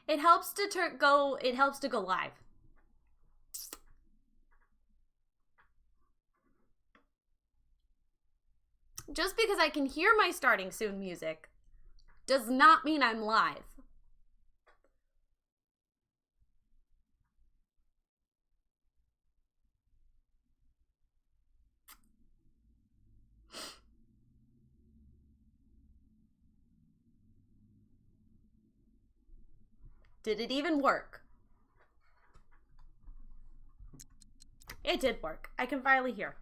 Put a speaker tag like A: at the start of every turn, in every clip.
A: It helps to go live. Just because I can hear my starting soon music does not mean I'm live. Did it even work? It did work. I can finally hear.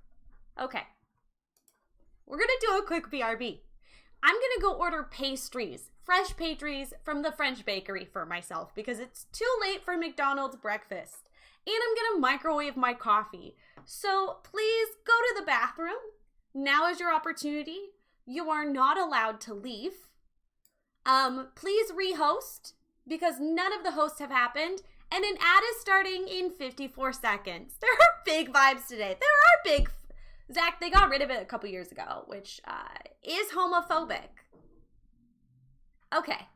A: Okay. We're gonna do a quick BRB. I'm gonna go order pastries, fresh pastries from the French bakery for myself because it's too late for McDonald's breakfast. And I'm gonna microwave my coffee. So please go to the bathroom. Now is your opportunity. You are not allowed to leave. Please rehost because none of the hosts have happened. And an ad is starting in 54 seconds. There are big vibes today. There are big... Zach, they got rid of it a couple years ago, which is homophobic. Okay.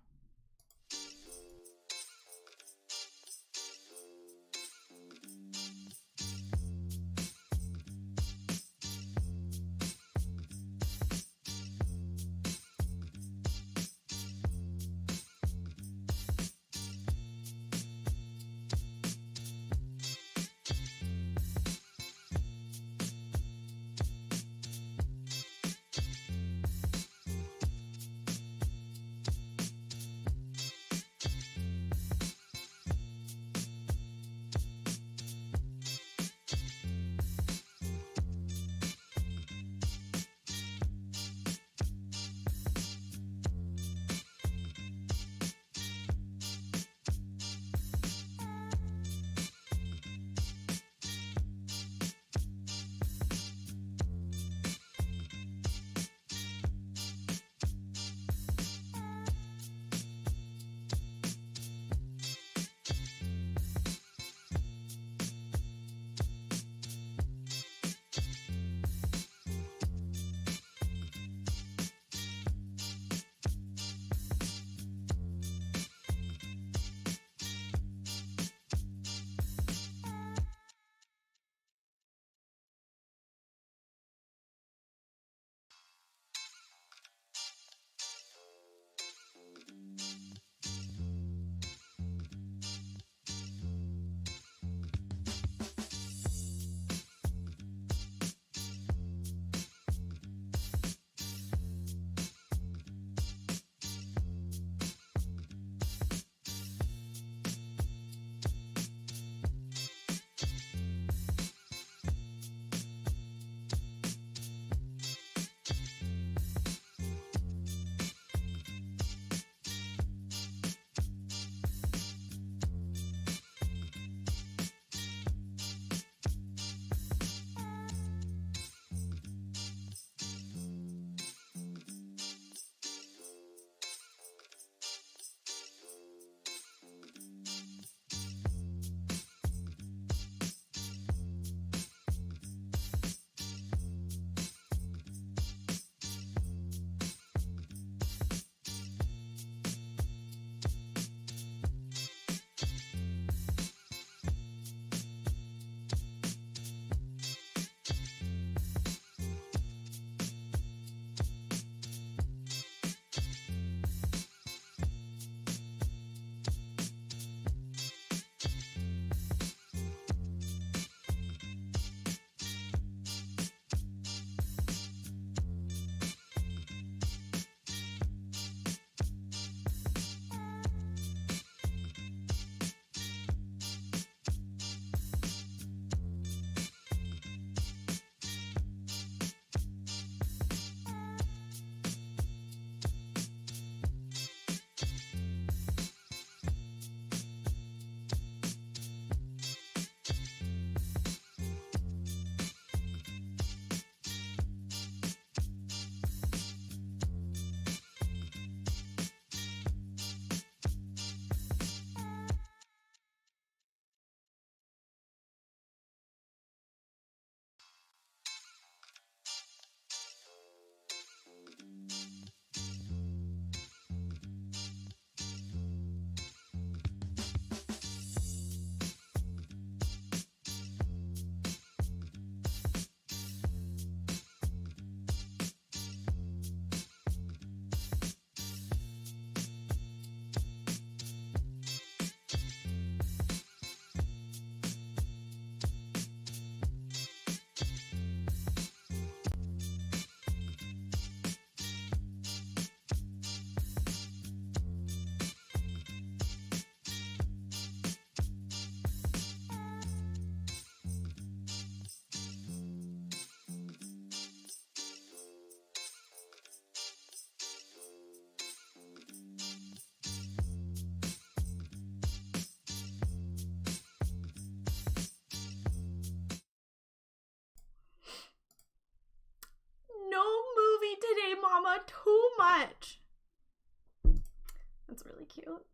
A: cute.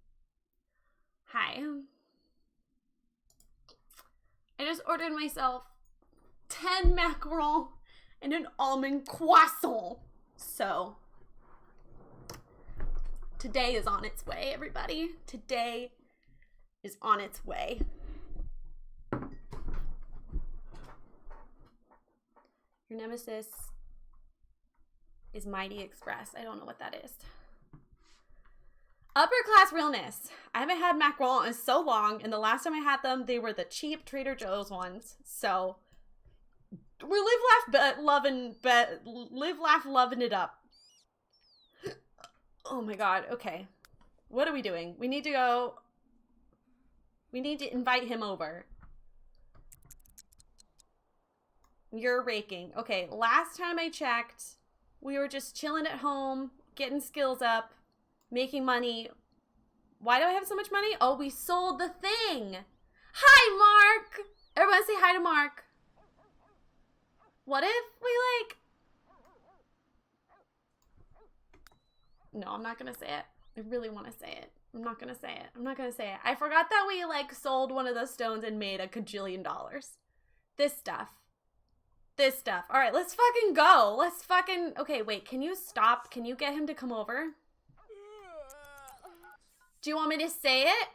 A: Hi. I just ordered myself 10 macarons and an almond croissant. So, today is on its way, everybody. Today is on its way. Your nemesis is Mighty Express. I don't know what that is. Upper class realness. I haven't had macarons in so long, and the last time I had them, they were the cheap Trader Joe's ones. So, we're live, laugh, loving it up. Oh my god, okay. What are we doing? We need to go... We need to invite him over. You're raking. Okay, last time I checked, we were just chilling at home, getting skills up, making money. Why do I have so much money? Oh, we sold the thing. Hi, Mark. Everyone say hi to Mark. What if we like... No, I'm not gonna say it. I really want to say it. I'm not gonna say it. I'm not gonna say it. I forgot that we like sold one of those stones and made $1 kajillion. This stuff. This stuff. All right, let's fucking go. Let's fucking... Okay, wait. Can you stop? Can you get him to come over? Do you want me to say it?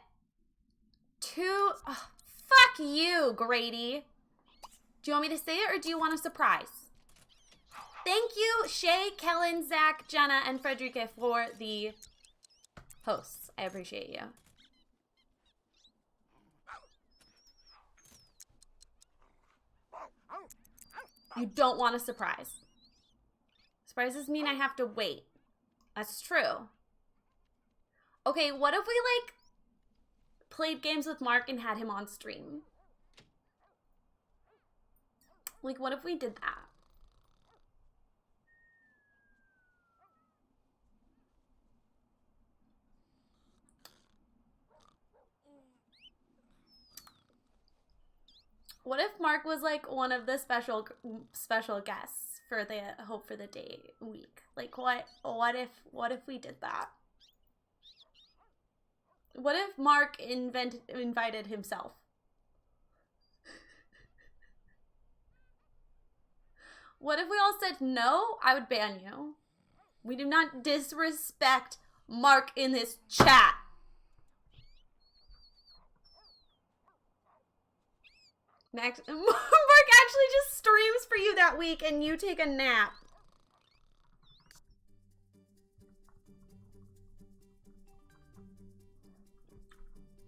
A: Oh, fuck you, Grady. Do you want me to say it or do you want a surprise? Thank you, Shay, Kellen, Zach, Jenna, and Frederica for the hosts. I appreciate you. You don't want a surprise. Surprises mean I have to wait. That's true. Okay, what if we, like, played games with Mark and had him on stream? Like, what if we did that? What if Mark was, like, one of the special guests for the Hope for the Day week? Like, what if we did that? What if Mark invited himself? What if we all said no? I would ban you. We do not disrespect Mark in this chat. Max, Mark actually just streams for you that week and you take a nap.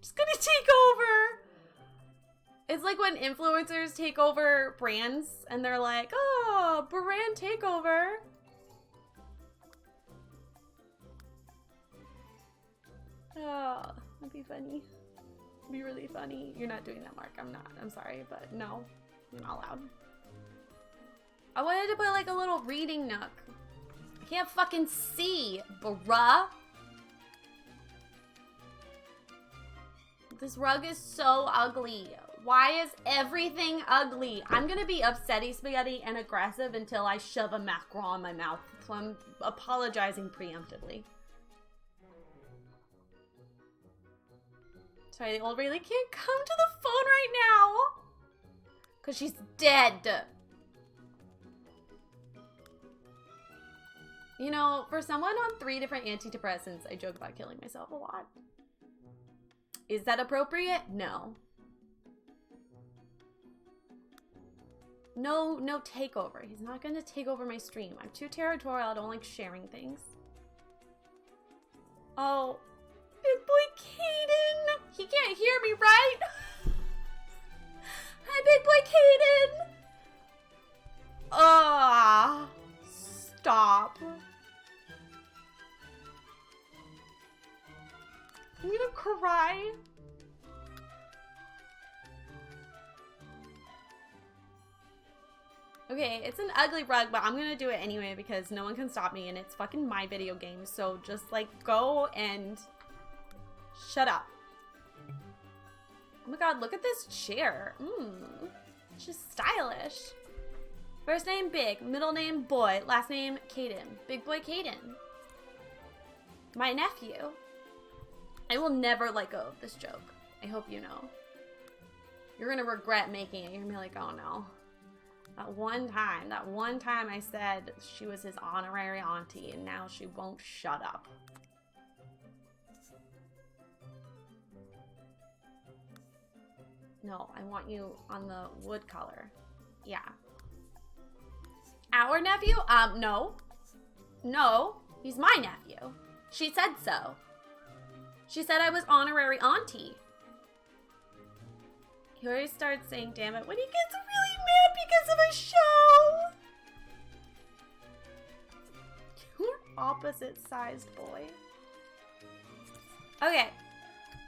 A: Just gonna take over. It's like when influencers take over brands and they're like, oh, brand takeover. Oh, that'd be funny. It'd be really funny. You're not doing that, Mark. I'm not. I'm sorry, but no, you're not allowed. I wanted to put like a little reading nook. I can't fucking see, bruh. This rug is so ugly. Why is everything ugly? I'm gonna be upsetty spaghetti and aggressive until I shove a macaron in my mouth. So I'm apologizing preemptively. Sorry, the old lady can't come to the phone right now. Because she's dead. You know, for someone on 3 different antidepressants, I joke about killing myself a lot. Is that appropriate? No. No takeover. He's not going to take over my stream. I'm too territorial. I don't like sharing things. Oh, big boy Caden. He can't hear me, right? Hi, big boy Caden. Stop. I'm gonna cry. Okay, it's an ugly rug, but I'm gonna do it anyway because no one can stop me and it's fucking my video game. So just like go and shut up. Oh my god, look at this chair. It's just stylish. First name Big, middle name Boy, last name Caden. Big boy Caden. My nephew. I will never let go of this joke. I hope you know. You're gonna regret making it. You're gonna be like, oh no. That one time I said she was his honorary auntie, and now she won't shut up. No, I want you on the wood color. Yeah. Our nephew? No. No, he's my nephew. She said so. She said I was honorary auntie. He always starts saying damn it when he gets really mad because of a show. You're opposite sized boy. Okay.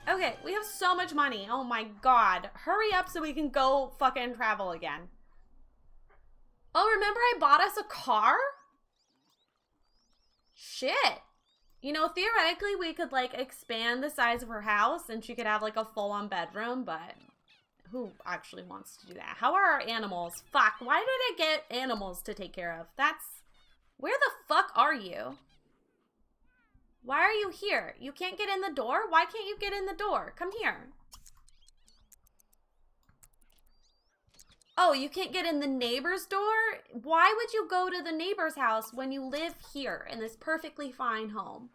A: Okay, we have so much money. Oh my god. Hurry up so we can go fucking travel again. Oh, remember I bought us a car? Shit. You know, theoretically, we could, like, expand the size of her house and she could have, like, a full-on bedroom, but who actually wants to do that? How are our animals? Fuck, why did I get animals to take care of? That's... Where the fuck are you? Why are you here? You can't get in the door? Why can't you get in the door? Come here. Oh, you can't get in the neighbor's door? Why would you go to the neighbor's house when you live here in this perfectly fine home?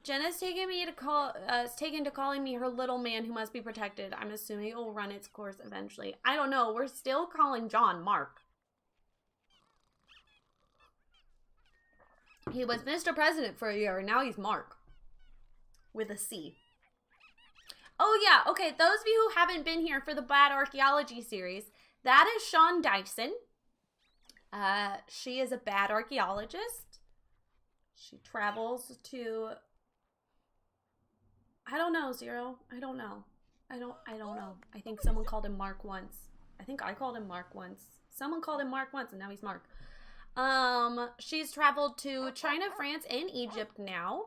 A: Jenna's taken to calling me her little man who must be protected. I'm assuming it will run its course eventually. I don't know. We're still calling John Mark. He was Mr. President for a year, and now he's Mark. With a C. Oh, yeah. Okay, those of you who haven't been here for the Bad Archaeology series, that is Shawn Dyson. She is a bad archaeologist. She travels to... I don't know, Zero. I don't know. I don't know. I think someone called him Mark once. I think I called him Mark once. Someone called him Mark once, and now he's Mark. She's traveled to China, France, and Egypt now.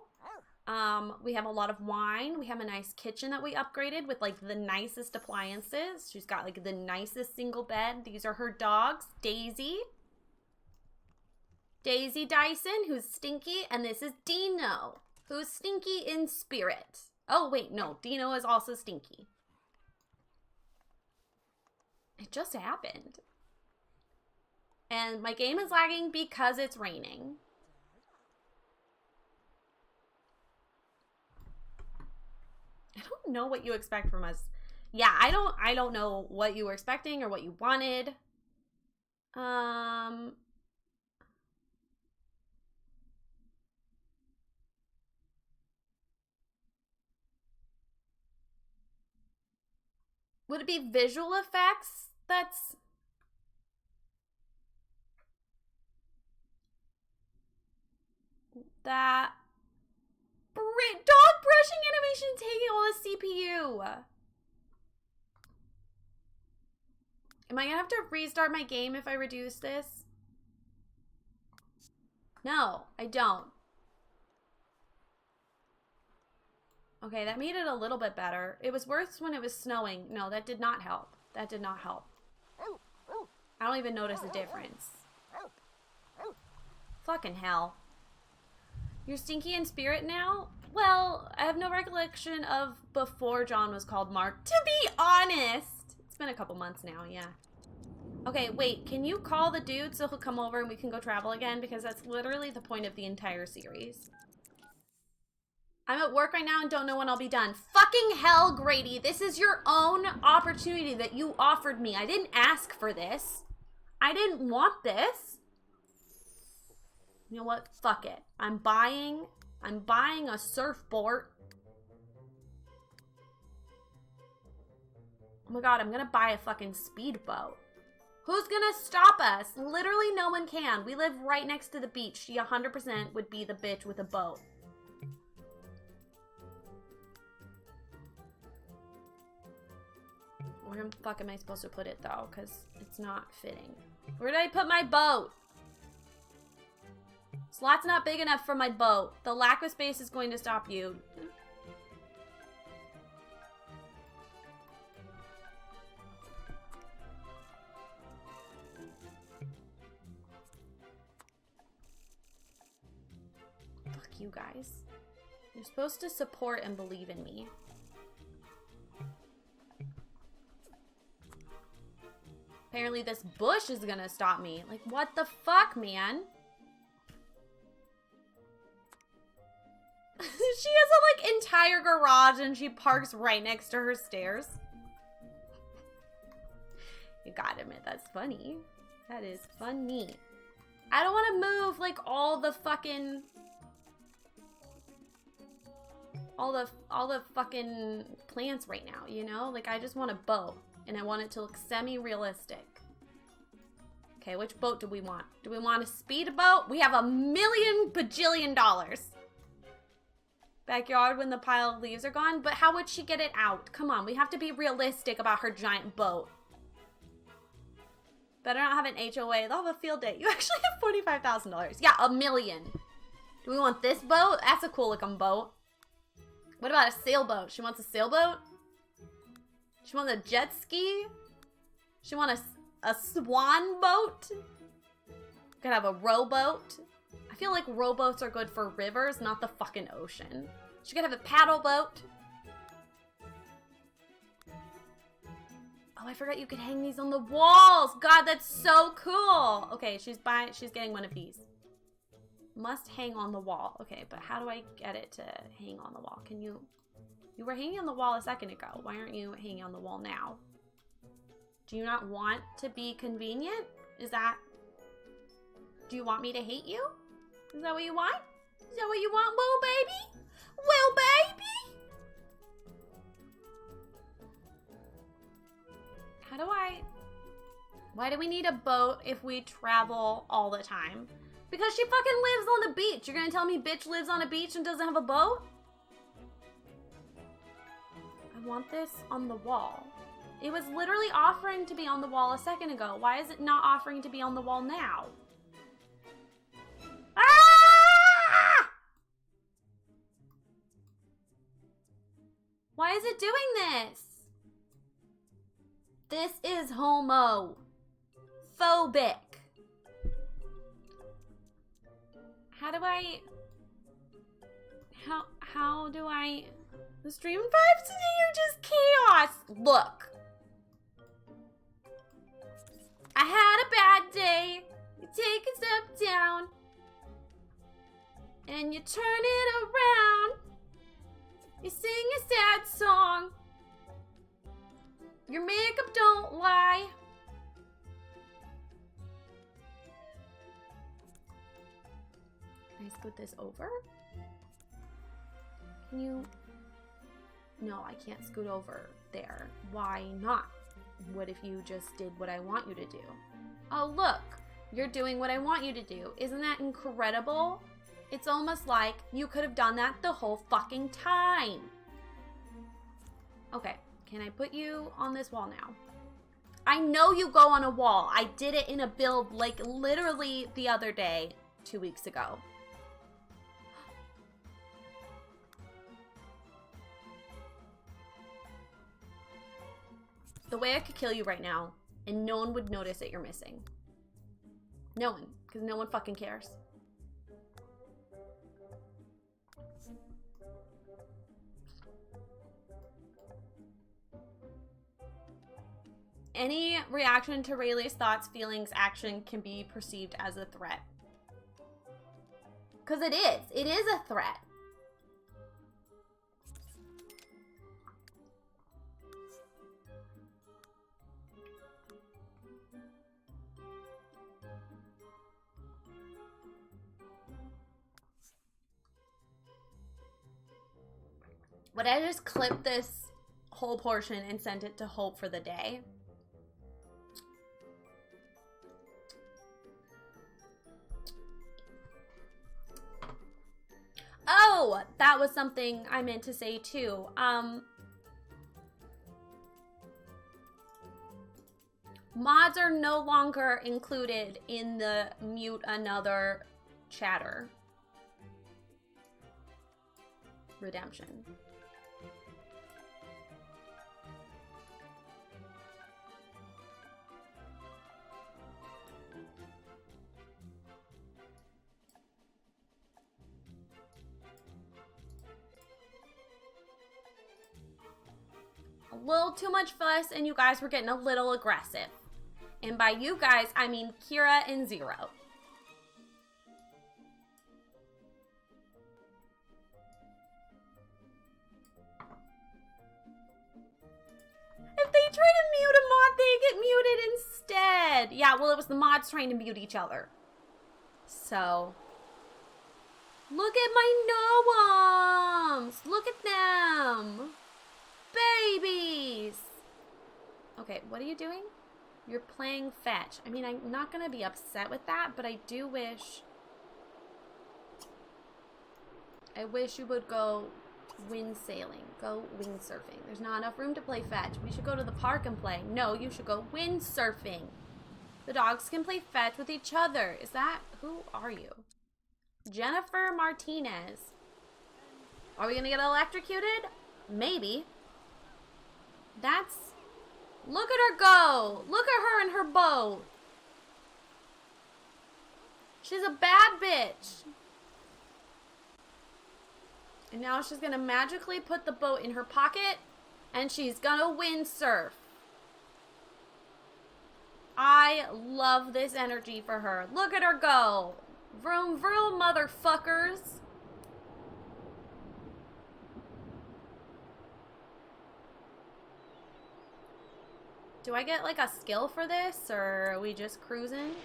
A: We have a lot of wine. We have a nice kitchen that we upgraded with, like, the nicest appliances. She's got, like, the nicest single bed. These are her dogs. Daisy. Daisy Dyson, who's stinky. And this is Dino, who's stinky in spirit. Oh, wait, no. Dino is also stinky. It just happened. And my game is lagging because it's raining. I don't know what you expect from us. Yeah, I don't know what you were expecting or what you wanted. Would it be visual effects? That's... That... Dog brushing animation taking all the CPU. Am I gonna have to restart my game if I reduce this? No, I don't. Okay, that made it a little bit better. It was worse when it was snowing. No, that did not help. That did not help. I don't even notice a difference. Fucking hell. You're stinky in spirit now? Well, I have no recollection of before John was called Mark. To be honest! It's been a couple months now, yeah. Okay, wait, can you call the dude so he'll come over and we can go travel again? Because that's literally the point of the entire series. I'm at work right now and don't know when I'll be done. Fucking hell, Grady. This is your own opportunity that you offered me. I didn't ask for this. I didn't want this. You know what? Fuck it. I'm buying a surfboard. Oh my god, I'm gonna buy a fucking speedboat. Who's gonna stop us? Literally no one can. We live right next to the beach. She 100% would be the bitch with a boat. Where the fuck am I supposed to put it though? Because it's not fitting. Where did I put my boat? Slot's not big enough for my boat. The lack of space is going to stop you. Fuck you guys. You're supposed to support and believe in me. Apparently this bush is gonna stop me. Like, what the fuck, man? She has a, like, entire garage and she parks right next to her stairs. You gotta admit, that's funny. That is funny. I don't want to move, like, all the fucking... All the fucking plants right now, you know? Like, I just want a boat. And I want it to look semi-realistic. Okay, which boat do we want? Do we want a speedboat? We have $1 million bajillion. Backyard when the pile of leaves are gone. But how would she get it out? Come on, we have to be realistic about her giant boat. Better not have an HOA. They'll have a field day. You actually have $45,000. Yeah, $1 million. Do we want this boat? That's a cool looking boat. What about a sailboat? She wants a sailboat? She wants a jet ski? She wants a swan boat? Could have a rowboat. I feel like rowboats are good for rivers, not the fucking ocean. She could have a paddle boat. Oh, I forgot you could hang these on the walls. God, that's so cool. Okay, she's getting one of these. Must hang on the wall. Okay, but how do I get it to hang on the wall? Can you... You were hanging on the wall a second ago. Why aren't you hanging on the wall now? Do you not want to be convenient? Is that... Do you want me to hate you? Is that what you want? Is that what you want, Will baby? Will baby? How do I... Why do we need a boat if we travel all the time? Because she fucking lives on the beach. You're gonna tell me bitch lives on a beach and doesn't have a boat? I want this on the wall. It was literally offering to be on the wall a second ago. Why is it not offering to be on the wall now? Ah! Why is it doing this? This is homophobic. How do I... How do I... The stream vibes today are just chaos. Look. I had a bad day. You take a step down. And you turn it around. You sing a sad song. Your makeup don't lie. Can I scoot this over? Can you... No, I can't scoot over there. Why not? What if you just did what I want you to do? Oh, look. You're doing what I want you to do. Isn't that incredible? It's almost like you could have done that the whole fucking time. Okay. Can I put you on this wall now? I know you go on a wall. I did it in a build like literally the other day, 2 weeks ago. The way I could kill you right now, and no one would notice that you're missing. No one, because no one fucking cares. Any reaction to Rayleigh's thoughts, feelings, action can be perceived as a threat. Because it is. It is a threat. Would I just clip this whole portion and send it to Hope for the day? Oh, that was something I meant to say too. Mods are no longer included in the mute another chatter redemption. little too much fuss and you guys were getting a little aggressive. And by you guys, I mean Kira and Zero. If they try to mute a mod, they get muted instead. Yeah, well, it was the mods trying to mute each other. So, look at my Noams. Look at them. Babies. Okay, what are you doing? You're playing fetch. I mean, I'm not going to be upset with that, but I do wish... I wish you would go wind sailing. Go windsurfing. There's not enough room to play fetch. We should go to the park and play. No, you should go windsurfing. The dogs can play fetch with each other. Is that... Who are you? Jennifer Martinez. Are we going to get electrocuted? Maybe. That's... Look at her go. Look at her and her boat. She's a bad bitch. And now she's going to magically put the boat in her pocket and she's going to windsurf. I love this energy for her. Look at her go. Vroom, vroom, motherfuckers. Do I get like a skill for this or are we just cruising?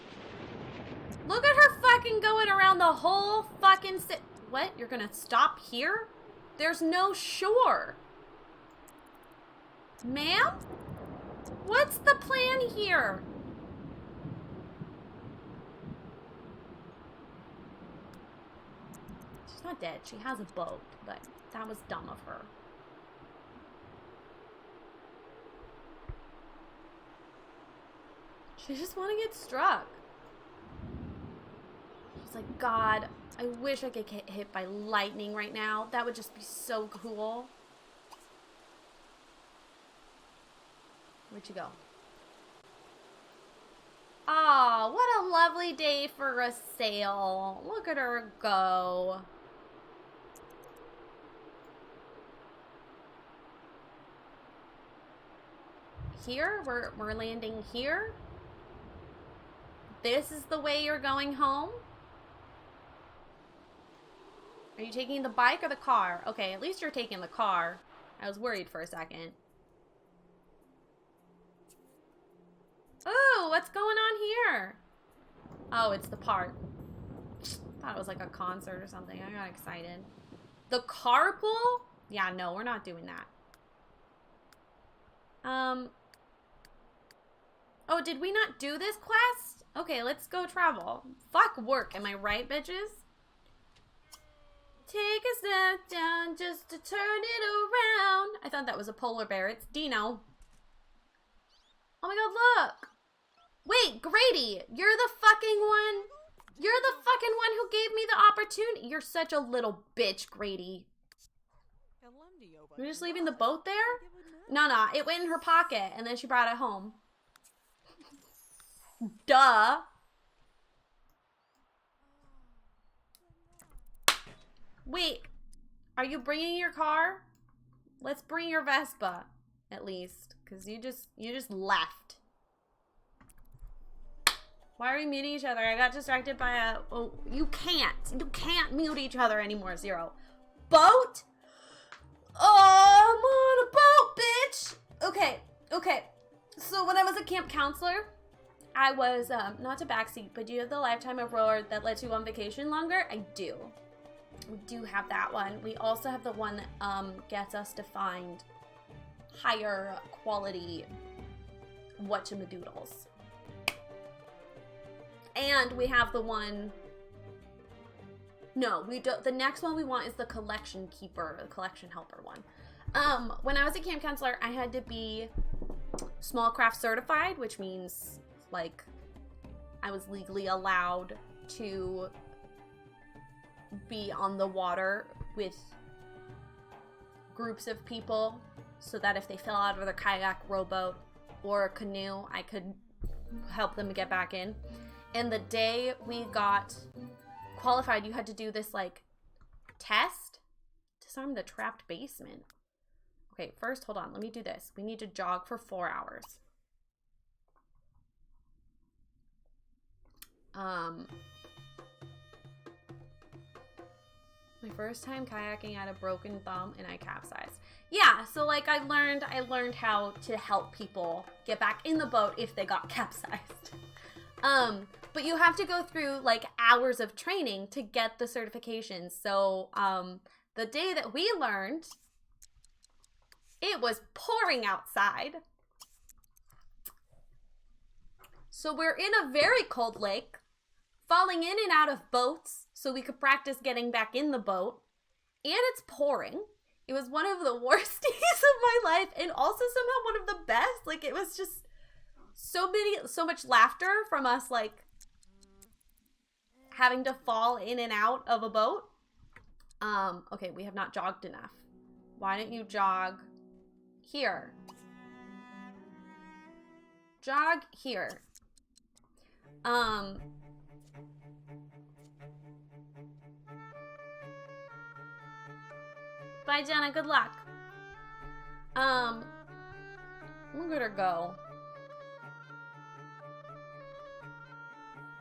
A: Look at her fucking going around the whole fucking What? You're gonna stop here? There's no shore. Ma'am? What's the plan here? She's not dead. She has a boat, but that was dumb of her. She just want to get struck. She's like, God, I wish I could get hit by lightning right now. That would just be so cool. Where'd you go? Oh, what a lovely day for a sail. Look at her go. Here? We're landing here? This is the way you're going home? Are you taking the bike or the car? Okay, at least you're taking the car. I was worried for a second. Ooh, what's going on here? Oh, it's the park. Thought it was like a concert or something. I got excited. The carpool? Yeah, no, we're not doing that. Oh, did we not do this quest? Okay, let's go travel. Fuck work, am I right, bitches? Take a step down just to turn it around. I thought that was a polar bear. It's Dino. Oh my god, look. Wait, Grady, you're the fucking one. You're the fucking one who gave me the opportunity. You're such a little bitch, Grady. You're just leaving the boat there? No, it went in her pocket and then she brought it home. Duh. Wait, are you bringing your car? Let's bring your Vespa, at least, because you just left. Why are we muting each other? I got distracted by a... Oh, you can't mute each other anymore, Zero. Boat? Oh, I'm on a boat, bitch. Okay. So when I was a camp counselor, I was, not to backseat, but do you have the lifetime award that lets you on vacation longer? I do. We do have that one. We also have the one that gets us to find higher quality whatchamadoodles. And we have the one... No, we don't. The next one we want is the collection keeper, the collection helper one. When I was a camp counselor, I had to be small craft certified, which means like I was legally allowed to be on the water with groups of people so that if they fell out of their kayak, rowboat, or canoe, I could help them get back in. And the day we got qualified, you had to do this like test. Disarm the trapped basement. Okay, first, hold on. Let me do this. We need to jog for 4 hours. My first time kayaking, I had a broken thumb and I capsized. Yeah, so like I learned how to help people get back in the boat if they got capsized. But you have to go through like hours of training to get the certifications. So the day that we learned, it was pouring outside. So we're in a very cold lake, falling in and out of boats so we could practice getting back in the boat. And it's pouring. It was one of the worst days of my life and also somehow one of the best. Like it was just so much laughter from us like having to fall in and out of a boat. Okay, we have not jogged enough. Why don't you jog here? Jog here. Bye, Jenna. Good luck. I'm gonna go.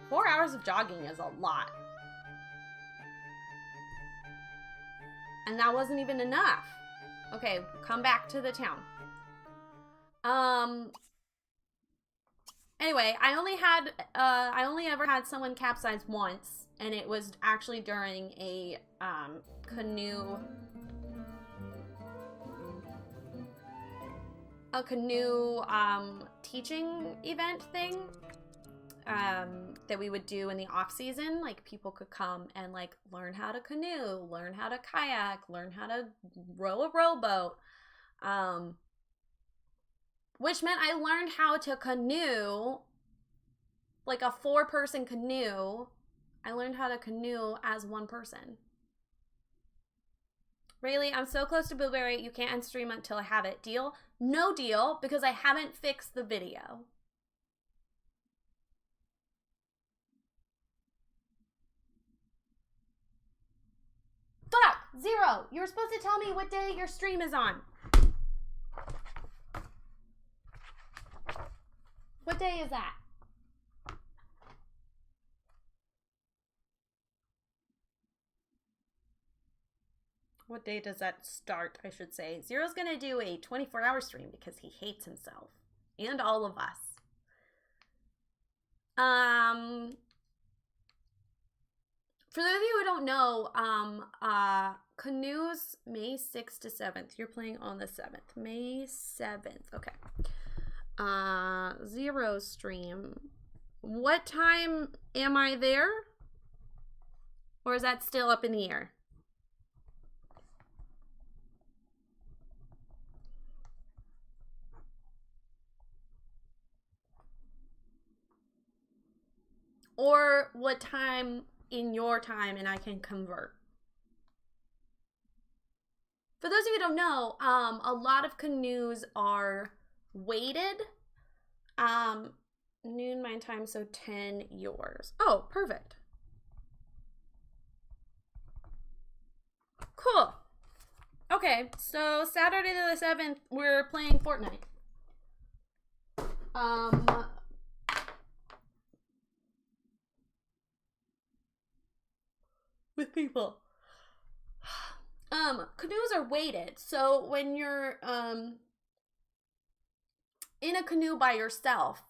A: 4 hours of jogging is a lot. And that wasn't even enough. Okay, come back to the town. Anyway, I only ever had someone capsize once, and it was actually during a canoe teaching event thing that we would do in the off season. Like people could come and like learn how to canoe, learn how to kayak, learn how to row a rowboat, which meant I learned how to canoe, like a 4-person canoe. I learned how to canoe as one person. Rayleigh, I'm so close to Blueberry, you can't end stream until I have it. Deal? No deal, because I haven't fixed the video. Fuck! Zero! You were supposed to tell me what day your stream is on. What day is that? What day does that start, I should say? Zero's gonna do a 24-hour stream because he hates himself. And all of us. For those of you who don't know, canoes May 6th to 7th. You're playing on the 7th. May 7th. Okay. Zero stream. What time am I there? Or is that still up in the air? Or what time in your time and I can convert. For those of you who don't know, a lot of canoes are weighted. Noon my time, so 10 yours. Oh, perfect. Cool. Okay, so Saturday the 7th, we're playing Fortnite. With people. Canoes are weighted, so when you're in a canoe by yourself,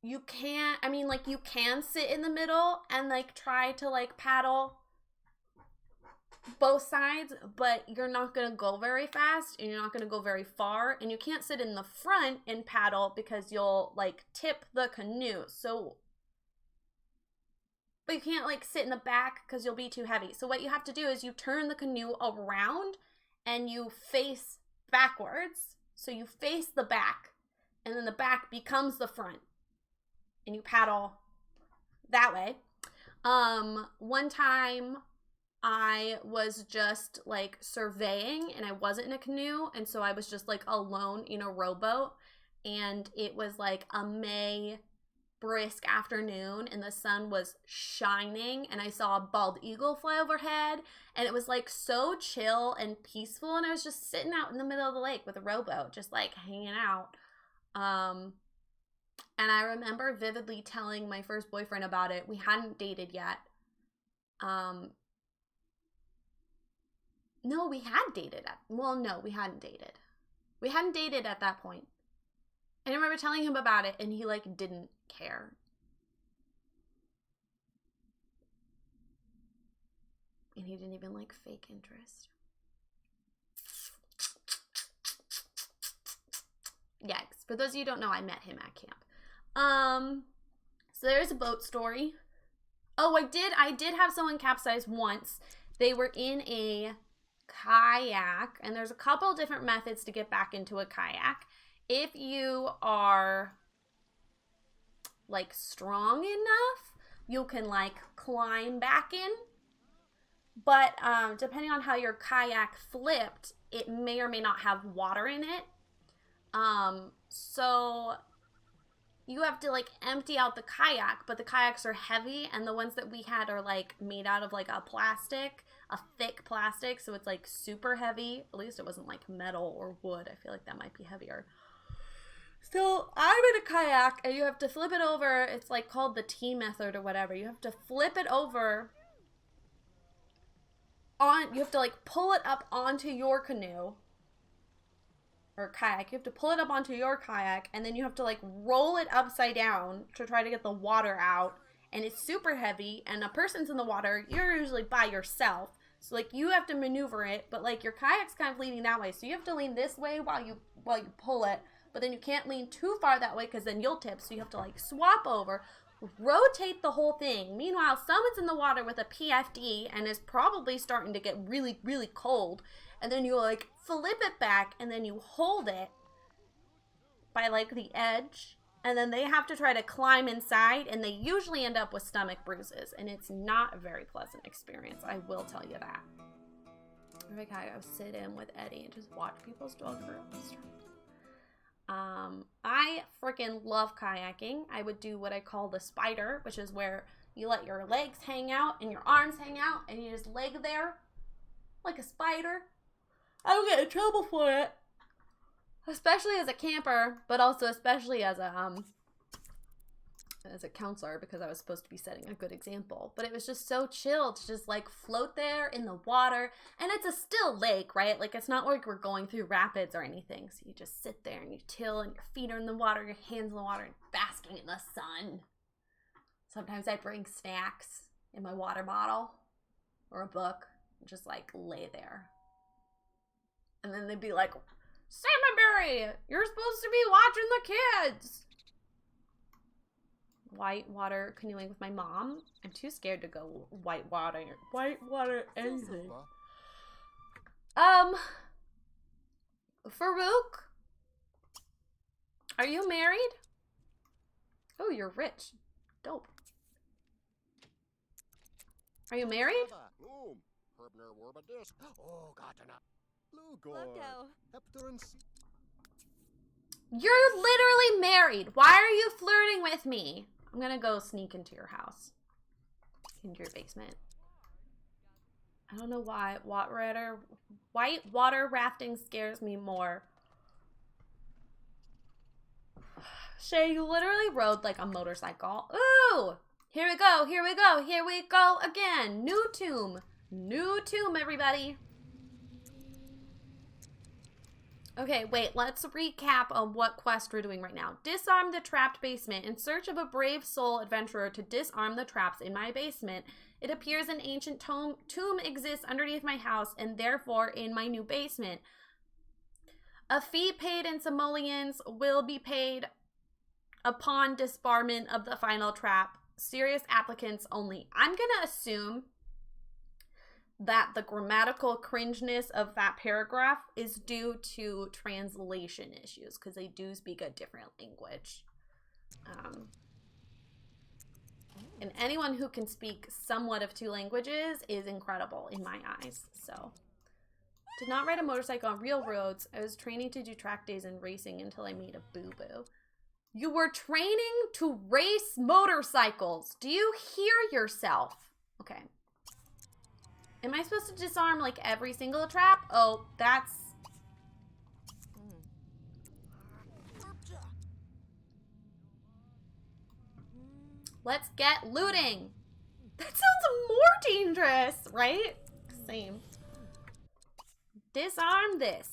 A: you can't, I mean, like, you can sit in the middle and like try to like paddle both sides, but you're not gonna go very fast and you're not gonna go very far, and you can't sit in the front and paddle because you'll like tip the canoe. So but you can't like sit in the back because you'll be too heavy. So what you have to do is you turn the canoe around and you face backwards. So you face the back and then the back becomes the front and you paddle that way. One time I was just like surveying and I wasn't in a canoe, and so I was just like alone in a rowboat, and it was like a May brisk afternoon and the sun was shining and I saw a bald eagle fly overhead and it was like so chill and peaceful, and I was just sitting out in the middle of the lake with a rowboat just like hanging out. And I remember vividly telling my first boyfriend about it. We hadn't dated yet. No, we had dated no, we hadn't dated. We hadn't dated at that point. And I remember telling him about it and he like didn't care. And he didn't even like fake interest. Yeah, for those of you who don't know, I met him at camp. So there's a boat story. Oh, I did have someone capsize once. They were in a kayak, and there's a couple different methods to get back into a kayak. If you are like strong enough, you can like climb back in. But depending on how your kayak flipped, it may or may not have water in it. So you have to like empty out the kayak, but the kayaks are heavy, and the ones that we had are like made out of like a thick plastic, so it's like super heavy. At least it wasn't like metal or wood. I feel like that might be heavier. So I'm in a kayak and you have to flip it over. It's like called the T method or whatever. You have to flip it over you have to like pull it up onto your canoe or kayak. You have to pull it up onto your kayak, and then you have to like roll it upside down to try to get the water out. And it's super heavy, and a person's in the water. You're usually by yourself, so like you have to maneuver it, but like your kayak's kind of leaning that way, so you have to lean this way while you pull it, but then you can't lean too far that way because then you'll tip. So you have to like swap over, rotate the whole thing. Meanwhile, someone's in the water with a PFD and is probably starting to get really, really cold. And then you like flip it back, and then you hold it by like the edge, and then they have to try to climb inside, and they usually end up with stomach bruises, and it's not a very pleasant experience. I will tell you that. Like I go sit in with Eddie and just watch people's dog groups. I freaking love kayaking. I would do what I call the spider, which is where you let your legs hang out and your arms hang out, and you just lay there like a spider. I don't get in trouble for it, especially as a camper, but also especially as a counselor, because I was supposed to be setting a good example. But it was just so chill to just like float there in the water, and it's a still lake, right? Like it's not like we're going through rapids or anything. So you just sit there and you chill, and your feet are in the water, your hands in the water, and basking in the sun. Sometimes I bring snacks in my water bottle or a book and just like lay there. And then they'd be like, Salmonberry, you're supposed to be watching the kids. Whitewater canoeing with my mom. I'm too scared to go whitewater anything. Farouk, are you married? Oh, you're rich. Dope. Are you married? You're literally married. Why are you flirting with me? I'm gonna go sneak into your house. Into your basement. I don't know why. Whitewater rafting scares me more. Shay, you literally rode like a motorcycle. Ooh! Here we go, here we go, here we go again. New tomb. New tomb, everybody. Okay, wait, let's recap on what quest we're doing right now. Disarm the trapped basement. In search of a brave soul adventurer to disarm the traps in my basement. It appears an ancient tomb exists underneath my house and therefore in my new basement. A fee paid in simoleons will be paid upon disbarment of the final trap. Serious applicants only. I'm gonna assume that the grammatical cringeness of that paragraph is due to translation issues, because they do speak a different language. And anyone who can speak somewhat of two languages is incredible in my eyes. So, did not ride a motorcycle on real roads. I was training to do track days and racing until I made a boo-boo. You were training to race motorcycles. Do you hear yourself? Okay. Am I supposed to disarm like every single trap? Oh, that's... Let's get looting. That sounds more dangerous, right? Same. Disarm this.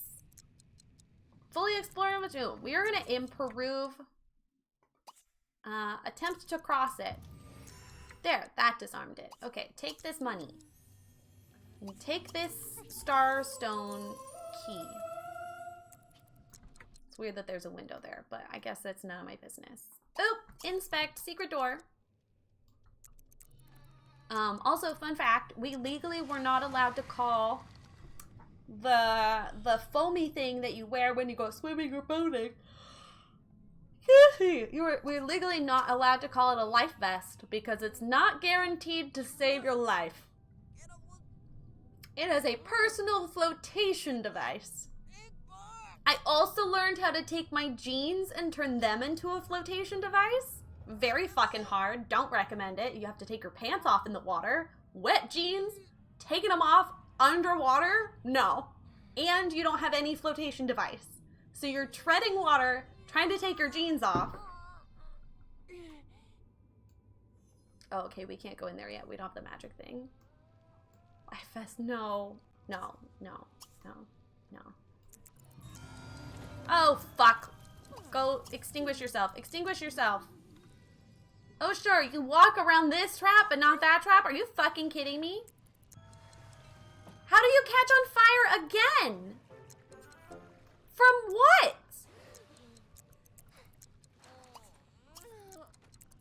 A: Fully exploring what's new. We are going to improve. Attempt to cross it. There, that disarmed it. Okay, take this money. And take this Starstone key. It's weird that there's a window there, but I guess that's none of my business. Oop! Inspect. Secret door. Also, fun fact, we legally were not allowed to call the foamy thing that you wear when you go swimming or boating. We're legally not allowed to call it a life vest because it's not guaranteed to save your life. It is a personal flotation device. I also learned how to take my jeans and turn them into a flotation device. Very fucking hard. Don't recommend it. You have to take your pants off in the water. Wet jeans, taking them off underwater? No. And you don't have any flotation device. So you're treading water, trying to take your jeans off. Oh, okay, we can't go in there yet. We don't have the magic thing. Life vest, no. No, no, no, no. Oh, fuck. Go extinguish yourself. Extinguish yourself. Oh, sure, you can walk around this trap, but not that trap? Are you fucking kidding me? How do you catch on fire again? From what?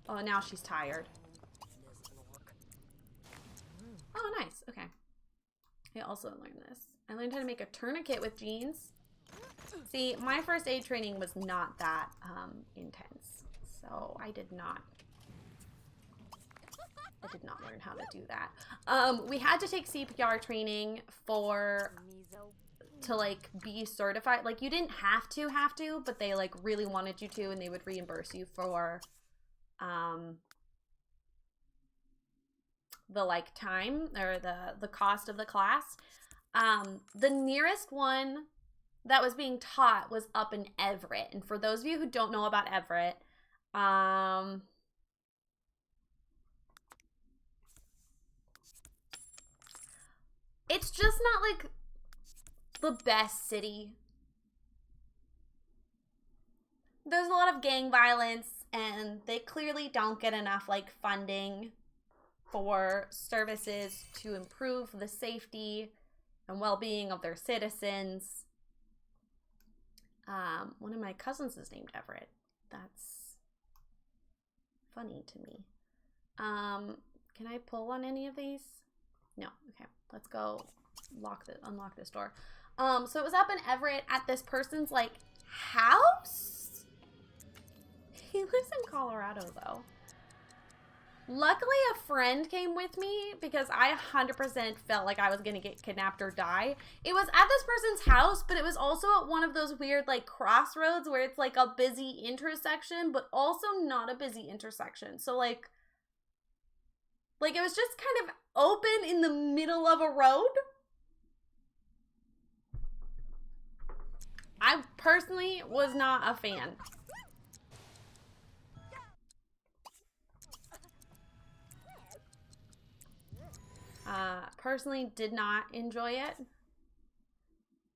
A: Oh, now she's tired. Oh, nice. Okay. I also learned this. I learned how to make a tourniquet with jeans. See, my first aid training was not that intense, so I did not learn how to do that. We had to take CPR training to like be certified. Like you didn't have to, but they like really wanted you to, and they would reimburse you for the like time or the cost of the class. The nearest one that was being taught was up in Everett, and for those of you who don't know about Everett, it's just not like the best city. There's a lot of gang violence, and they clearly don't get enough like funding for services to improve the safety and well-being of their citizens. One of my cousins is named Everett. That's funny to me. Can I pull on any of these? No. Okay, let's go unlock this door. So it was up in Everett at this person's like house. He lives in Colorado though. Luckily, a friend came with me because I 100% felt like I was going to get kidnapped or die. It was at this person's house, but it was also at one of those weird like crossroads where it's like a busy intersection, but also not a busy intersection. So like it was just kind of open in the middle of a road. I personally was not a fan. Personally did not enjoy it.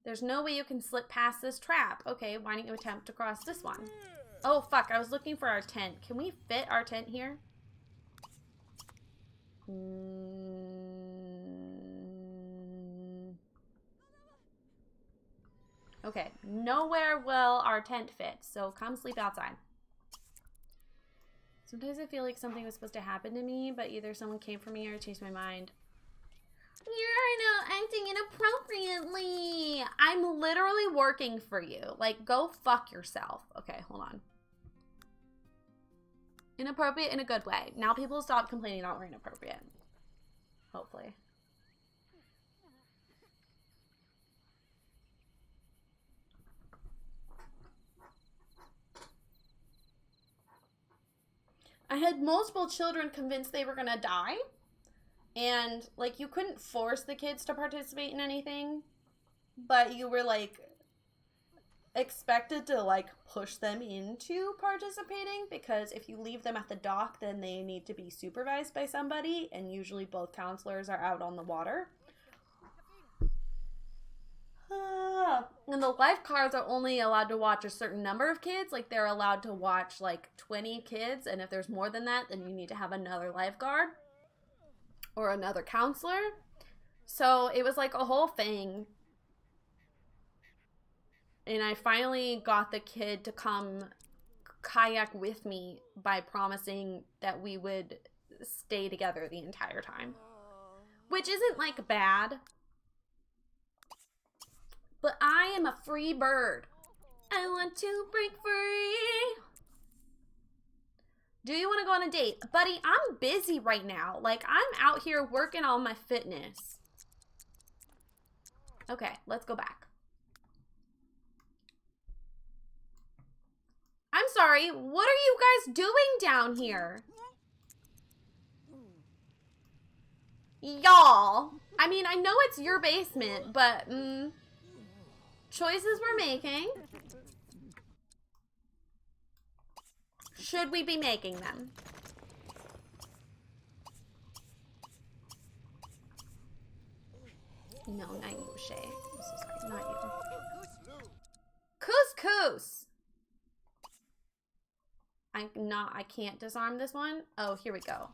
A: There's no way you can slip past this trap. Okay, why don't you attempt to cross this one? Oh, fuck, I was looking for our tent. Can we fit our tent here? Okay, nowhere will our tent fit, so come sleep outside. Sometimes I feel like something was supposed to happen to me, but either someone came for me or changed my mind. You're now acting inappropriately. I'm literally working for you. Like, go fuck yourself. Okay, hold on. Inappropriate in a good way. Now people stop complaining about we're inappropriate. Hopefully. I had multiple children convinced they were gonna die. And, like, you couldn't force the kids to participate in anything. But you were, like, expected to, like, push them into participating. Because if you leave them at the dock, then they need to be supervised by somebody. And usually both counselors are out on the water. And the lifeguards are only allowed to watch a certain number of kids. Like, they're allowed to watch, like, 20 kids. And if there's more than that, then you need to have another lifeguard or another counselor. So it was, like, a whole thing. And I finally got the kid to come kayak with me by promising that we would stay together the entire time. Which isn't, like, bad. But I am a free bird. I want to break free. Do you want to go on a date? Buddy, I'm busy right now. Like, I'm out here working on my fitness. Okay, let's go back. I'm sorry, what are you guys doing down here? Y'all. I mean, I know it's your basement, but, choices we're making. Should we be making them? No, not you, Shay. I'm so sorry, not you. Couscous! I can't disarm this one. Oh, here we go.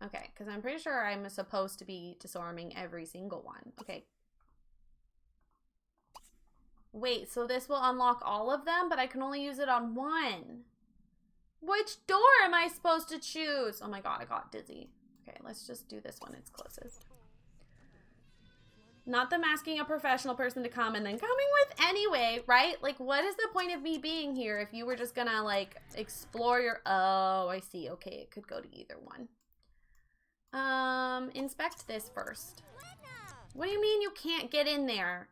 A: Okay, because I'm pretty sure I'm supposed to be disarming every single one. Okay. Wait, so this will unlock all of them, but I can only use it on one. Which door am I supposed to choose? Oh my god, I got dizzy. Okay, let's just do this one. It's closest. Not them asking a professional person to come and then coming with anyway, right? Like, what is the point of me being here if you were just gonna, like, explore your... Oh, I see. Okay, it could go to either one. Inspect this first. What do you mean you can't get in there?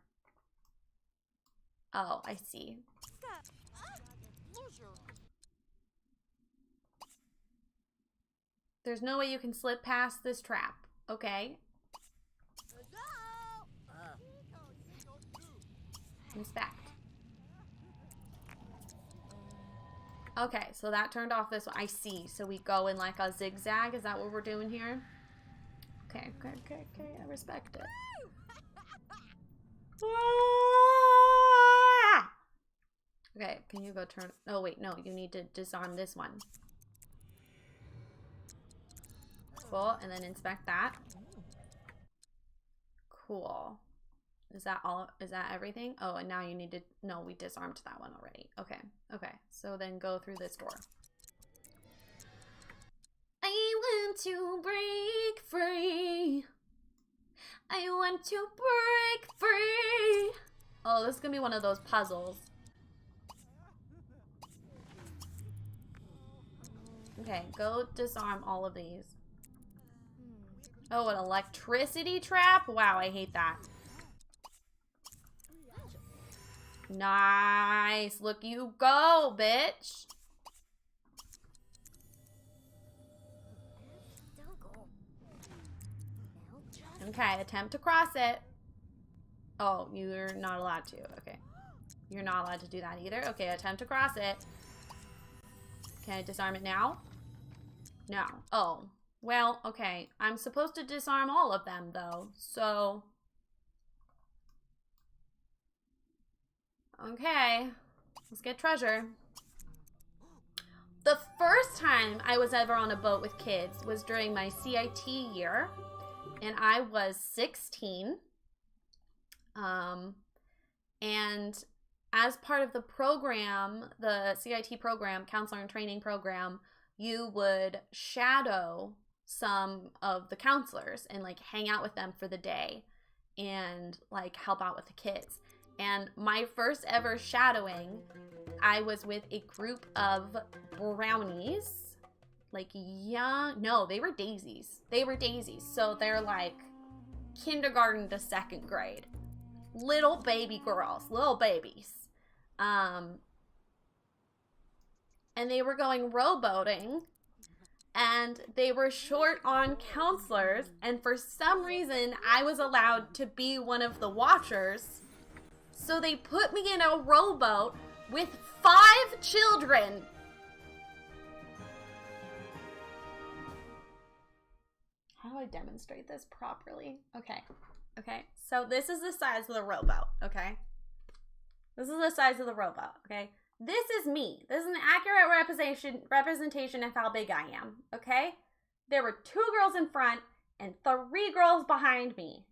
A: Oh, I see. There's no way you can slip past this trap. Okay. Inspect. Okay, so that turned off this one. I see. So we go in like a zigzag. Is that what we're doing here? Okay, okay, okay, okay. I respect it. Okay, can you go turn... Oh, wait, no. You need to disarm this one. Cool, and then inspect that. Cool. Is that all? Is that everything? Oh, and now you need to... No, we disarmed that one already. Okay, okay. So then go through this door. I want to break free. I want to break free. Oh, this is gonna be one of those puzzles. Okay, go disarm all of these. Oh, an electricity trap? Wow, I hate that. Nice. Look you go, bitch. Okay, attempt to cross it. Oh, you're not allowed to. Okay. You're not allowed to do that either. Okay, attempt to cross it. Can I disarm it now? No. Oh. Well, okay. I'm supposed to disarm all of them, though. So... Okay. Let's get treasure. The first time I was ever on a boat with kids was during my CIT year. And I was 16. And as part of the program, the CIT program, Counselor and Training Program, you would shadow some of the counselors and like hang out with them for the day and like help out with the kids. And my first ever shadowing, I was with a group of brownies, like young, no, they were daisies. They were daisies. So they're like kindergarten to 2nd grade. Little baby girls, little babies. And and they were going rowboating, and they were short on counselors, and for some reason, I was allowed to be one of the watchers. So they put me in a rowboat with 5 children. How do I demonstrate this properly? Okay. Okay. So this is the size of the rowboat. Okay. This is the size of the rowboat. Okay. This is me. This is an accurate representation of how big I am. Okay. There were 2 girls in front and 3 girls behind me.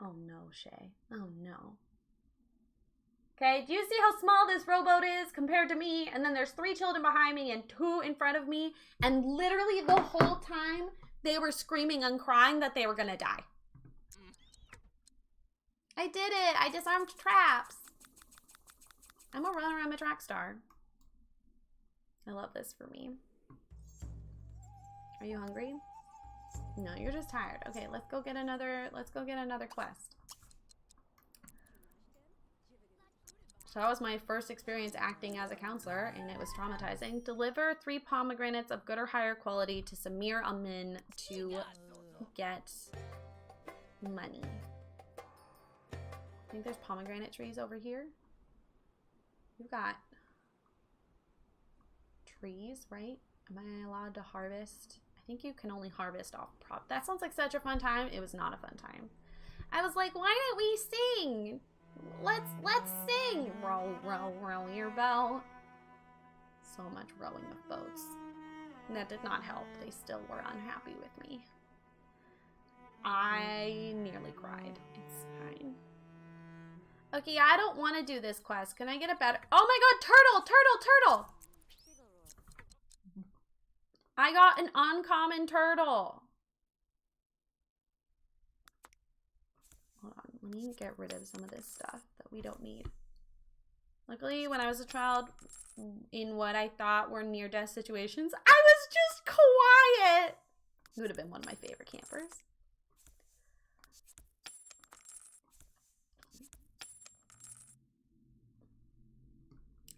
A: Oh no, Shay. Oh no. Okay, do you see how small this rowboat is compared to me? And then there's 3 children behind me and 2 in front of me. And literally the whole time, they were screaming and crying that they were gonna die. I did it. I disarmed traps. I'm a runner. I'm a track star. I love this for me. Are you hungry? No, you're just tired. Okay, let's go get another quest. So that was my first experience acting as a counselor, and it was traumatizing. Deliver 3 pomegranates of good or higher quality to Samir Amin to get money. I think there's pomegranate trees over here. You've got trees, right? Am I allowed to harvest? I think you can only harvest off prop. That sounds like such a fun time. It was not a fun time. I was like, why didn't we sing? Let's sing. Row, row, row your boat. So much rowing of boats. And that did not help. They still were unhappy with me. I nearly cried. It's fine. Okay, I don't want to do this quest. Can I get a better... Oh my god, turtle, turtle, turtle! I got an uncommon turtle. Hold on, let me get rid of some of this stuff that we don't need. Luckily, when I was a child, in what I thought were near-death situations, I was just quiet. It would have been one of my favorite campers.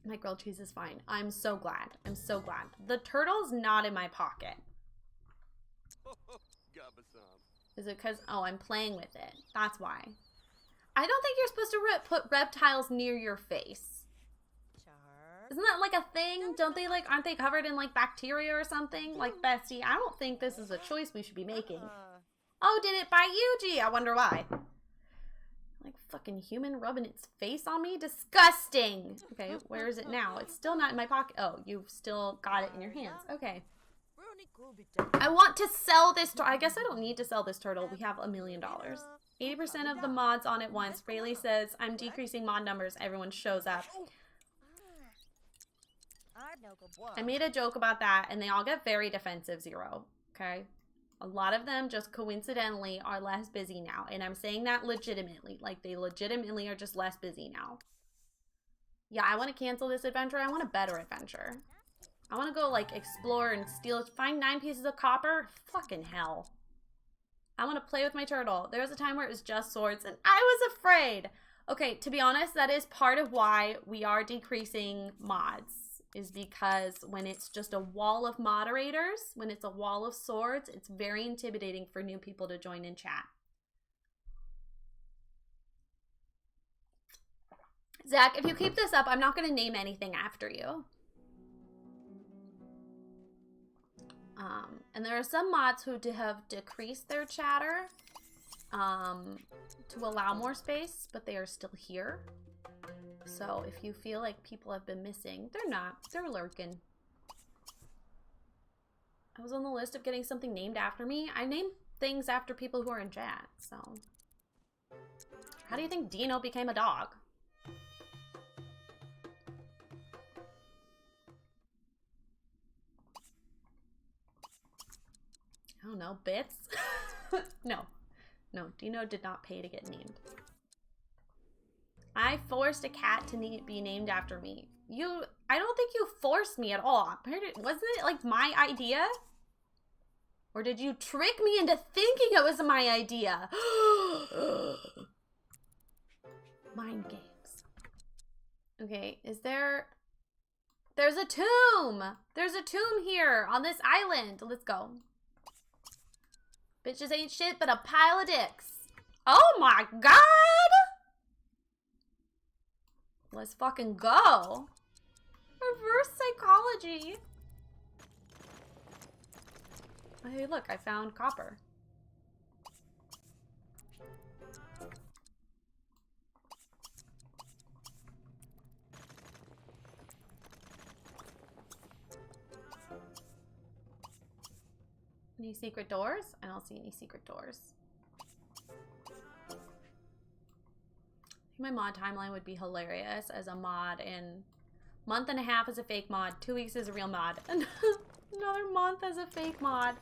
A: My grilled cheese is fine. I'm so glad. I'm so glad. The turtle's not in my pocket. Is it because, oh, I'm playing with it. That's why. I don't think you're supposed to put reptiles near your face. Isn't that like a thing? Don't they like, aren't they covered in like bacteria or something? Like, Bestie, I don't think this is a choice we should be making. Oh, did it bite you? Gee, I wonder why. Like fucking human rubbing its face on me? Disgusting! Okay, where is it now? It's still not in my pocket. Oh, you've still got it in your hands. Okay. I want to sell this. I guess I don't need to sell this turtle. We have $1 million. 80% of the mods on at once. Rayleigh says, I'm decreasing mod numbers. Everyone shows up. I made a joke about that, and they all get very defensive, Zero. Okay? A lot of them just coincidentally are less busy now. And I'm saying that legitimately. Like, they legitimately are just less busy now. Yeah, I want to cancel this adventure. I want a better adventure. I want to go, like, explore and steal. Find 9 pieces of copper? Fucking hell. I want to play with my turtle. There was a time where it was just swords, and I was afraid. Okay, to be honest, that is part of why we are decreasing mods. Is because when it's just a wall of moderators, when it's a wall of swords, it's very intimidating for new people to join in chat. Zach, if you keep this up, I'm not going to name anything after you. And there are some mods who have decreased their chatter to allow more space, but they are still here. So if you feel like people have been missing, they're not. They're lurking. I was on the list of getting something named after me. I name things after people who are in chat, so. How do you think Dino became a dog? I don't know, bits? No. No, Dino did not pay to get named. I forced a cat to be named after me. I don't think you forced me at all. Wasn't it like my idea? Or did you trick me into thinking it was my idea? Mind games. Okay, is there... There's a tomb! There's a tomb here on this island. Let's go. Bitches ain't shit but a pile of dicks. Oh my god! Let's fucking go. Reverse psychology. Hey, look, I found copper. Any secret doors? I don't see any secret doors. I think my mod timeline would be hilarious as a mod, and month and a half as a fake mod, 2 weeks as a real mod, and another month as a fake mod.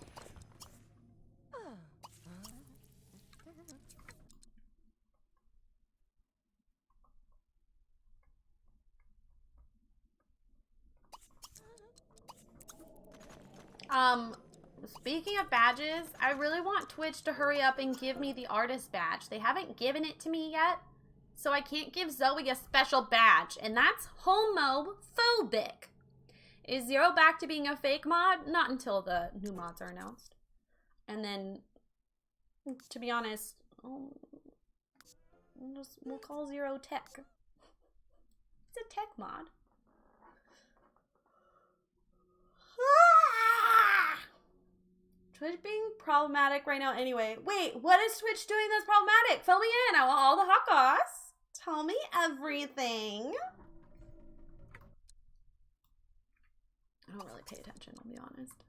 A: Speaking of badges, I really want Twitch to hurry up and give me the artist badge. They haven't given it to me yet, so I can't give Zoe a special badge, and that's homophobic. Is Zero back to being a fake mod? Not until the new mods are announced. And then, to be honest, we'll call Zero Tech. It's a tech mod. Twitch being problematic right now anyway. Wait, what is Twitch doing that's problematic? Fill me in. I want all the hot goss. Tell me everything. I don't really pay attention, I'll be honest.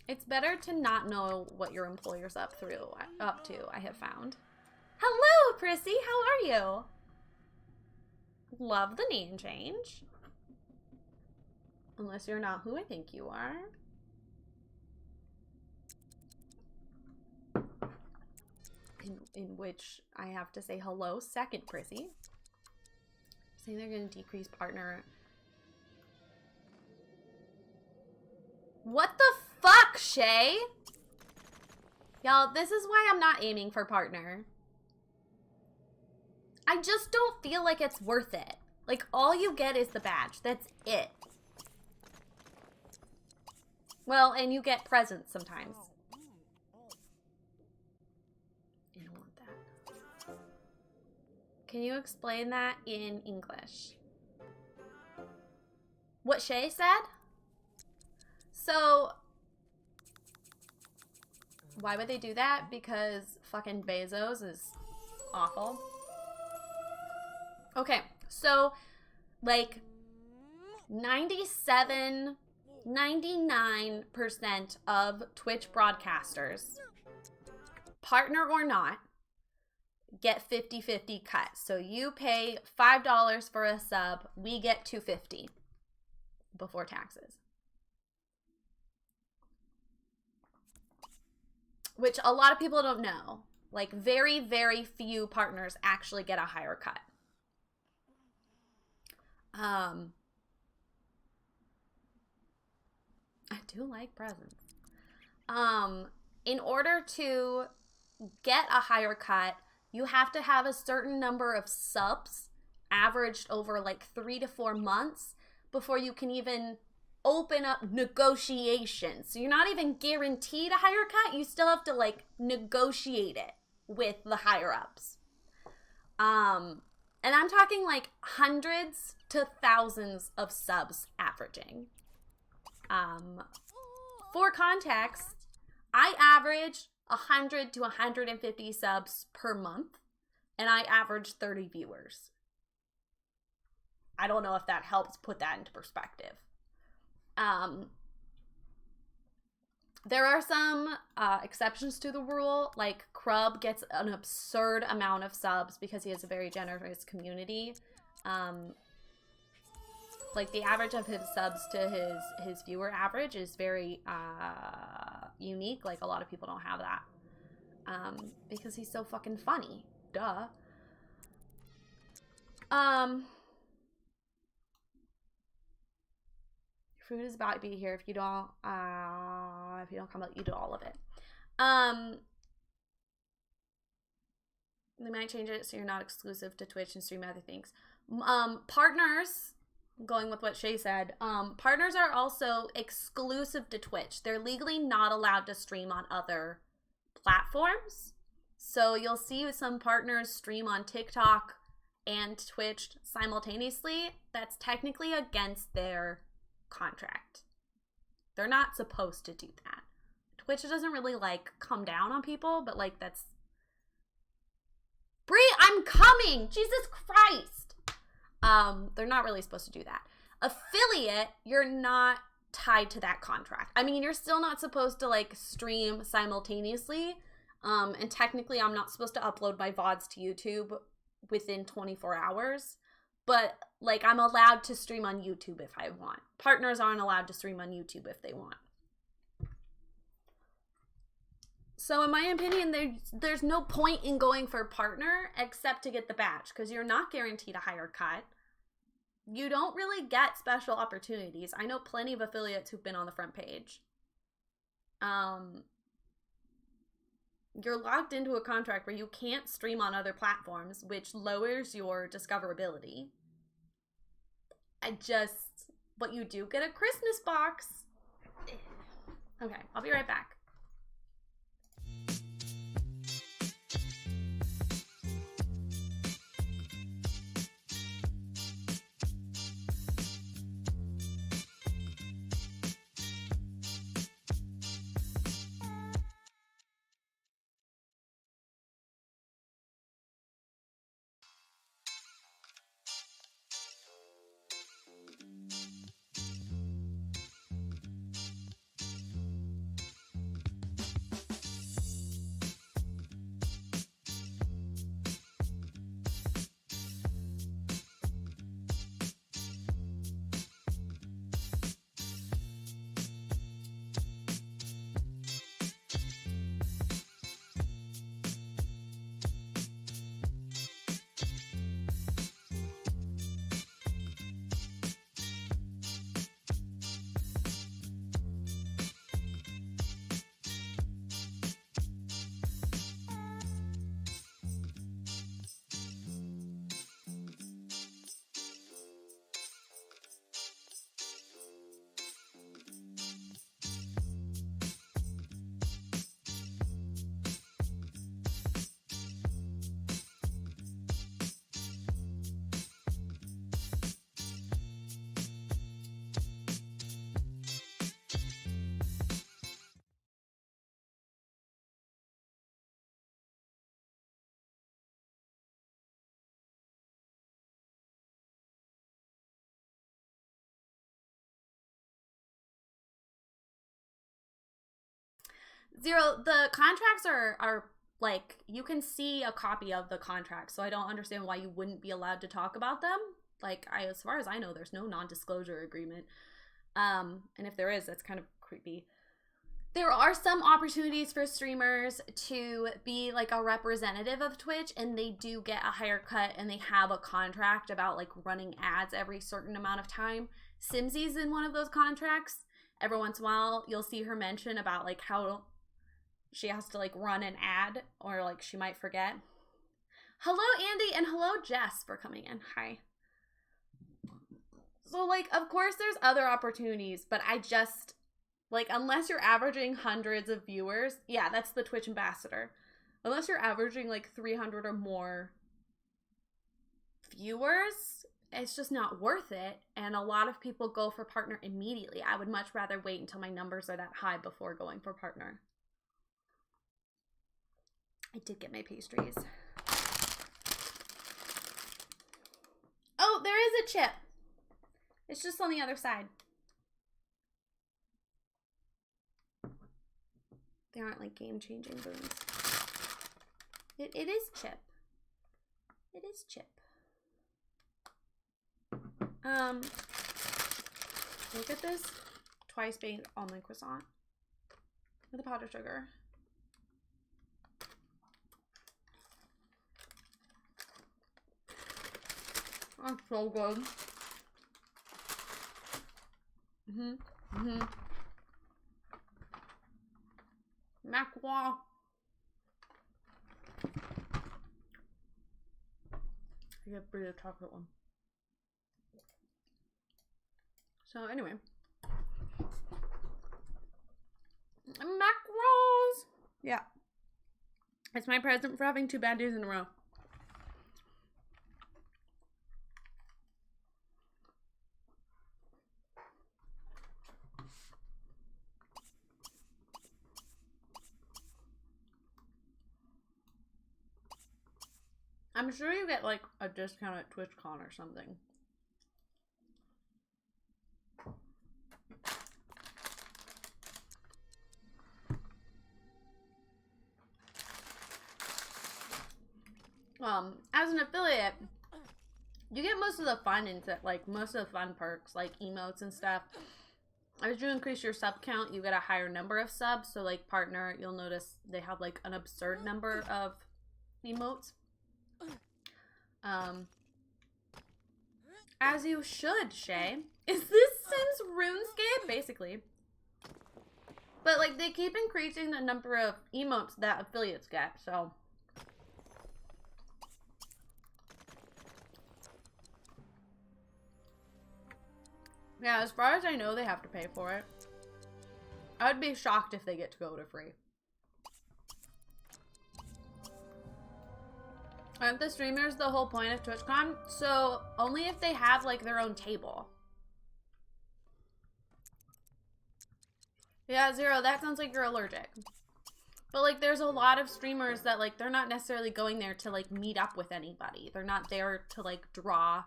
A: It's better to not know what your employer's up to, I have found. Hello, Prissy. How are you? Love the name change. Unless you're not who I think you are. In which I have to say hello, second Prissy. Saying they're going to decrease partner. What the fuck, Shay? Y'all, this is why I'm not aiming for partner. I just don't feel like it's worth it. Like, all you get is the badge. That's it. Well, and you get presents sometimes. Can you explain that in English? What Shay said? So, why would they do that? Because fucking Bezos is awful. Okay, so, like, 99% of Twitch broadcasters, partner or not, get 50-50 cut. So you pay $5 for a sub, we get $2.50 before taxes. Which a lot of people don't know. Like, very, very few partners actually get a higher cut. I do like presents. In order to get a higher cut, you have to have a certain number of subs averaged over like 3 to 4 months before you can even open up negotiations. So you're not even guaranteed a higher cut. You still have to like negotiate it with the higher ups. And I'm talking like hundreds to thousands of subs averaging. For context, I average 100 to 150 subs per month, and I average 30 viewers. I don't know if that helps put that into perspective. There are some exceptions to the rule, like Krub gets an absurd amount of subs because he has a very generous community. Like, the average of his subs to his viewer average is very unique. Like, a lot of people don't have that. Because he's so fucking funny. Duh. Your food is about to be here. If you don't come out, eat all of it. They might change it so you're not exclusive to Twitch and stream other things. Partners, going with what Shay said, partners are also exclusive to Twitch. They're legally not allowed to stream on other platforms. So you'll see some partners stream on TikTok and Twitch simultaneously. That's technically against their contract. They're not supposed to do that. Twitch doesn't really like come down on people, but like that's... Brie, I'm coming! Jesus Christ! They're not really supposed to do that. Affiliate, you're not tied to that contract. I mean, you're still not supposed to like stream simultaneously. And technically I'm not supposed to upload my VODs to YouTube within 24 hours. But like I'm allowed to stream on YouTube if I want. Partners aren't allowed to stream on YouTube if they want. So in my opinion, there's no point in going for partner except to get the badge, because you're not guaranteed a higher cut. You don't really get special opportunities. I know plenty of affiliates who've been on the front page. You're locked into a contract where you can't stream on other platforms, which lowers your discoverability. But you do get a Christmas box. Okay, I'll be right back. Zero, the contracts are like, you can see a copy of the contract, so I don't understand why you wouldn't be allowed to talk about them. Like, as far as I know, there's no non-disclosure agreement. And if there is, that's kind of creepy. There are some opportunities for streamers to be like a representative of Twitch, and they do get a higher cut, and they have a contract about like running ads every certain amount of time. Simsy's in one of those contracts. Every once in a while, you'll see her mention about like how she has to like run an ad, or like she might forget. Hello, Andy, and hello, Jess, for coming in. Hi. So like, of course there's other opportunities, but I just, like, unless you're averaging hundreds of viewers, yeah, that's the Twitch ambassador. Unless you're averaging like 300 or more viewers, it's just not worth it. And a lot of people go for partner immediately. I would much rather wait until my numbers are that high before going for partner. I did get my pastries. Oh, there is a chip. It's just on the other side. They aren't like game-changing boons. It is chip. It is chip. Look at this twice baked almond croissant with a powdered sugar. That's so good. Macwa. I get Brie the chocolate one. So anyway. Mackerels! Yeah. It's my present for having 2 bad days in a row. I'm sure you get like a discount at TwitchCon or something. As an affiliate, you get most of the fun into like most of the fun perks like emotes and stuff. As you increase your sub count, you get a higher number of subs. So like partner, you'll notice they have like an absurd number of emotes. As you should, Shay. Is this Sims RuneScape? Basically. But like they keep increasing the number of emotes that affiliates get, so. Yeah, as far as I know, they have to pay for it. I would be shocked if they get to go to free. Aren't the streamers the whole point of TwitchCon? So, only if they have, like, their own table. Yeah, Zero, that sounds like you're allergic. But, like, there's a lot of streamers that, like, they're not necessarily going there to, like, meet up with anybody. They're not there to, like, draw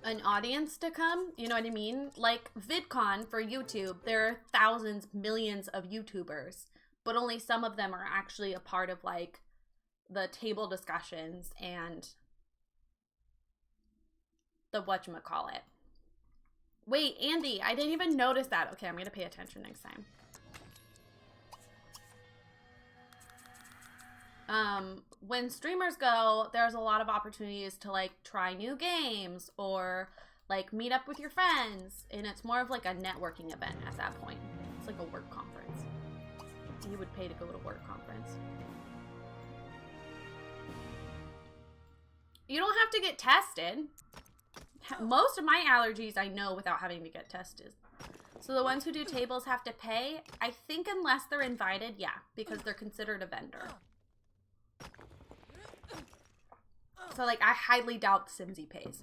A: an audience to come. You know what I mean? Like, VidCon for YouTube, there are thousands, millions of YouTubers. But only some of them are actually a part of, like, the table discussions and the whatchamacallit. Wait, Andy, I didn't even notice that. Okay, I'm gonna pay attention next time. When streamers go, there's a lot of opportunities to like try new games or like meet up with your friends, and it's more of like a networking event at that point. It's like a work conference. You would pay to go to a work conference. You don't have to get tested. Most of my allergies I know without having to get tested. So the ones who do tables have to pay. I think unless they're invited, yeah, because they're considered a vendor. So like I highly doubt Simsy pays.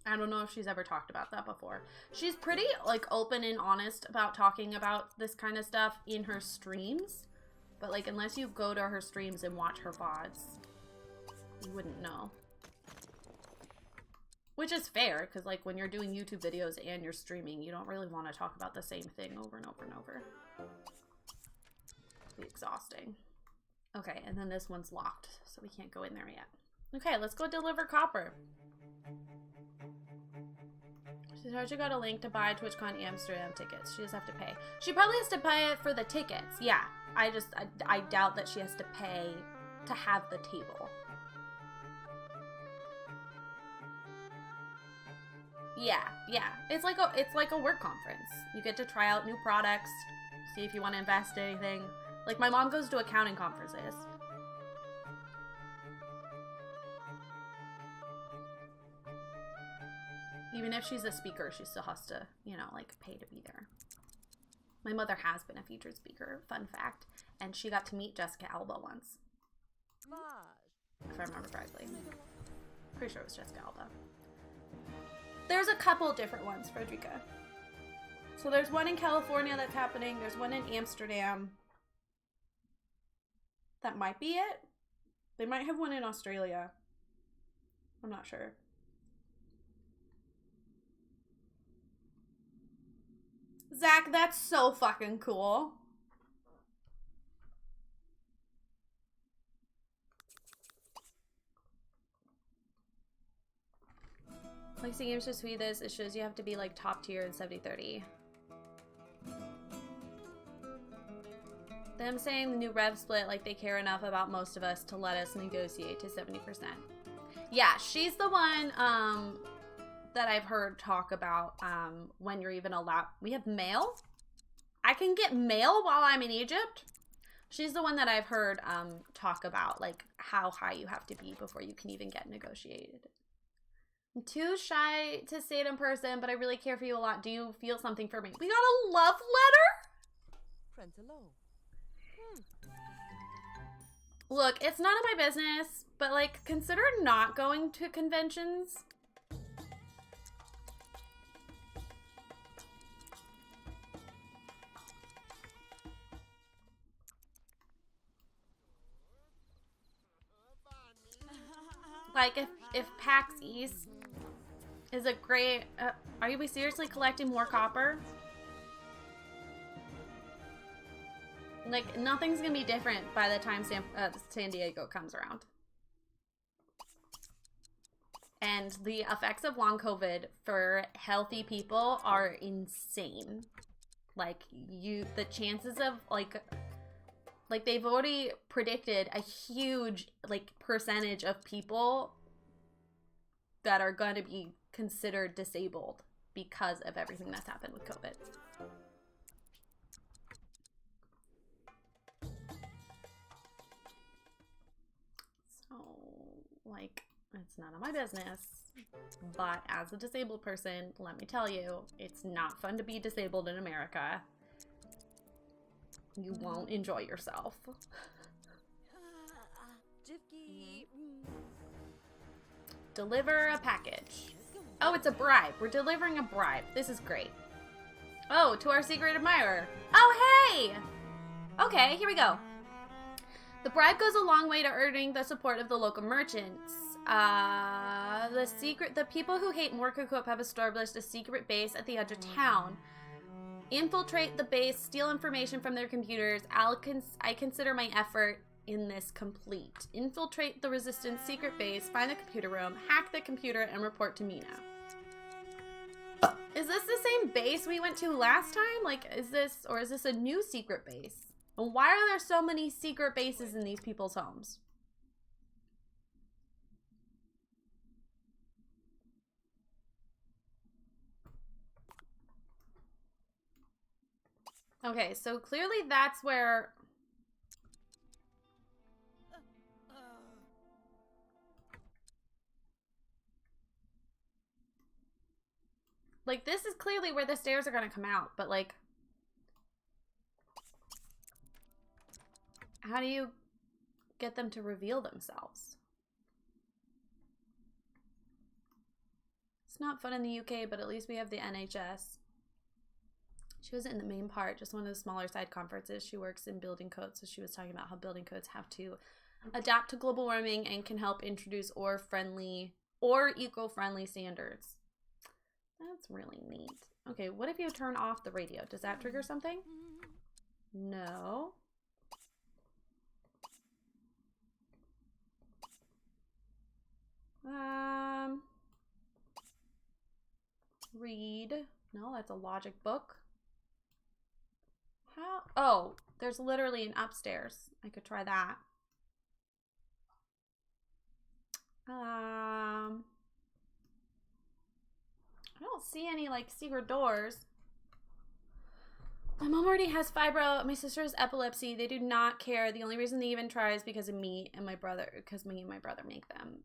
A: I don't know if she's ever talked about that before. She's pretty like open and honest about talking about this kind of stuff in her streams. But, like, unless you go to her streams and watch her VODs, you wouldn't know. Which is fair, because, like, when you're doing YouTube videos and you're streaming, you don't really want to talk about the same thing over and over and over. It'd be exhausting. Okay, and then this one's locked, so we can't go in there yet. Okay, let's go deliver copper. She said she got a link to buy TwitchCon Amsterdam tickets. She just have to pay. She probably has to pay it for the tickets. Yeah. I doubt that she has to pay to have the table. Yeah. It's like a work conference. You get to try out new products, see if you want to invest in anything. Like my mom goes to accounting conferences. Even if she's a speaker, she still has to, you know, like pay to be there. My mother has been a featured speaker, fun fact, and she got to meet Jessica Alba once. If I remember correctly. Pretty sure it was Jessica Alba. There's a couple different ones, Frederica. So there's one in California that's happening. There's one in Amsterdam. That might be it. They might have one in Australia. I'm not sure. Zach, that's so fucking cool. Like, the games just tweet this. It shows you have to be, like, top tier in 70-30. Them saying the new rev split, like, they care enough about most of us to let us negotiate to 70%. Yeah, she's the one, that I've heard talk about when you're even allowed. We have mail? I can get mail while I'm in Egypt? She's the one that I've heard talk about, like, how high you have to be before you can even get negotiated. I'm too shy to say it in person, but I really care for you a lot. Do you feel something for me? We got a love letter? Look, it's none of my business, but, like, consider not going to conventions. Like, if PAX East is a great... are we seriously collecting more copper? Like, nothing's gonna be different by the time San Diego comes around. And the effects of long COVID for healthy people are insane. Like, the chances of, like they've already predicted a huge, like, percentage of people that are going to be considered disabled because of everything that's happened with COVID. So, like, it's none of my business. But as a disabled person, let me tell you, it's not fun to be disabled in America. You won't enjoy yourself. Deliver a package. Oh, it's a bribe. We're delivering a bribe. This is great. Oh, to our secret admirer. Oh, hey! Okay, here we go. The bribe goes a long way to earning the support of the local merchants. The people who hate Morcocoop have established a secret base at the edge of town. Infiltrate the base, steal information from their computers. I consider my effort in this complete. Infiltrate the Resistance secret base, find the computer room, hack the computer, and report to Mina. Is this the same base we went to last time? Like, is this a new secret base? And why are there so many secret bases in these people's homes? Okay, so clearly that's where... Like, this is clearly where the stairs are gonna come out, but, like... How do you get them to reveal themselves? It's not fun in the UK, but at least we have the NHS. She wasn't in the main part, just one of the smaller side conferences. She works in building codes, so she was talking about how building codes have to adapt to global warming and can help introduce eco-friendly standards. That's really neat. Okay, what if you turn off the radio? Does that trigger something? No. Read. No, that's a logic book. How? Oh, there's literally an upstairs. I could try that. I don't see any, like, secret doors. My mom already has fibro. My sister has epilepsy. They do not care. The only reason they even try is because of me and my brother, because me and my brother make them.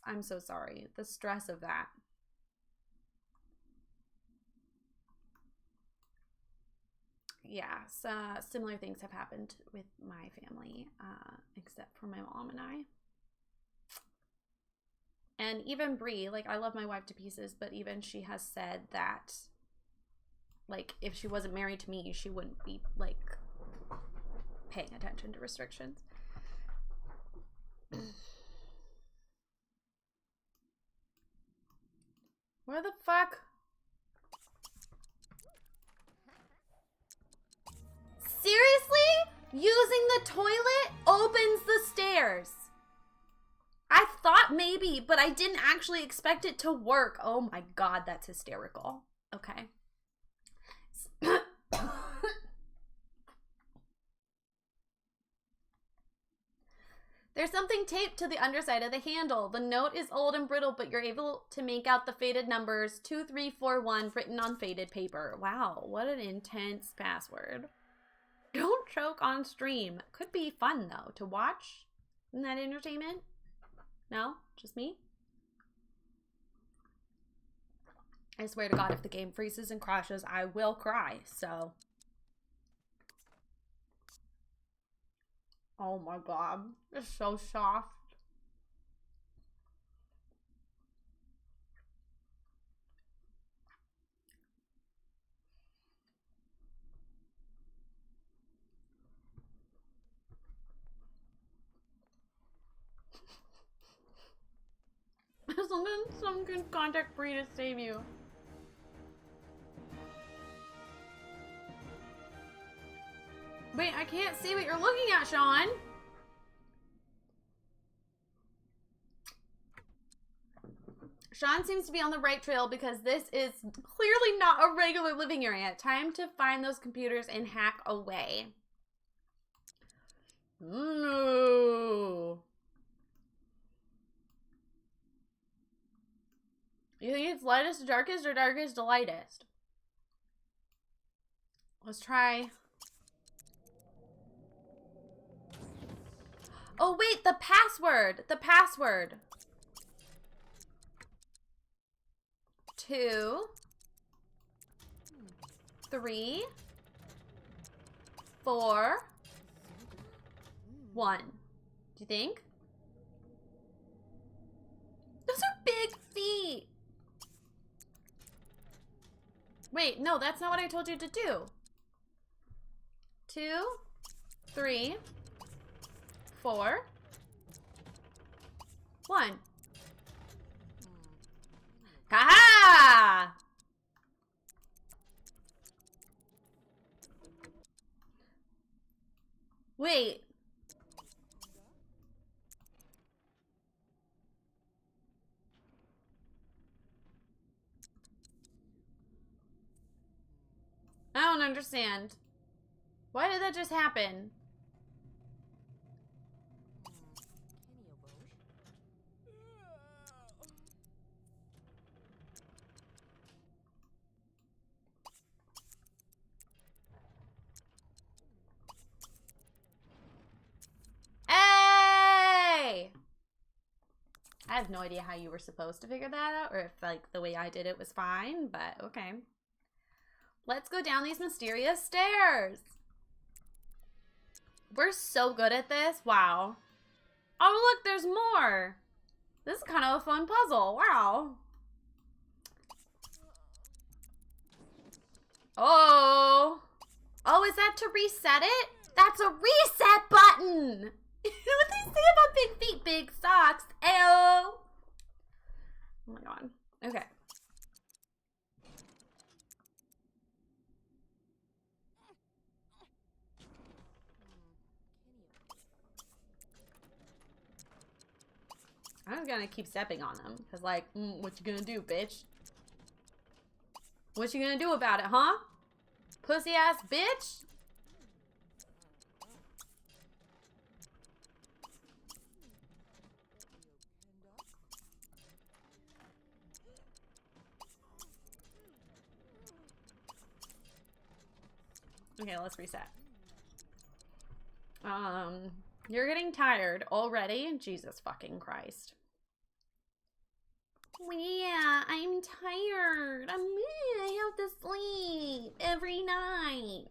A: I'm so sorry. The stress of that. Yeah, so similar things have happened with my family, except for my mom and I. And even Brie, like, I love my wife to pieces, but even she has said that, like, if she wasn't married to me, she wouldn't be, like, paying attention to restrictions. Where the fuck? Seriously? Using the toilet opens the stairs. I thought maybe, but I didn't actually expect it to work. Oh my god, that's hysterical. Okay. There's something taped to the underside of the handle. The note is old and brittle, but you're able to make out the faded numbers 2341 written on faded paper. Wow, what an intense password. Don't choke on stream. Could be fun though to watch. Isn't that entertainment? No? Just me? I swear to God, if the game freezes and crashes, I will cry, so. Oh my God, it's so soft. As long as someone can contact Bree to save you. Wait, I can't see what you're looking at, Sean. Sean seems to be on the right trail because this is clearly not a regular living area. Time to find those computers and hack away. No. You think it's lightest to darkest or darkest to lightest? Let's try. Oh wait, the password. The password. 2, 3, 4, 1. Do you think? Those are big feet. Wait, no, that's not what I told you to do. 2, 3, 4, 1. Ha-ha! Wait. I don't understand. Why did that just happen? Hey! I have no idea how you were supposed to figure that out, or if like the way I did it was fine, but okay. Let's go down these mysterious stairs. We're so good at this. Wow. Oh, look, there's more. This is kind of a fun puzzle. Wow. Oh. Oh, is that to reset it? That's a reset button. What they say about big feet, big socks. Ayo. Oh my God. Okay. I'm gonna keep stepping on them, cause like, what you gonna do, bitch? What you gonna do about it, huh? Pussy ass bitch? Okay, let's reset. You're getting tired already? Jesus fucking Christ. Yeah, I'm tired. I have to sleep every night.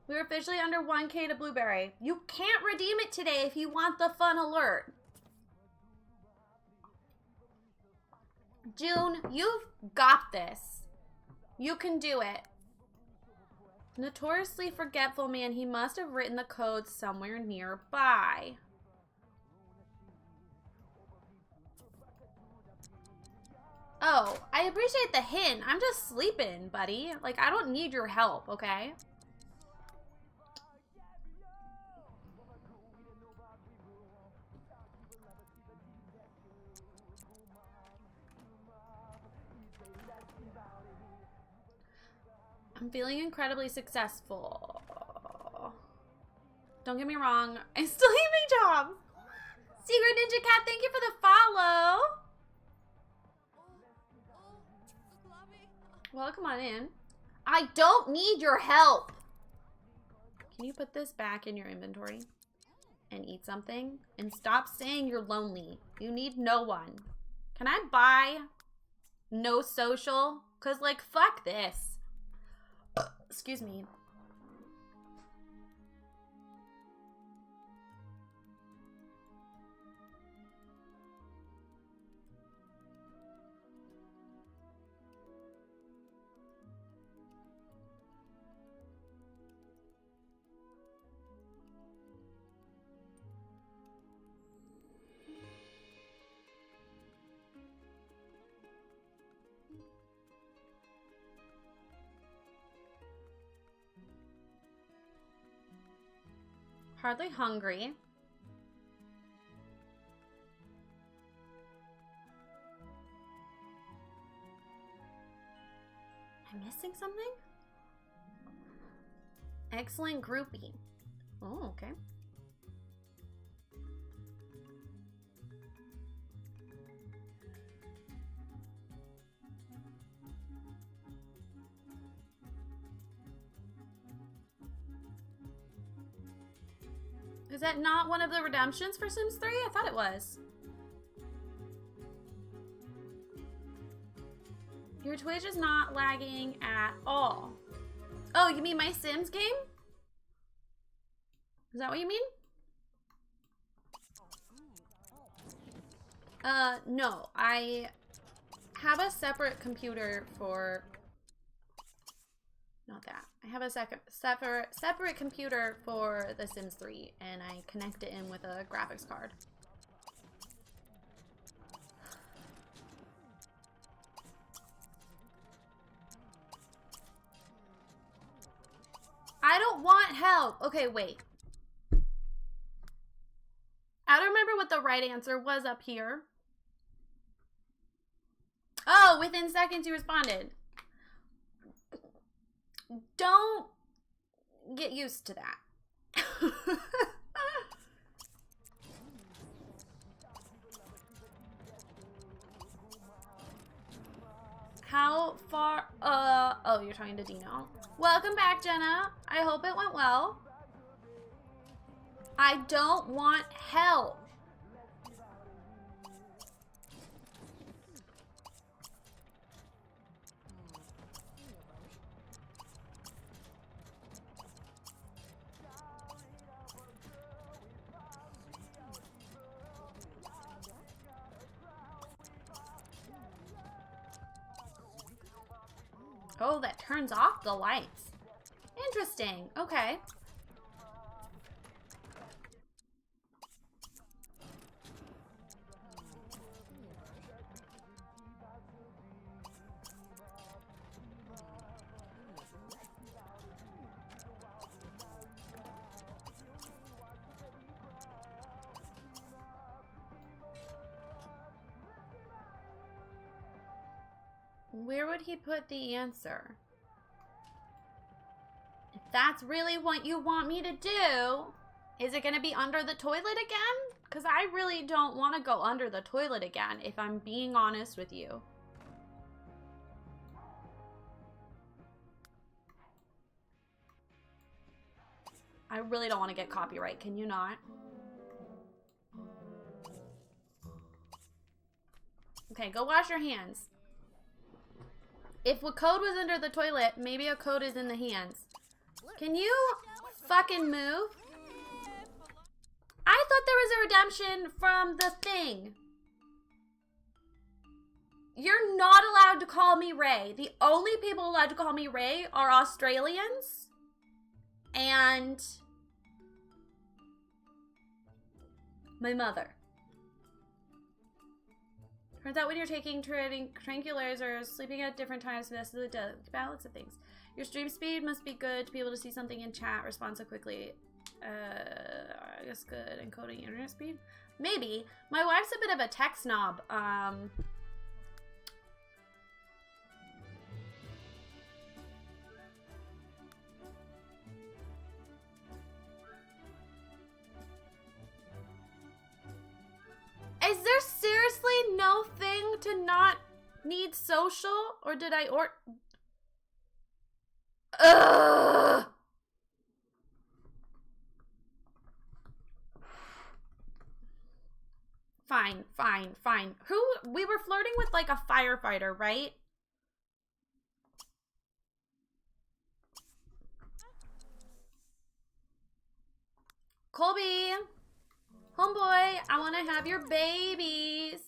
A: We're officially under 1K to Blueberry. You can't redeem it today if you want the fun alert. June, you've got this. You can do it. Notoriously forgetful man, he must have written the code somewhere nearby. Oh, I appreciate the hint. I'm just sleeping, buddy. Like, I don't need your help, okay? I'm feeling incredibly successful. Don't get me wrong, I still hate my job. Secret Ninja Cat, thank you for the follow. Well, come on in. I don't need your help. Can you put this back in your inventory and eat something? And stop saying you're lonely. You need no one. Can I buy no social? Because, like, fuck this. Excuse me. Hardly hungry. Am I missing something? Excellent groupie. Oh, okay. Is that not one of the redemptions for Sims 3? I thought it was. Your Twitch is not lagging at all. Oh, you mean my Sims game? Is that what you mean? No. I have a separate computer for... Not that. I have a separate computer for The Sims 3, and I connect it in with a graphics card. I don't want help. Okay, wait. I don't remember what the right answer was up here. Oh, within seconds you responded. Don't get used to that. How far? Oh, you're talking to Dino. Welcome back, Jenna. I hope it went well. I don't want help. Oh, that turns off the lights. Interesting. Okay. Where would he put the answer? If that's really what you want me to do, is it going to be under the toilet again? Because I really don't want to go under the toilet again, if I'm being honest with you. I really don't want to get copyright. Can you not? Okay, go wash your hands. If a code was under the toilet, maybe a code is in the hands. Can you fucking move? I thought there was a redemption from the thing. You're not allowed to call me Ray. The only people allowed to call me Ray are Australians and my mother. Turns out when you're taking tranquilizers, sleeping at different times, this is the balance of things. Your stream speed must be good to be able to see something in chat, respond so quickly. I guess good. Encoding internet speed? Maybe. My wife's a bit of a tech snob. Is there seriously no thing to not need social? Or did I Ugh! Fine, fine, fine. We were flirting with like a firefighter, right? Colby, homeboy, I want to have your babies.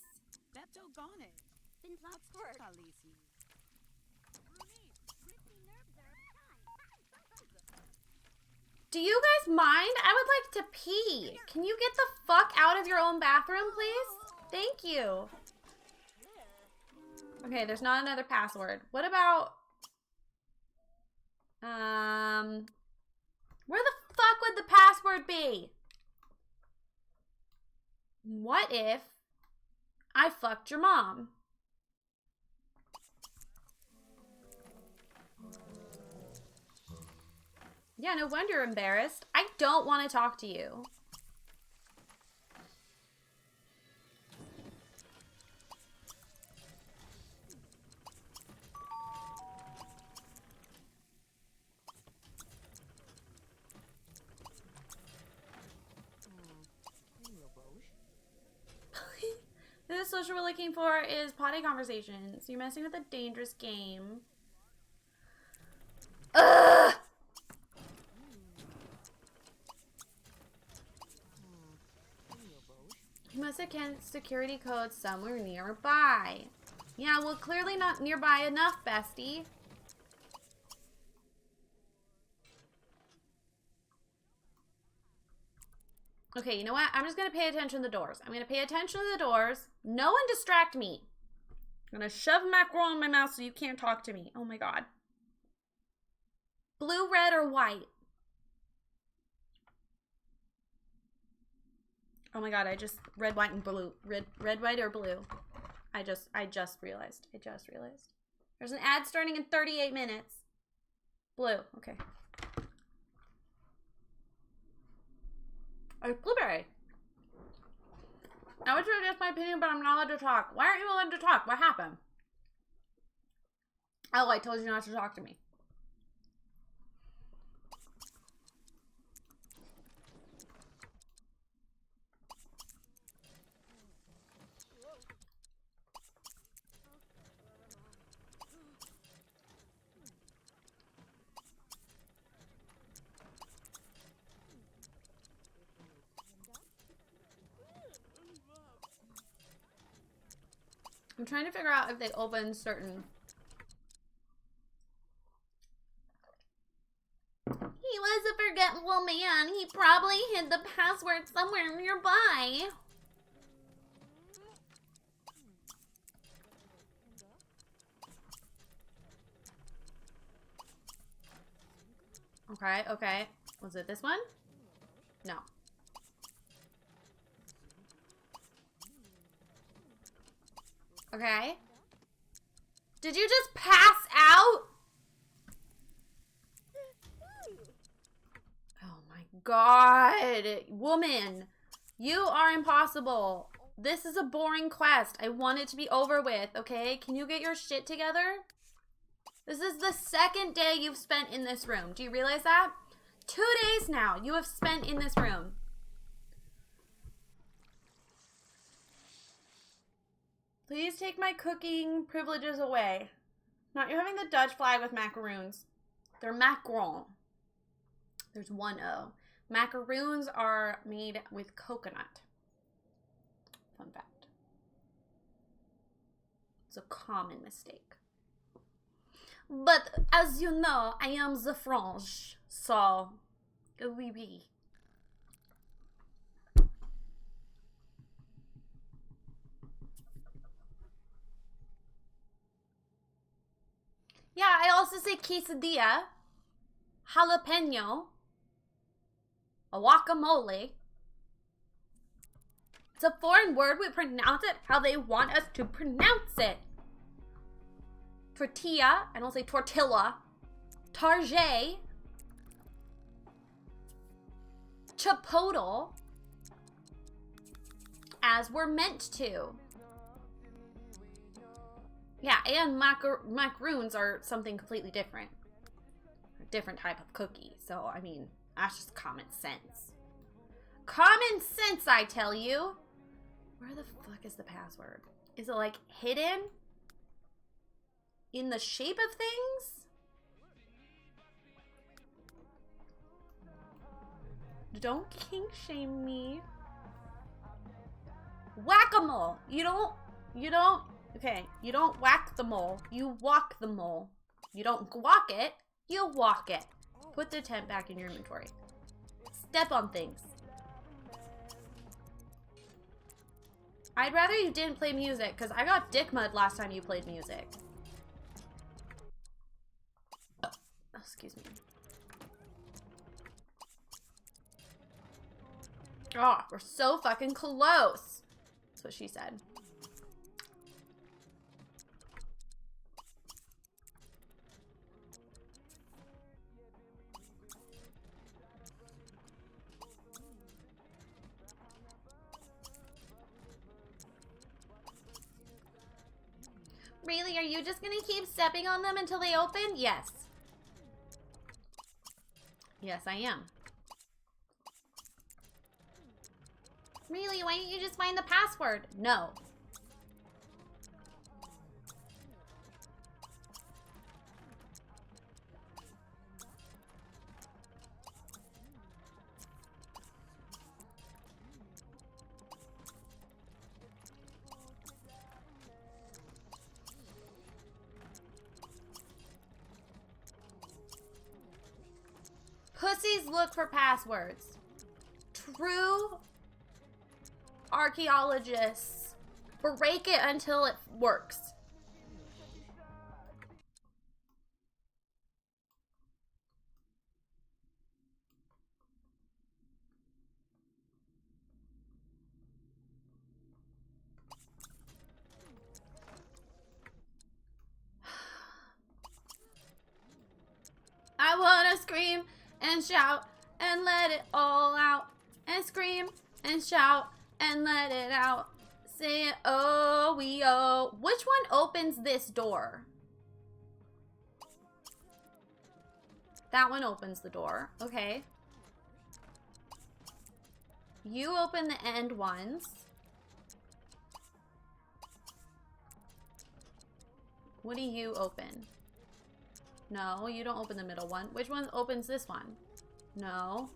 A: Do you guys mind? I would like to pee. Can you get the fuck out of your own bathroom, please? Thank you. Okay, there's not another password. What about... Where the fuck would the password be? What if I fucked your mom? Yeah, no wonder you're embarrassed. I don't want to talk to you. The social we're looking for is potty conversations. You're messing with a dangerous game. Ugh! You must have security codes somewhere nearby. Yeah, well, clearly not nearby enough, bestie. Okay, you know what? I'm just going to pay attention to the doors. I'm going to pay attention to the doors. No one distract me. I'm going to shove mackerel in my mouth so you can't talk to me. Oh my god. Blue, red, or white? Oh my god, I just... Red, white, and blue. Red, white, or blue? I just realized. There's an ad starting in 38 minutes. Blue. Okay. Oh, blueberry. I would suggest my opinion, but I'm not allowed to talk. Why aren't you allowed to talk? What happened? Oh, I told you not to talk to me. I'm trying to figure out if they open certain... He was a forgetful man. He probably hid the password somewhere nearby. Okay, okay. Was it this one? No. Okay. Did you just pass out? Oh my god. Woman, you are impossible. This is a boring quest. I want it to be over with, okay? Can you get your shit together? This is the second day you've spent in this room. Do you realize that? 2 days now you have spent in this room. Please take my cooking privileges away. Not you're having the Dutch flag with macaroons. They're macaron. There's one O. Macaroons are made with coconut. Fun fact. It's a common mistake. But as you know, I am the French, so oui, oui. Yeah, I also say quesadilla, jalapeno, a guacamole. It's a foreign word. We pronounce it how they want us to pronounce it. Tortilla, I don't say tortilla. Target. Chipotle. As we're meant to. Yeah, and macaroons are something completely different. A different type of cookie. So, I mean, that's just common sense. Common sense, I tell you. Where the fuck is the password? Is it like hidden in the shape of things? Don't kink shame me. Whack-a-mole. You don't, okay, you don't whack the mole. You walk the mole. You don't walk it, you walk it. Put the tent back in your inventory. Step on things. I'd rather you didn't play music, because I got dick mud last time you played music. Oh, excuse me. Oh, we're so fucking close. That's what she said. Really? Are you just gonna keep stepping on them until they open? Yes. Yes, I am. Really? Why don't you just find the password? No. Pussies look for passwords. True archaeologists break it until it works. I wanna scream and shout and let it all out, and scream and shout and let it out. Say it, oh, we oh. Which one opens this door? That one opens the door. Okay. You open the end ones. What do you open? No, you don't open the middle one. Which one opens this one? No.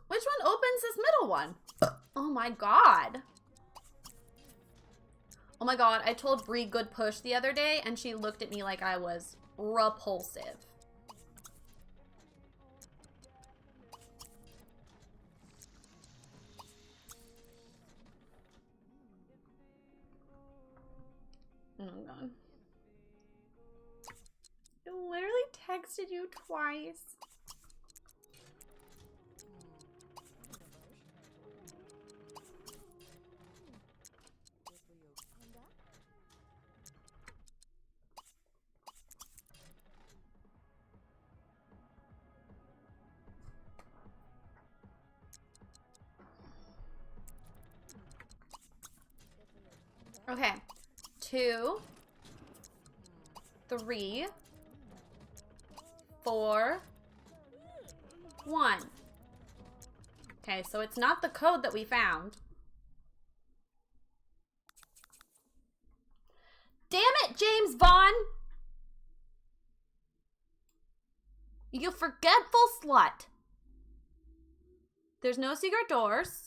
A: Which one opens this middle one? Oh my god. Oh my god, I told Bree good push the other day and she looked at me like I was repulsive. Oh my god. I literally texted you twice. Okay. 2, 3, 4, 1. Okay, so it's not the code that we found. Damn it, James Vaughn! You forgetful slut. There's no secret doors.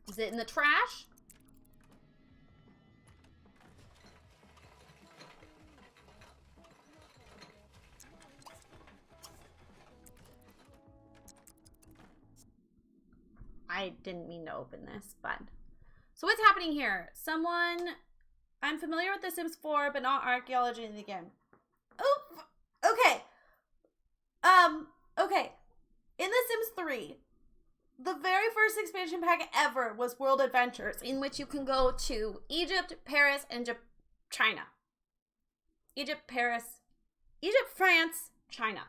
A: Is it in the trash? I didn't mean to open this, but... So what's happening here? Someone... I'm familiar with The Sims 4, but not archaeology in the game. Oh, okay. Okay. In The Sims 3... The very first expansion pack ever was World Adventures, in which you can go to Egypt, Paris, and China. Egypt, France, China.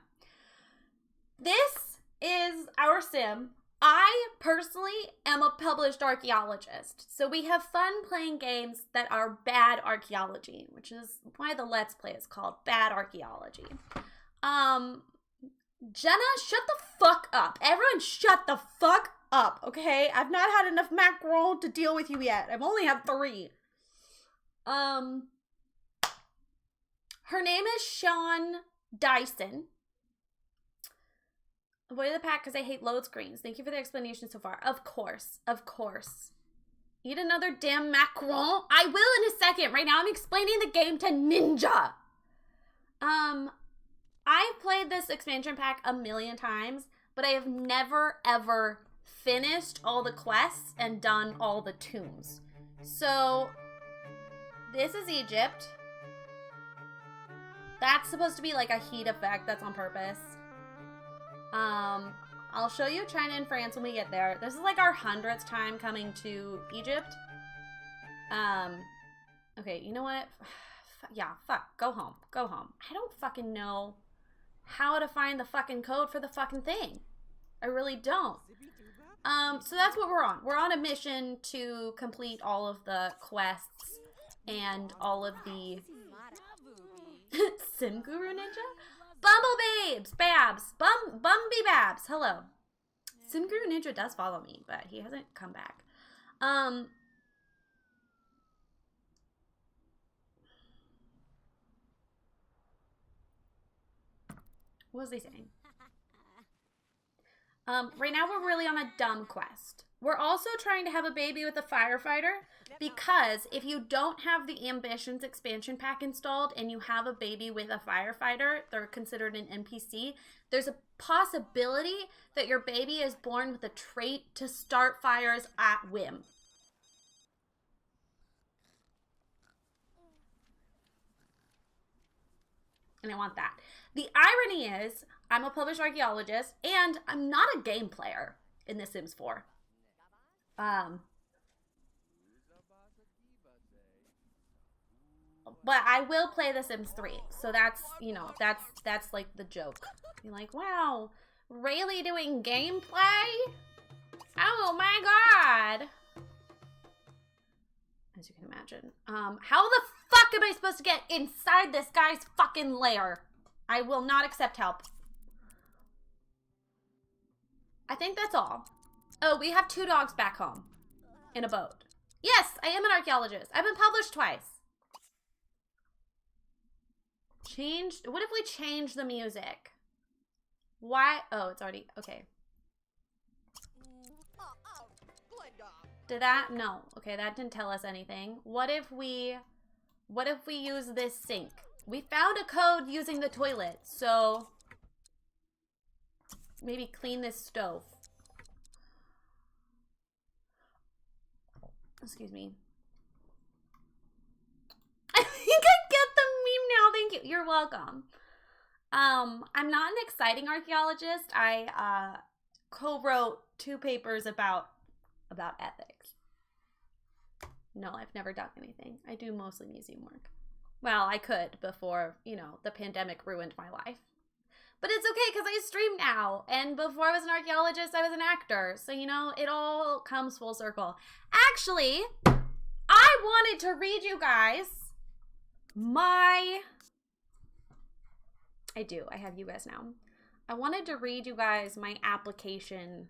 A: This is our sim. I personally am a published archaeologist, so we have fun playing games that are bad archaeology, which is why the Let's Play is called Bad Archaeology. Jenna, shut the fuck up. Everyone shut the fuck up, okay? I've not had enough mackerel to deal with you yet. I've only had 3. Her name is Sean Dyson. Avoid the pack because I hate load screens. Thank you for the explanation so far. Of course. Of course. Eat another damn macaron? I will in a second. Right now I'm explaining the game to Ninja. I've played this expansion pack a million times, but I have never, ever finished all the quests and done all the tombs. So, this is Egypt. That's supposed to be like a heat effect. That's on purpose. I'll show you China and France when we get there. This is like our 100th time coming to Egypt. Okay, you know what? Yeah, fuck. Go home. Go home. I don't fucking know how to find the fucking code for the fucking thing. I really don't. So that's what we're on. We're on a mission to complete all of the quests and all of the Sim Guru Ninja? Bumble Babes! Babs! Bumby Babs! Hello. Sim Guru Ninja does follow me, but he hasn't come back. What was he saying? Right now we're really on a dumb quest. We're also trying to have a baby with a firefighter because if you don't have the Ambitions expansion pack installed and you have a baby with a firefighter, they're considered an NPC, there's a possibility that your baby is born with a trait to start fires at whim. And I want that. The irony is, I'm a published archaeologist, and I'm not a game player in The Sims 4. But I will play The Sims 3, so that's, you know, that's like the joke. You're like, wow, Rayleigh doing gameplay? Oh my god! As you can imagine. How the fuck am I supposed to get inside this guy's fucking lair? I will not accept help. I think that's all. Oh, we have 2 dogs back home. In a boat. Yes, I am an archaeologist. I've been published twice. What if we change the music? Why? Oh, it's already, okay. Did that? No. Okay, that didn't tell us anything. What if we use this sink? We found a code using the toilet, so maybe clean this stove. Excuse me. I think I get the meme now. Thank you. You're welcome. I'm not an exciting archaeologist. I co-wrote 2 papers about ethics. No, I've never done anything. I do mostly museum work. Well, I could before, you know, the pandemic ruined my life. But it's okay because I stream now. And before I was an archaeologist, I was an actor. So, you know, it all comes full circle. Actually, I wanted to read you guys I have you guys now. I wanted to read you guys my application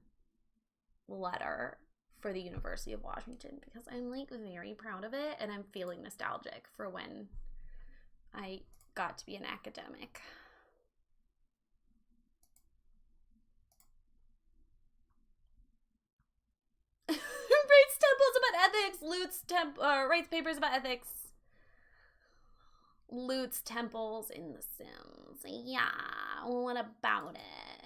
A: letter for the University of Washington because I'm like very proud of it and I'm feeling nostalgic for when I got to be an academic. Writes temples about ethics, writes papers about ethics, loots temples in The Sims. Yeah, what about it?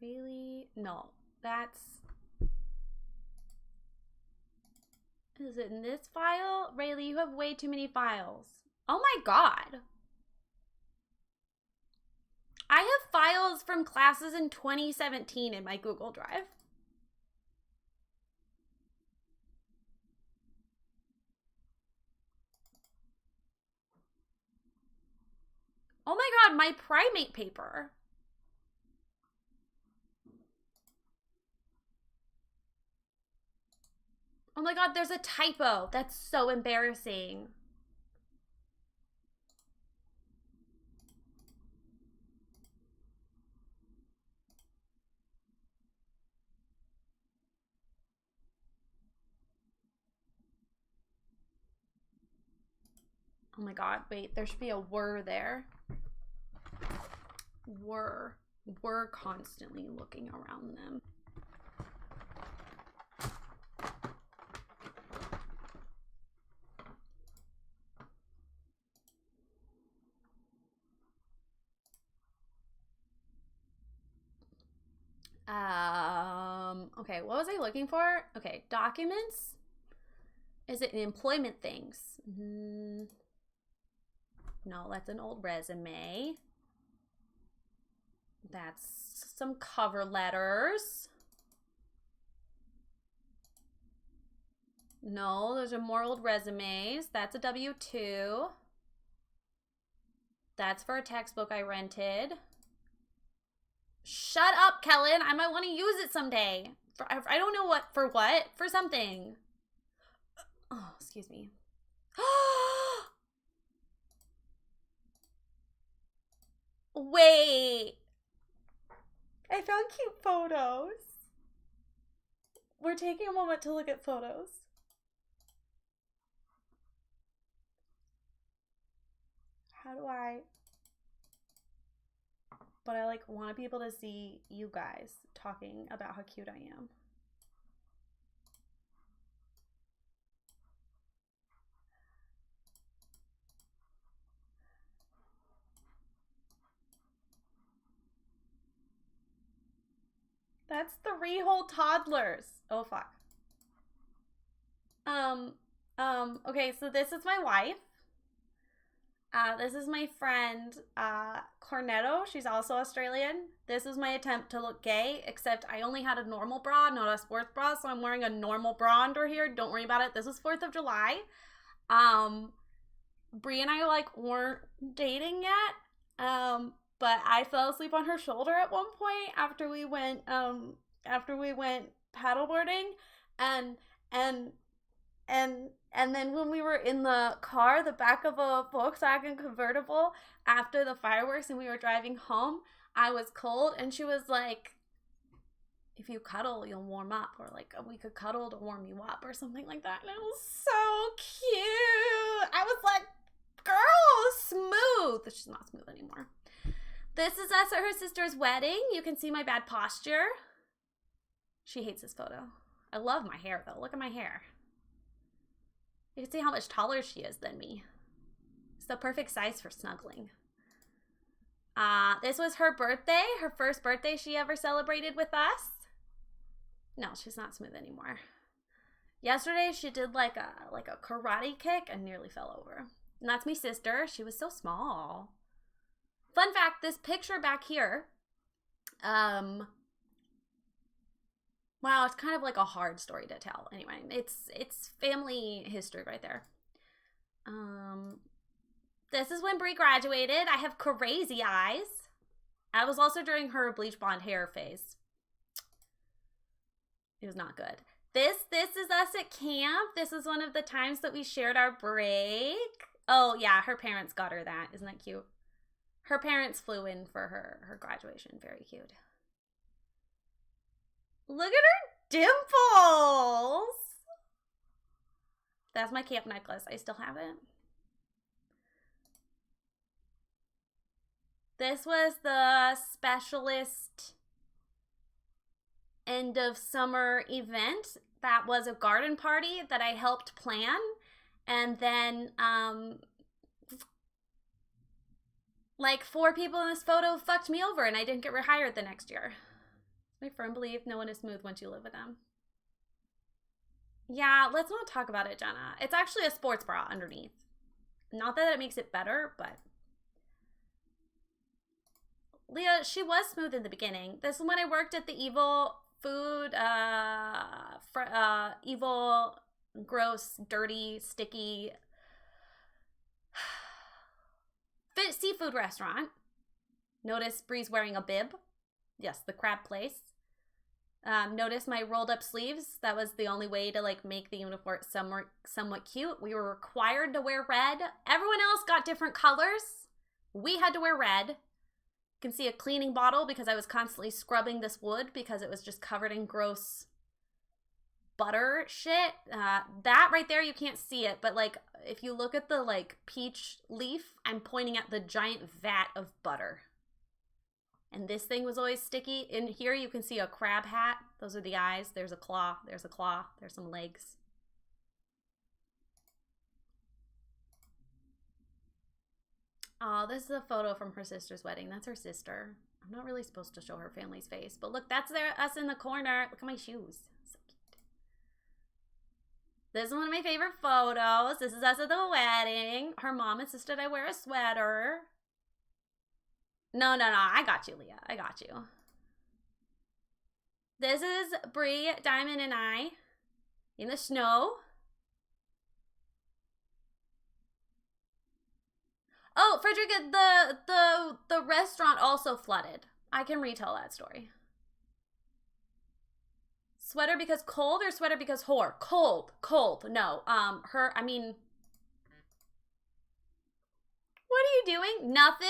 A: Really? No, that's... Is it in this file? Rayleigh, you have way too many files. Oh my god. I have files from classes in 2017 in my Google Drive. Oh my god, my primate paper. Oh my god, there's a typo. That's so embarrassing. Oh my god, wait, there should be a were there. We're constantly looking around them. Okay, what was I looking for? Okay, documents. Is it employment things? No, that's an old resume. That's some cover letters. No, those are more old resumes. That's a W-2. That's for a textbook I rented. Shut up, Kellen. I might want to use it someday. I don't know what. For what? For something. Oh, excuse me. Wait. I found cute photos. We're taking a moment to look at photos. How do I... But I like want to be able to see you guys talking about how cute I am. That's 3 whole toddlers. Oh fuck. Okay, so this is my wife. This is my friend, Cornetto. She's also Australian. This is my attempt to look gay, except I only had a normal bra, not a sports bra, so I'm wearing a normal bra under here. Don't worry about it. This is 4th of July. Brie and I, like, weren't dating yet, but I fell asleep on her shoulder at one point after we went paddleboarding, and then when we were in the car, the back of a Volkswagen convertible, after the fireworks and we were driving home, I was cold and she was like, if you cuddle, you'll warm up, or like, we could cuddle to warm you up or something like that. And it was so cute. I was like, girl, smooth. She's not smooth anymore. This is us at her sister's wedding. You can see my bad posture. She hates this photo. I love my hair though. Look at my hair. You can see how much taller she is than me. It's the perfect size for snuggling. This was her birthday, her first birthday she ever celebrated with us. No, she's not smooth anymore. Yesterday she did like a karate kick and nearly fell over. And that's my sister. She was so small. Fun fact, this picture back here, wow, it's kind of like a hard story to tell. Anyway, it's family history right there. This is when Brie graduated. I have crazy eyes. I was also during her bleach blonde hair phase. It was not good. This is us at camp. This is one of the times that we shared our break. Oh yeah, her parents got her that. Isn't that cute? Her parents flew in for her graduation. Very cute. Look at her dimples. That's my camp necklace. I still have it. This was the specialist end of summer event that was a garden party that I helped plan. And then, like 4 people in this photo fucked me over and I didn't get rehired the next year. My firm belief, no one is smooth once you live with them. Yeah, let's not talk about it, Jenna. It's actually a sports bra underneath. Not that it makes it better, but... Leah, she was smooth in the beginning. This is when I worked at the evil food, evil, gross, dirty, sticky seafood restaurant. Notice Bree's wearing a bib. Yes, the crab place. Notice my rolled up sleeves. That was the only way to like make the uniform somewhat cute. We were required to wear red. Everyone else got different colors. We had to wear red. You can see a cleaning bottle because I was constantly scrubbing this wood because it was just covered in gross butter shit. That right there, you can't see it, but like if you look at the like peach leaf, I'm pointing at the giant vat of butter. And this thing was always sticky. In here you can see a crab hat. Those are the eyes. There's a claw. There's a claw. There's some legs. Oh, this is a photo from her sister's wedding. That's her sister. I'm not really supposed to show her family's face, but look, that's us in the corner. Look at my shoes. So cute. This is one of my favorite photos. This is us at the wedding. Her mom insisted I wear a sweater. No. I got you, Leah. I got you. This is Bree, Diamond, and I in the snow. Oh, Frederica, the restaurant also flooded. I can retell that story. Sweater because cold or sweater because whore? Cold. No. I mean, what are you doing? Nothing?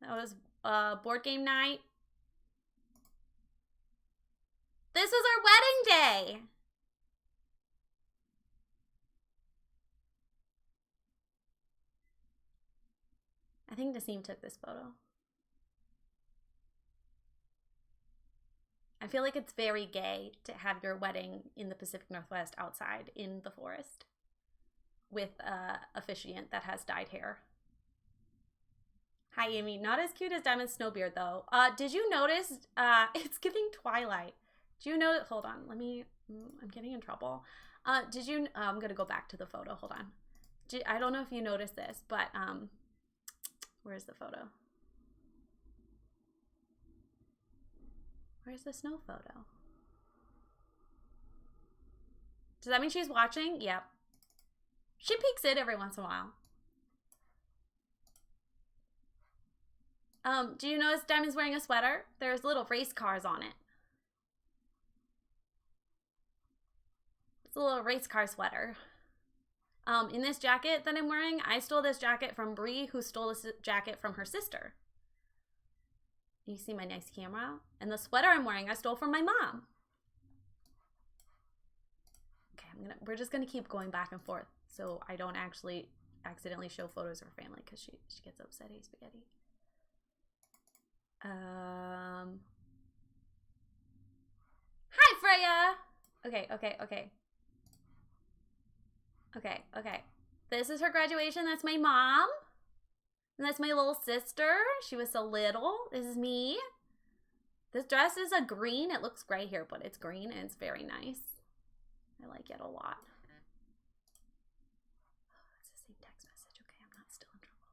A: That was board game night. This was our wedding day. I think Nassim took this photo. I feel like it's very gay to have your wedding in the Pacific Northwest outside in the forest with a officiant that has dyed hair. Hi, Amy. Not as cute as Diamond Snowbeard, though. Did you notice? It's giving Twilight. Do you know? Hold on. I'm getting in trouble. Did you? I'm gonna go back to the photo. Hold on. I don't know if you noticed this, but where's the photo? Where's the snow photo? Does that mean she's watching? Yep. She peeks in every once in a while. Do you notice Diamond's wearing a sweater? There's little race cars on it. It's a little race car sweater. In this jacket that I'm wearing, I stole this jacket from Bree, who stole this jacket from her sister. You see my nice camera? And the sweater I'm wearing, I stole from my mom. Okay, we're just gonna keep going back and forth so I don't actually accidentally show photos of her family because she gets upset. Hey, spaghetti. Hi, Freya. Okay. This is her graduation. That's my mom. And that's my little sister. She was so little. This is me. This dress is a green. It looks gray here, but it's green and it's very nice. I like it a lot. Oh, it's the same text message. Okay, I'm not still in trouble.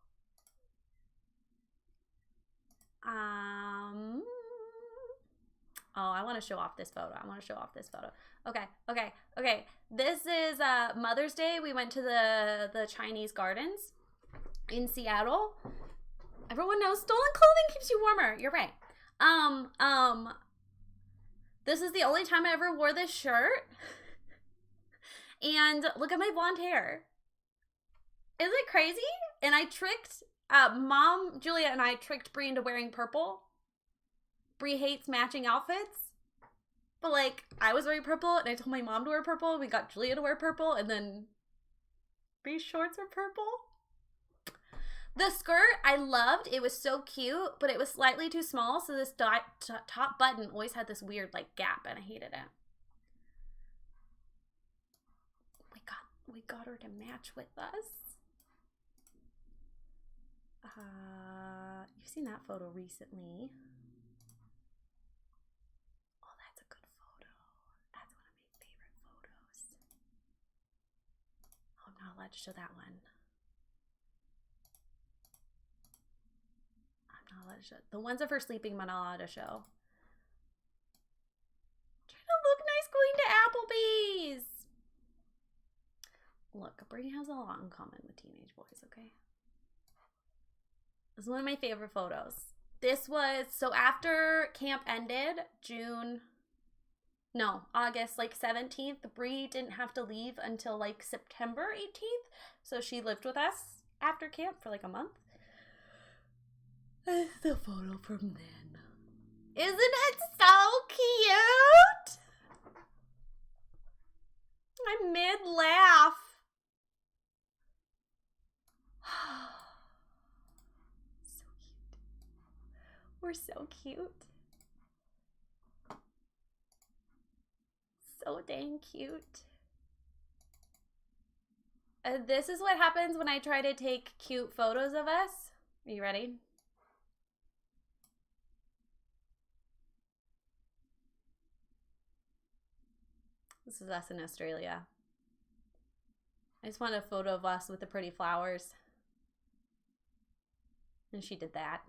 A: Oh, I want to show off this photo. Okay. This is Mother's Day. We went to the Chinese gardens in Seattle. Everyone knows stolen clothing keeps you warmer. You're right. This is the only time I ever wore this shirt. And look at my blonde hair. Isn't it crazy? And I tricked Mom, Julia, and I tricked Bree into wearing purple. Bree hates matching outfits. But like, I was wearing purple and I told my mom to wear purple. We got Julia to wear purple and then Bree's shorts were purple. The skirt I loved. It was so cute, but it was slightly too small. So this top button always had this weird like gap and I hated it. We got her to match with us. You've seen that photo recently. Oh, that's a good photo. That's one of my favorite photos. Oh, I'm not allowed to show that one. I'm not allowed to show. The ones of her sleeping, I'm not allowed to show. Trying to look nice going to Applebee's. Look, Brittany has a lot in common with teenage boys, okay? This is one of my favorite photos. This was, so after camp ended, August like 17th, Brie didn't have to leave until like September 18th. So she lived with us after camp for like a month. The photo from then. Isn't it so cute? I'm mid-laugh. So cute. We're so cute. So dang cute. This is what happens when I try to take cute photos of us. Are you ready? This is us in Australia. I just want a photo of us with the pretty flowers. And she did that.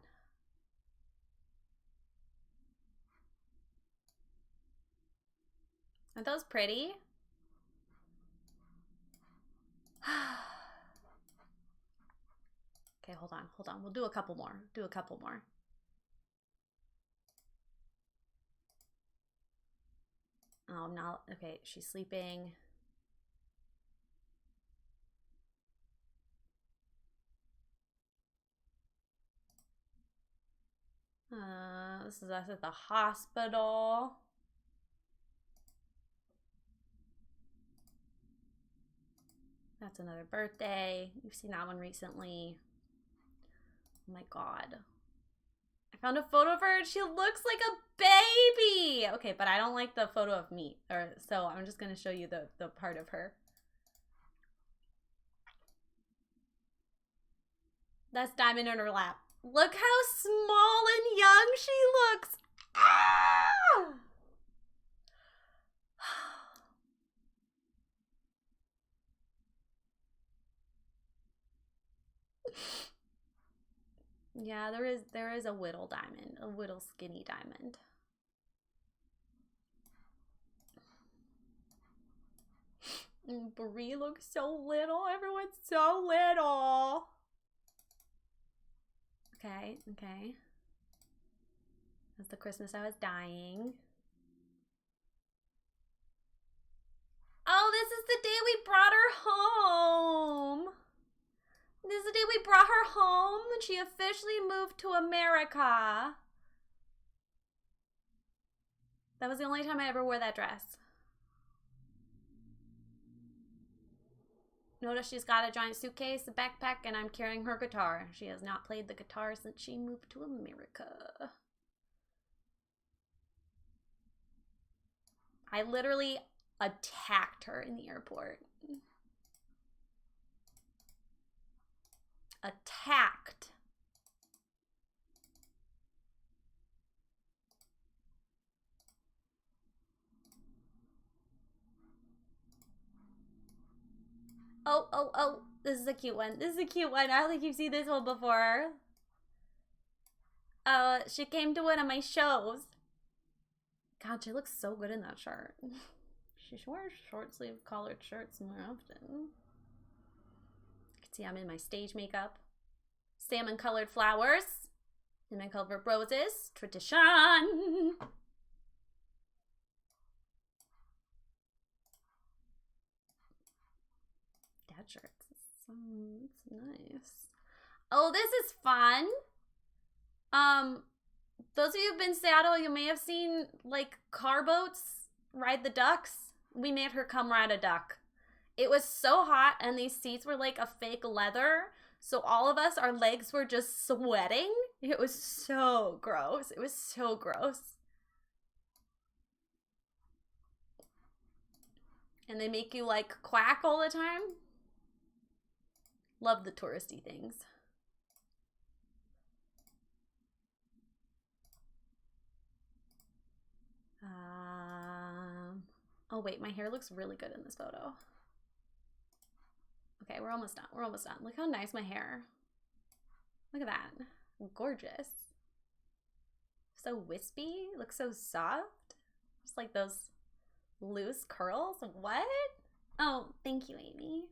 A: Aren't those pretty? Okay, hold on. We'll do a couple more. Oh, no. Okay, she's sleeping. This is us at the hospital. That's another birthday. You've seen that one recently. Oh my God. I found a photo of her and she looks like a baby. Okay, but I don't like the photo of me. So I'm just going to show you the part of her. That's Diamond in her lap. Look how small and young she looks. Ah! Yeah, there is a whittle diamond, a whittle skinny diamond. And Brie looks so little. Everyone's so little. Okay. That's the Christmas I was dying. Oh, this is the day we brought her home. This is the day we brought her home when she officially moved to America. That was the only time I ever wore that dress. Notice she's got a giant suitcase, a backpack, and I'm carrying her guitar. She has not played the guitar since she moved to America. I literally attacked her in the airport. Attacked. Oh, this is a cute one. I don't think you've seen this one before. She came to one of my shows. God, she looks so good in that shirt. She wears short sleeve collared shirts more often. You can see I'm in my stage makeup. Salmon colored flowers. Salmon colored roses. Tradition. Dad shirts. It's nice. Oh, this is fun. Those of you who've been to Seattle, you may have seen like car boats ride the ducks. We made her come ride a duck. It was so hot and these seats were like a fake leather. So all of us, our legs were just sweating. It was so gross. And they make you like quack all the time. Love the touristy things. Oh wait, my hair looks really good in this photo. Okay, we're almost done. Look how nice my hair. Look at that. Gorgeous. So wispy. Looks so soft. Just like those loose curls. What? Oh, thank you, Amy.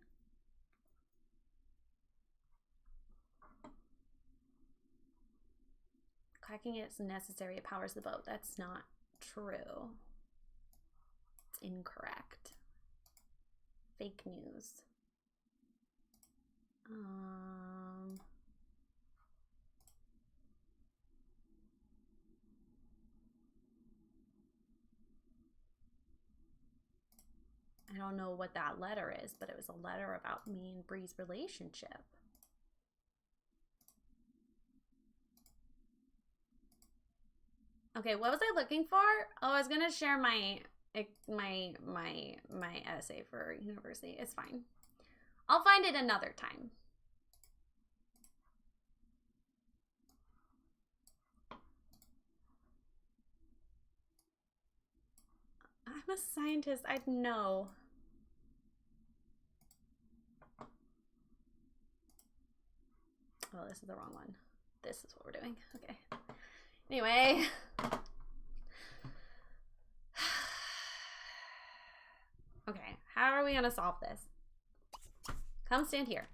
A: Cracking it is necessary. It powers the boat. That's not true. It's incorrect. Fake news. I don't know what that letter is, but it was a letter about me and Bree's relationship. Okay, what was I looking for? Oh, I was gonna share my essay for university. It's fine. I'll find it another time. I'm a scientist, I'd know. Oh, this is the wrong one. This is what we're doing. Okay. Anyway. Okay, how are we gonna solve this? Come stand here.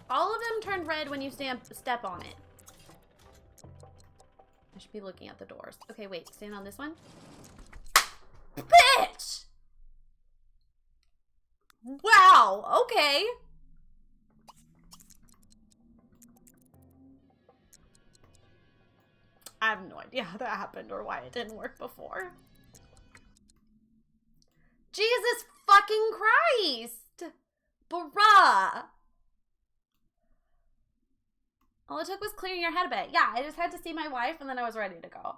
A: All of them turned red when you step on it. I should be looking at the doors. Okay, wait, stand on this one. Bitch! Wow, okay. I have no idea how that happened or why it didn't work before. Jesus fucking Christ! Bruh! All it took was clearing your head a bit. Yeah, I just had to see my wife and then I was ready to go.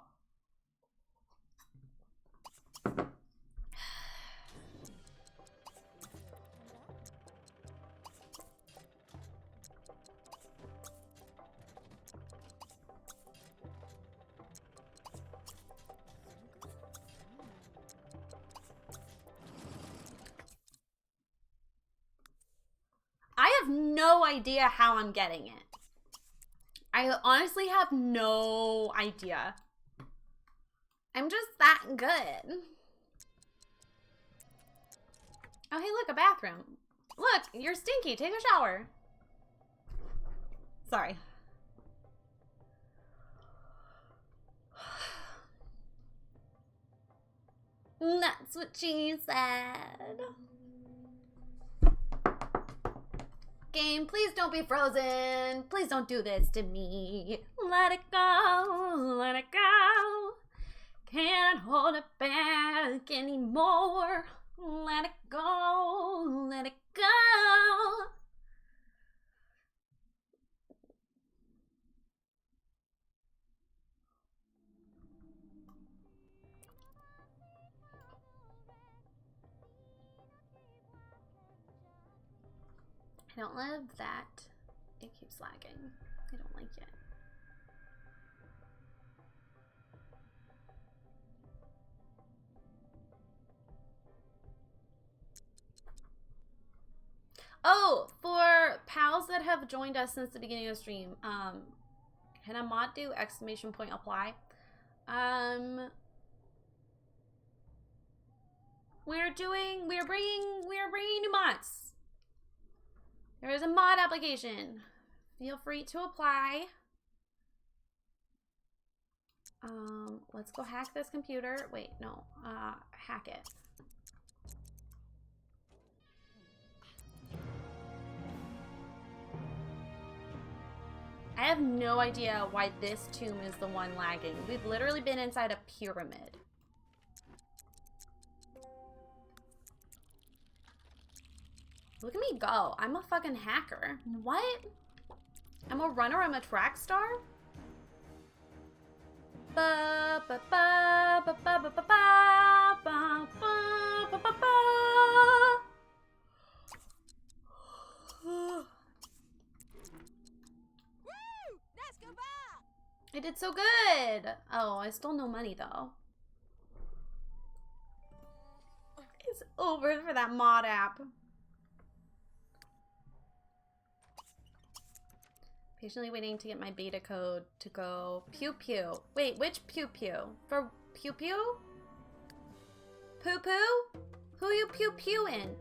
A: I have no idea how I'm getting it. I honestly have no idea. I'm just that good. Oh, hey, look, a bathroom. Look, you're stinky. Take a shower. Sorry. That's what she said. Game, please don't be frozen. Please don't do this to me. Let it go, let it go. Can't hold it back anymore. Let it go, let it go. I don't love that. It keeps lagging. I don't like it. Oh, for pals that have joined us since the beginning of the stream, can a mod do exclamation point apply? We're bringing new mods. There is a mod application. Feel free to apply. Let's go hack this computer. Wait, no, hack it. I have no idea why this tomb is the one lagging. We've literally been inside a pyramid. Look at me go. I'm a fucking hacker. What? I'm a runner. I'm a track star? Ba ba ba ba ba ba ba ba ba ba ba ba. I did so good. Oh, I stole no money though. It's over for that mod app. Patiently waiting to get my beta code to go pew pew. Wait, which pew pew? For pew pew? Poo poo? Who you pew pew in?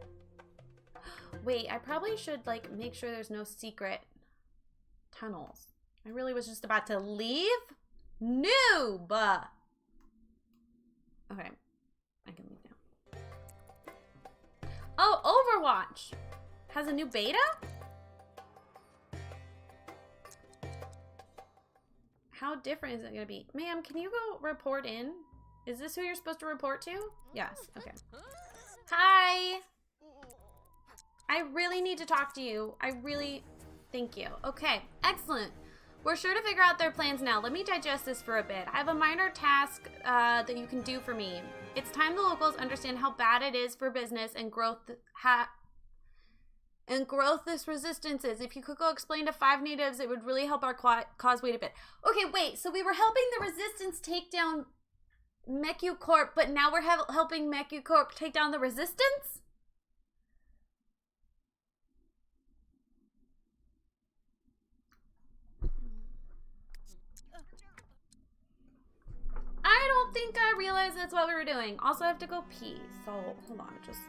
A: Wait, I probably should, like, make sure there's no secret tunnels. I really was just about to leave? Noob! Okay. I can leave now. Oh, Overwatch! Has a new beta? How different is it gonna be? Ma'am, can you go report in? Is this who you're supposed to report to? Yes, okay. Hi! I really need to talk to you. Thank you. Okay, excellent. We're sure to figure out their plans now. Let me digest this for a bit. I have a minor task that you can do for me. It's time the locals understand how bad it is for business and growth this resistance is. If you could go explain to 5 natives, it would really help our cause wait a bit. Okay, wait, so we were helping the resistance take down Meku Corp, but now we're helping Meku Corp take down the resistance? I don't think I realized that's what we were doing. Also, I have to go pee, so hold on, just...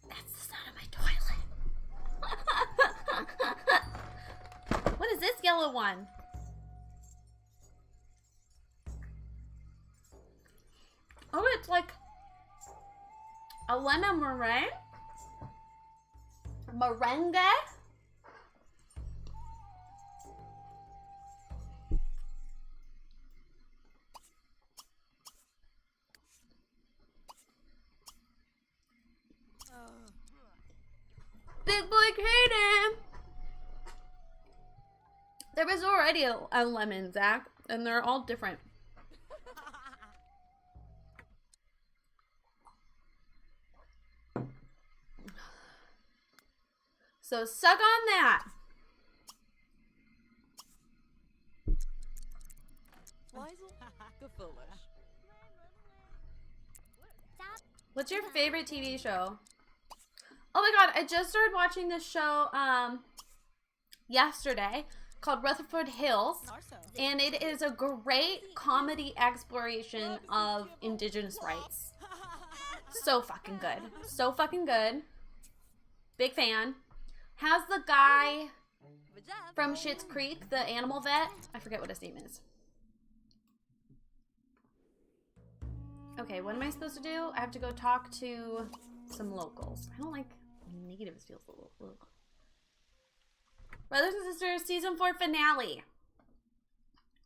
A: That's the sound of my toilet. What is this yellow one? Oh, it's like a lemon meringue? Merengue? Big boy Kaden! There was already a lemon, Zach, and they're all different. So suck on that. What's your favorite TV show? Oh my god, I just started watching this show yesterday called Rutherford Hills, and it is a great comedy exploration of Indigenous rights. So fucking good. So fucking good. Big fan. Has the guy from Schitt's Creek, the animal vet, I forget what his name is. Okay, what am I supposed to do? I have to go talk to some locals. I don't like natives, feels a little... Ugh. Brothers and Sisters season 4 finale.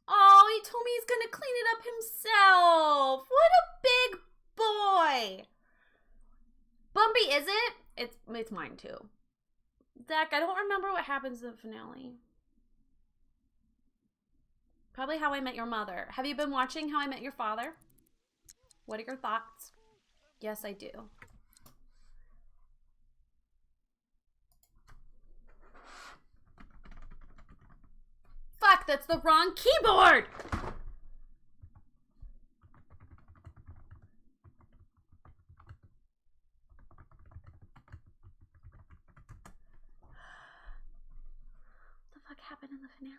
A: Oh, he told me he's gonna clean it up himself. What a big boy. Bumpy, is it? It's mine too. Zach, I don't remember what happens in the finale. Probably How I Met Your Mother. Have you been watching How I Met Your Father? What are your thoughts? Yes, I do. Fuck, that's the wrong keyboard! What the fuck happened? happen in the finale?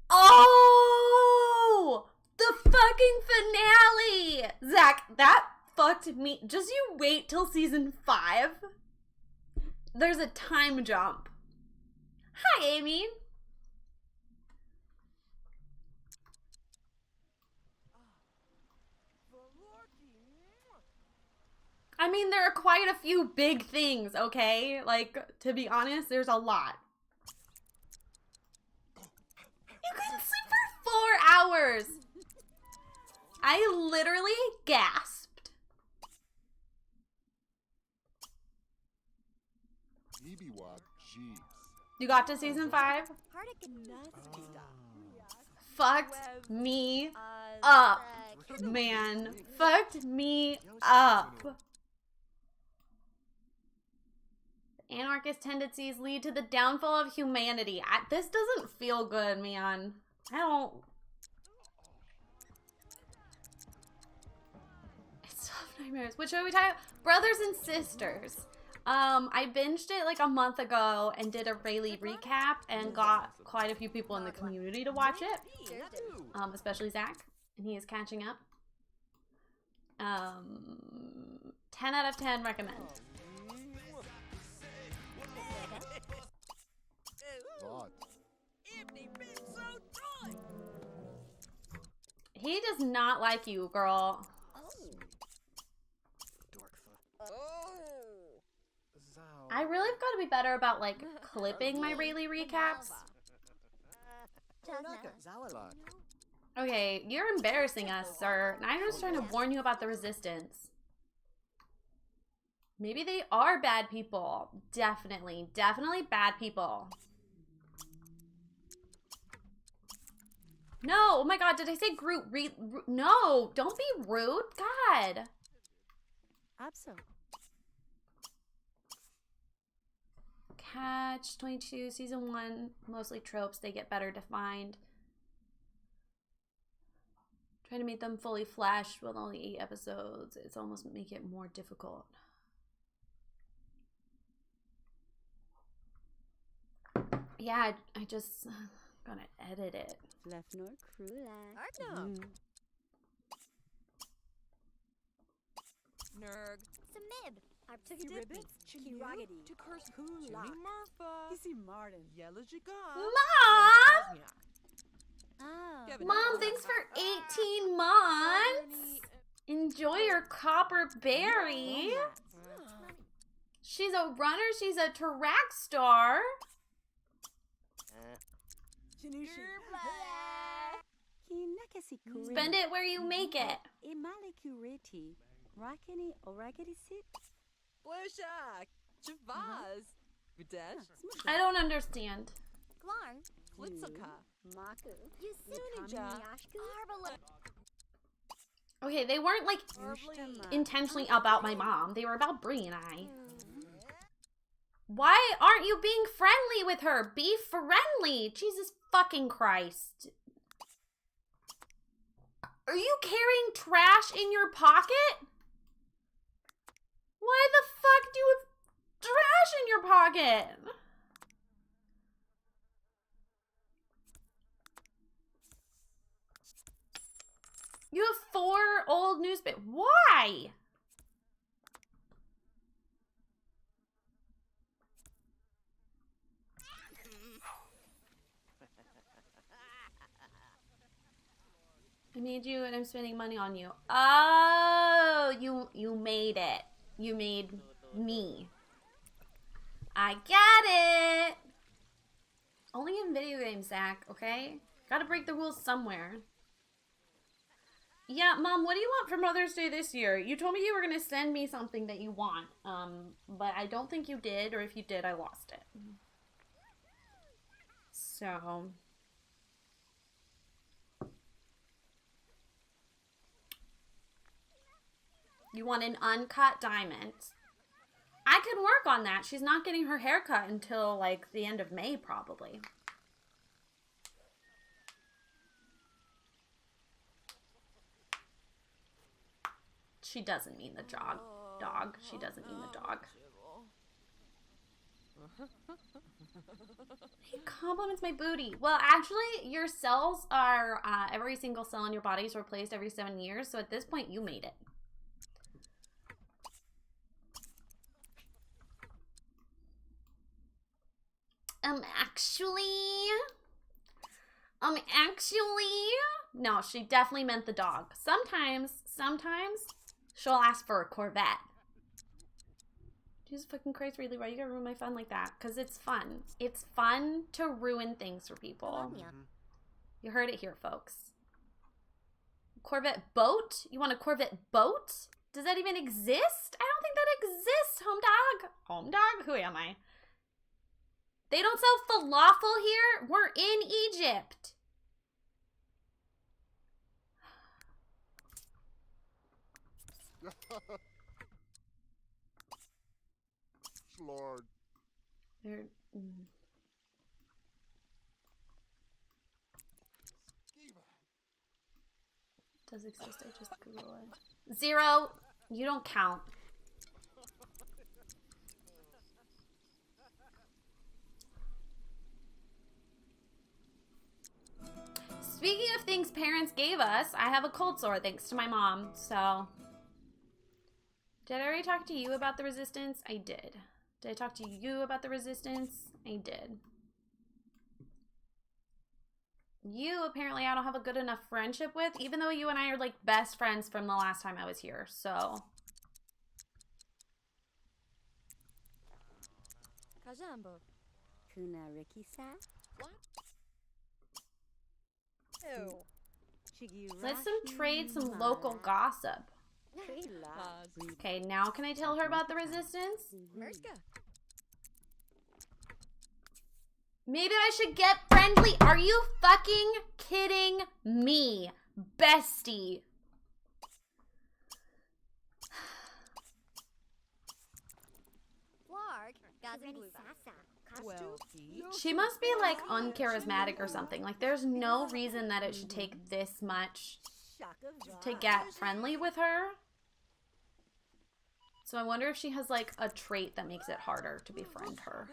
A: Oh! The fucking finale! Zach, that fucked me. Just you wait till season 5. There's a time jump. Hi, Amy. I mean, there are quite a few big things, okay? Like, to be honest, there's a lot. You couldn't sleep for 4 hours. I literally gasped. You got to season 5? Fucked me up, man. Fucked me up. Anarchist tendencies lead to the downfall of humanity. This doesn't feel good, man. I don't... I still have nightmares. Which are we talking about? Brothers and Sisters. I binged it like a month ago and did a Rayleigh recap and got quite a few people in the community to watch it. Especially Zach. And he is catching up. 10 out of 10 recommend. He does not like you, girl. I really have got to be better about like clipping my Rayleigh recaps. Okay, you're embarrassing us, sir. And I'm just trying to warn you about the resistance. Maybe they are bad people. Definitely bad people. No, oh my god, did I say Groot? No, don't be rude. God.
B: Absolutely.
A: Catch 22, season 1, mostly tropes. They get better defined. Trying to make them fully fleshed with only 8 episodes. It's almost make it more difficult. Yeah, I just gonna edit it.
B: Left nor cruel.
C: Nerg.
B: Samib. I took
C: a dip.
B: Kiragadi.
C: To curse Hula. Marfa.
B: Kissy Martin.
C: Yellow Jiga.
A: Mom!
B: Oh.
A: Mom, thanks for 18 months. Enjoy your copper berry. She's a runner. She's a track star. Spend it where you make it. I don't understand. Okay, they weren't like intentionally about my mom. They were about Bree and I. Why aren't you being friendly with her? Be friendly. Jesus fucking Christ. Are you carrying trash in your pocket? Why the fuck do you have trash in your pocket? You have 4 old newspapers. Why? I made you and I'm spending money on you. Oh, you made it. You made me. I get it. Only in video games, Zach, okay? Gotta break the rules somewhere. Yeah, Mom, what do you want for Mother's Day this year? You told me you were gonna send me something that you want, but I don't think you did, or if you did, I lost it. So... You want an uncut diamond. I can work on that. She's not getting her hair cut until, like, the end of May, probably. She doesn't mean the dog. Dog. She doesn't mean the dog. He compliments my booty. Well, actually, your cells are, every single cell in your body is replaced every 7 years. So at this point, you made it. Actually, no, she definitely meant the dog. Sometimes she'll ask for a Corvette. Jesus fucking Christ, really? Why you gotta ruin my fun like that? Because it's fun. It's fun to ruin things for people. You heard it here, folks. Corvette boat? You want a Corvette boat? Does that even exist? I don't think that exists, home dog. Home dog? Who am I? They don't sell falafel here? We're in Egypt.
D: Lord.
A: They're, does exist, I just Google it. 0, you don't count. Speaking of things parents gave us, I have a cold sore thanks to my mom, so. Did I already talk to you about the resistance? I did. Did I talk to you about the resistance? I did. You, apparently, I don't have a good enough friendship with, even though you and I are, like, best friends from the last time I was here, so.
B: Kajambo. Kuna Rikisa?
C: What? Ew.
A: Let's trade some local gossip. Okay, now can I tell her about the resistance?
C: Merska.
A: Maybe I should get friendly. Are you fucking kidding me, bestie?
C: Well,
A: She must be like uncharismatic or something. Like there's no reason that it should take this much to get friendly with her. So I wonder if she has like a trait that makes it harder to befriend her.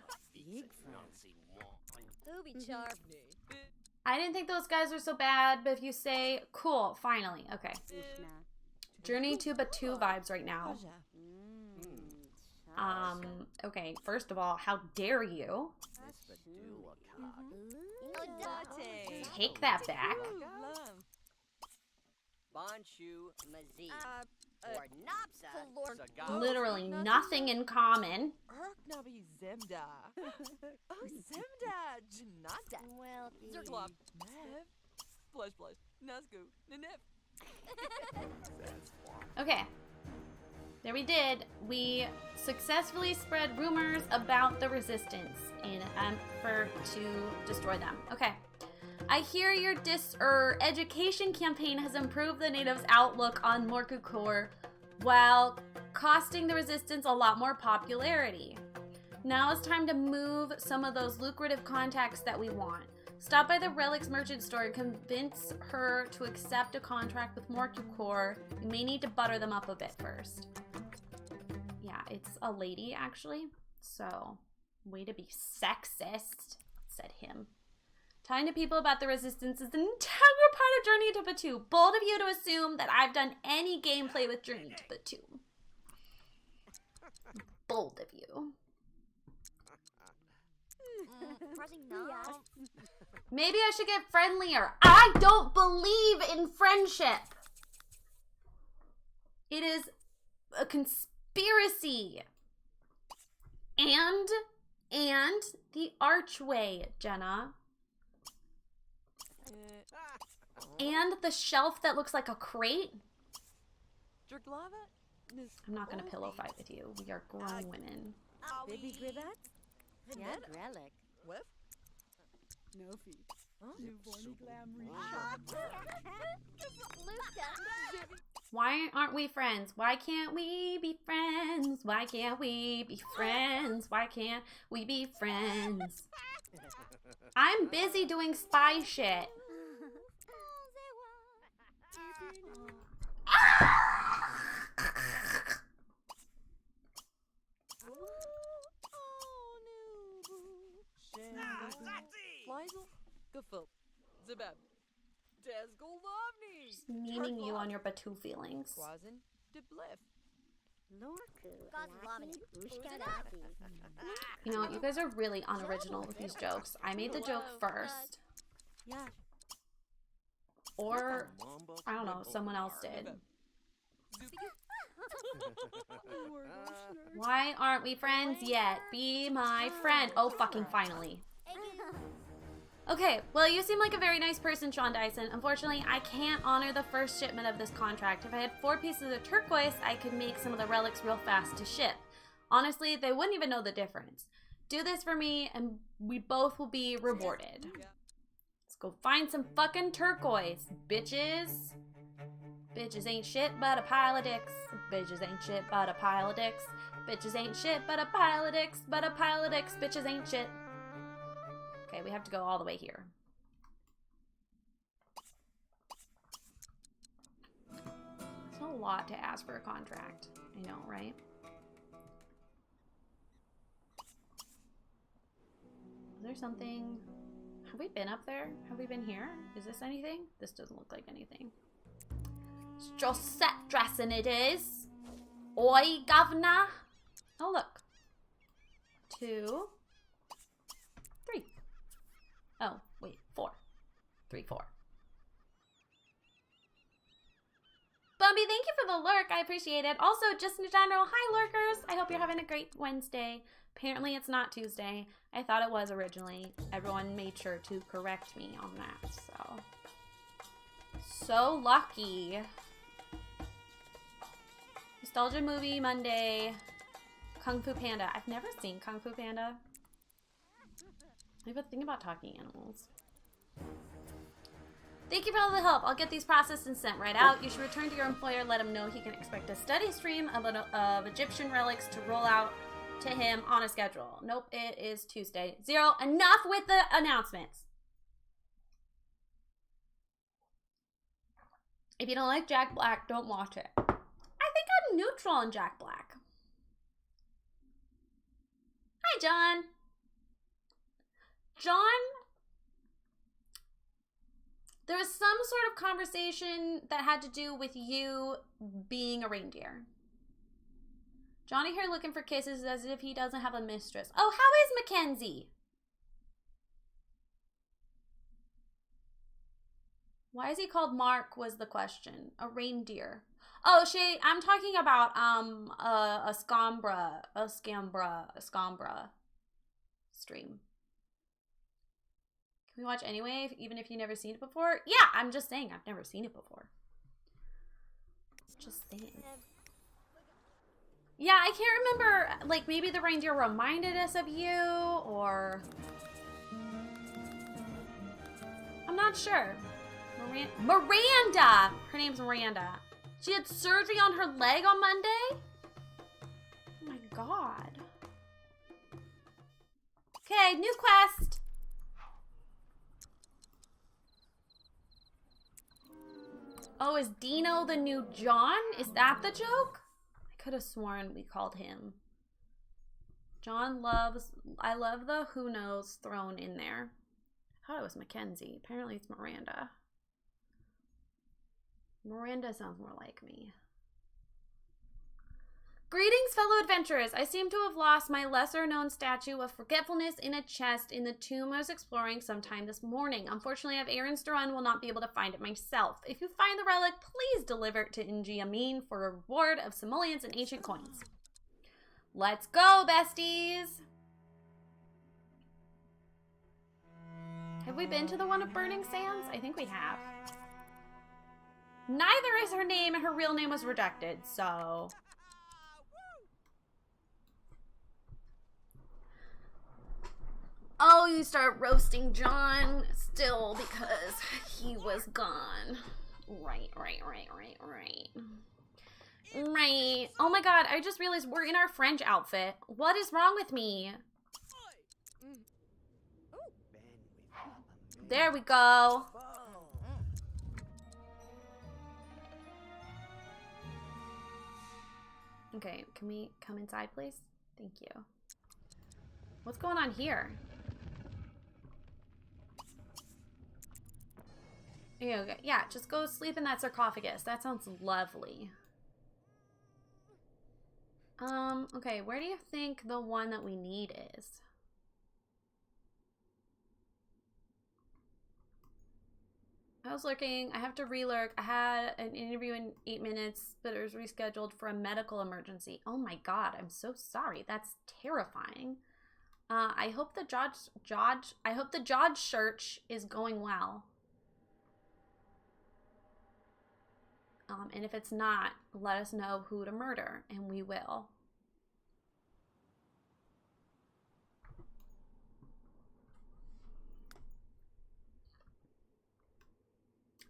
A: I didn't think those guys were so bad, but if you say, cool, finally. Okay. Journey to Batu vibes right now. Okay, first of all, how dare you? Take that back. Literally nothing in common. Okay. There we did. We successfully spread rumors about the resistance in an effort to destroy them. Okay. I hear your education campaign has improved the natives' outlook on Morkukor while costing the resistance a lot more popularity. Now it's time to move some of those lucrative contacts that we want. Stop by the Relics merchant store and convince her to accept a contract with Morkukor. You may need to butter them up a bit first. Yeah, it's a lady, actually. So, way to be sexist, said him. Telling to people about the resistance is an integral part of Journey to Batu. Bold of you to assume that I've done any gameplay with Journey to Batu. Bold of you. Maybe I should get friendlier. I don't believe in friendship. It is a conspiracy. And the archway, Jenna. And the shelf that looks like a crate. I'm not gonna pillow fight with you. We are grown women.
B: Baby Gribat? Yeah, Grelic.
C: Whiff?
B: No feet.
A: Why aren't we friends? Why can't we be friends? Why can't we be friends? Why can't we be friends? I'm busy doing spy shit.
C: Meisel, Gefil, Zebeb, Desgolovni,
A: Just memeing you on your Batu feelings.
C: Quasin, de Bliff.
A: You know, you guys are really unoriginal with these jokes. I made the joke first.
B: Yeah.
A: Or, I don't know, someone else did. Why aren't we friends yet? Be my friend. Oh, fucking finally. Okay, well, you seem like a very nice person, Sean Dyson. Unfortunately, I can't honor the first shipment of this contract. If I had 4 pieces of turquoise, I could make some of the relics real fast to ship. Honestly, they wouldn't even know the difference. Do this for me, and we both will be rewarded. Let's go find some fucking turquoise, bitches. Bitches ain't shit but a pile of dicks. Bitches ain't shit but a pile of dicks. Bitches ain't shit but a pile of dicks. But a pile of dicks, bitches ain't shit. Okay, we have to go all the way here. It's a lot to ask for a contract. I know, right? Is there something? Have we been up there? Have we been here? Is this anything? This doesn't look like anything. It's just set dressing it is. Oi, governor. Oh, look. 2, 3. Oh, wait, 4. 3, 4. Bumby, thank you for the lurk. I appreciate it. Also, just in general, hi, lurkers. I hope you're having a great Wednesday. Apparently, it's not Tuesday. I thought it was originally. Everyone made sure to correct me on that, so lucky. Nostalgia movie Monday. Kung Fu Panda. I've never seen Kung Fu Panda. I have a thing about talking animals. Thank you for all the help. I'll get these processed and sent right out. You should return to your employer. Let him know he can expect a steady stream of Egyptian relics to roll out to him on a schedule. Nope, it is Tuesday. 0. Enough with the announcements. If you don't like Jack Black, don't watch it. I think I'm neutral on Jack Black. Hi, John. John, there was some sort of conversation that had to do with you being a reindeer. Johnny here looking for kisses as if he doesn't have a mistress. Oh, how is Mackenzie? Why is he called Mark was the question. A reindeer. Oh, I'm talking about a Scambra stream. Can we watch anyway, even if you've never seen it before? Yeah, I'm just saying I've never seen it before. Just saying. Yeah, I can't remember, like, maybe the reindeer reminded us of you, or... I'm not sure. Miranda! Her name's Miranda. She had surgery on her leg on Monday? Oh my god. Okay, new quest! Oh, is Dino the new John? Is that the joke? I could have sworn we called him. John loves... I love the who knows thrown in there. I thought it was Mackenzie. Apparently it's Miranda. Miranda sounds more like me. Greetings, fellow adventurers. I seem to have lost my lesser-known statue of forgetfulness in a chest in the tomb I was exploring sometime this morning. Unfortunately, I have errands to run and will not be able to find it myself. If you find the relic, please deliver it to Inji Amin for a reward of simoleons and ancient coins. Let's go, besties! Have we been to the one of Burning Sands? I think we have. Neither is her name, and her real name was redacted, so... Oh, you start roasting John still because he was gone. Right. Oh my god, I just realized we're in our French outfit. What is wrong with me? There we go. Okay, can we come inside, please? Thank you. What's going on here? Okay. Yeah, just go sleep in that sarcophagus. That sounds lovely. Okay, where do you think the one that we need is? I was lurking. I have to re-lurk. I had an interview in 8 minutes, but it was rescheduled for a medical emergency. Oh my god, I'm so sorry. That's terrifying. I hope the Jodge search is going well. And if it's not, let us know who to murder, and we will.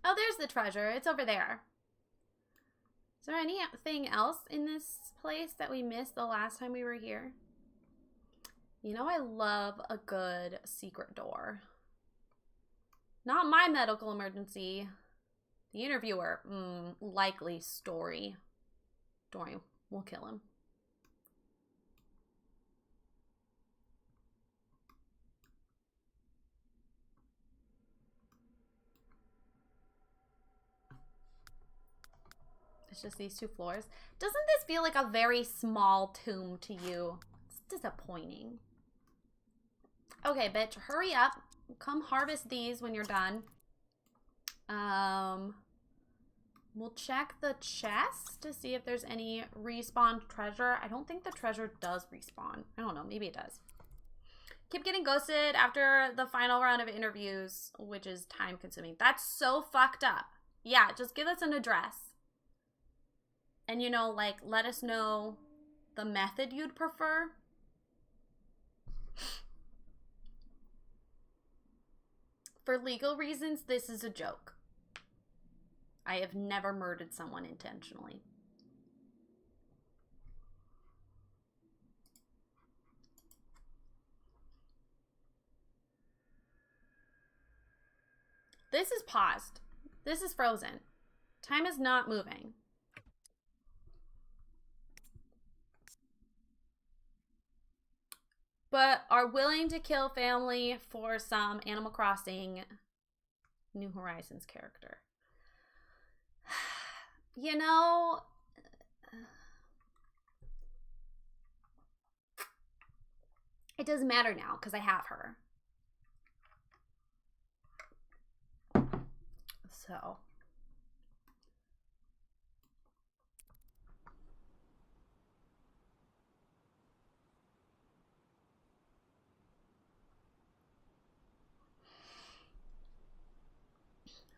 A: Oh, there's the treasure. It's over there. Is there anything else in this place that we missed the last time we were here? You know, I love a good secret door. Not my medical emergency. The interviewer. Likely story. Don't worry, we'll kill him. It's just these 2 floors. Doesn't this feel like a very small tomb to you? It's disappointing. Okay, bitch, hurry up. Come harvest these when you're done. We'll check the chest to see if there's any respawned treasure. I don't think the treasure does respawn. I don't know, maybe it does. Keep getting ghosted after the final round of interviews, which is time consuming. That's so fucked up. Yeah, just give us an address. And, you know, like, let us know the method you'd prefer. For legal reasons, this is a joke. I have never murdered someone intentionally. This is paused. This is frozen. Time is not moving. But are willing to kill family for some Animal Crossing New Horizons character. You know, it doesn't matter now because I have her. So.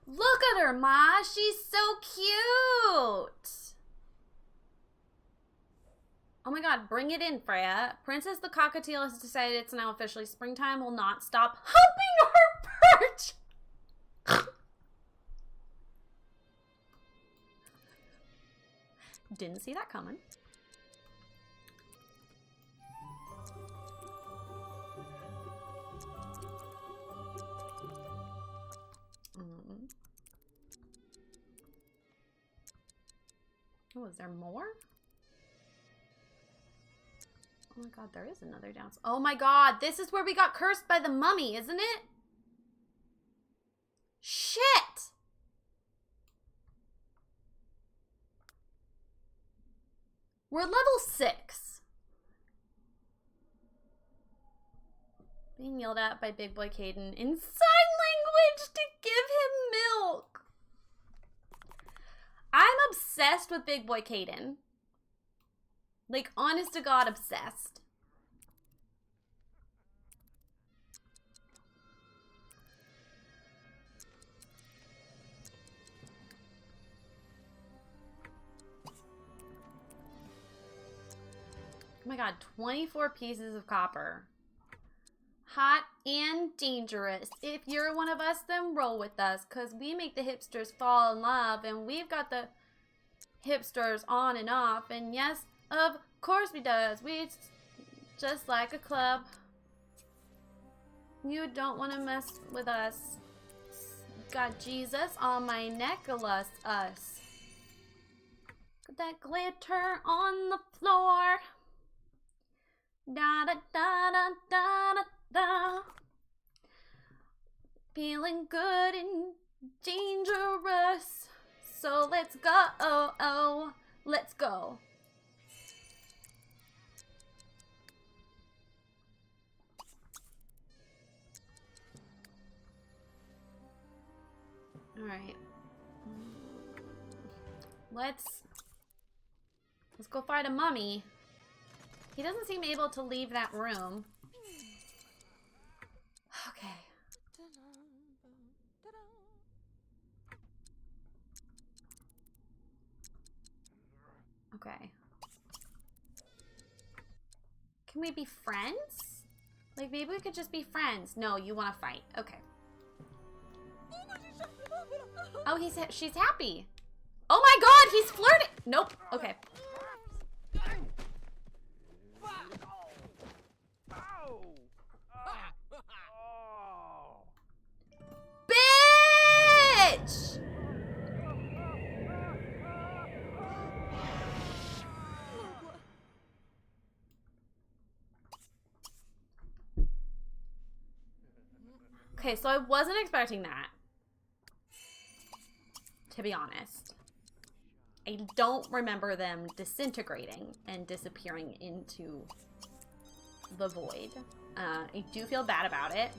A: Look at her, Ma. She's so cute. Oh my god, bring it in, Freya. Princess the Cockatiel has decided it's now officially springtime. Will not stop humping her perch. Didn't see that coming. Oh, is there more? Oh my god, there is another downstairs. Oh my god, this is where we got cursed by the mummy, isn't it? Shit! We're level 6. Being yelled at by Big Boy Caden in sign language to give him milk. I'm obsessed with Big Boy Caden. Like, honest to God, obsessed. Oh my god, 24 pieces of copper. Hot and dangerous. If you're one of us, then roll with us, because we make the hipsters fall in love, and we've got the hipsters on and off, and yes, of course we does. We just like a club. You don't want to mess with us. Got Jesus on my necklace, us. Got that glitter on the floor. Da da da da da da da. Feeling good in dangerous. So let's go. Oh, let's go. All right. Let's go find a mummy. He doesn't seem able to leave that room. Okay. Okay. Can we be friends? Like, maybe we could just be friends. No, you want to fight. Okay. Oh, she's happy. Oh my god, he's flirting. Nope. Okay. Bitch! Okay, so I wasn't expecting that. To be honest. I don't remember them disintegrating and disappearing into the void. I do feel bad about it.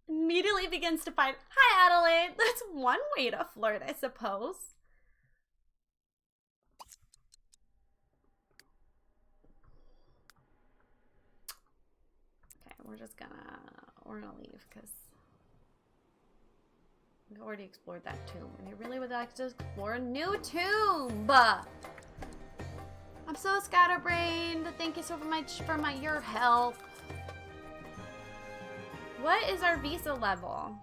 A: Immediately begins to fight. Hi, Adelaide. That's one way to flirt, I suppose. Okay, we're gonna leave because we've already explored that tomb, and I really would like to explore a new tomb. I'm so scatterbrained. Thank you so much for your help. What is our visa level?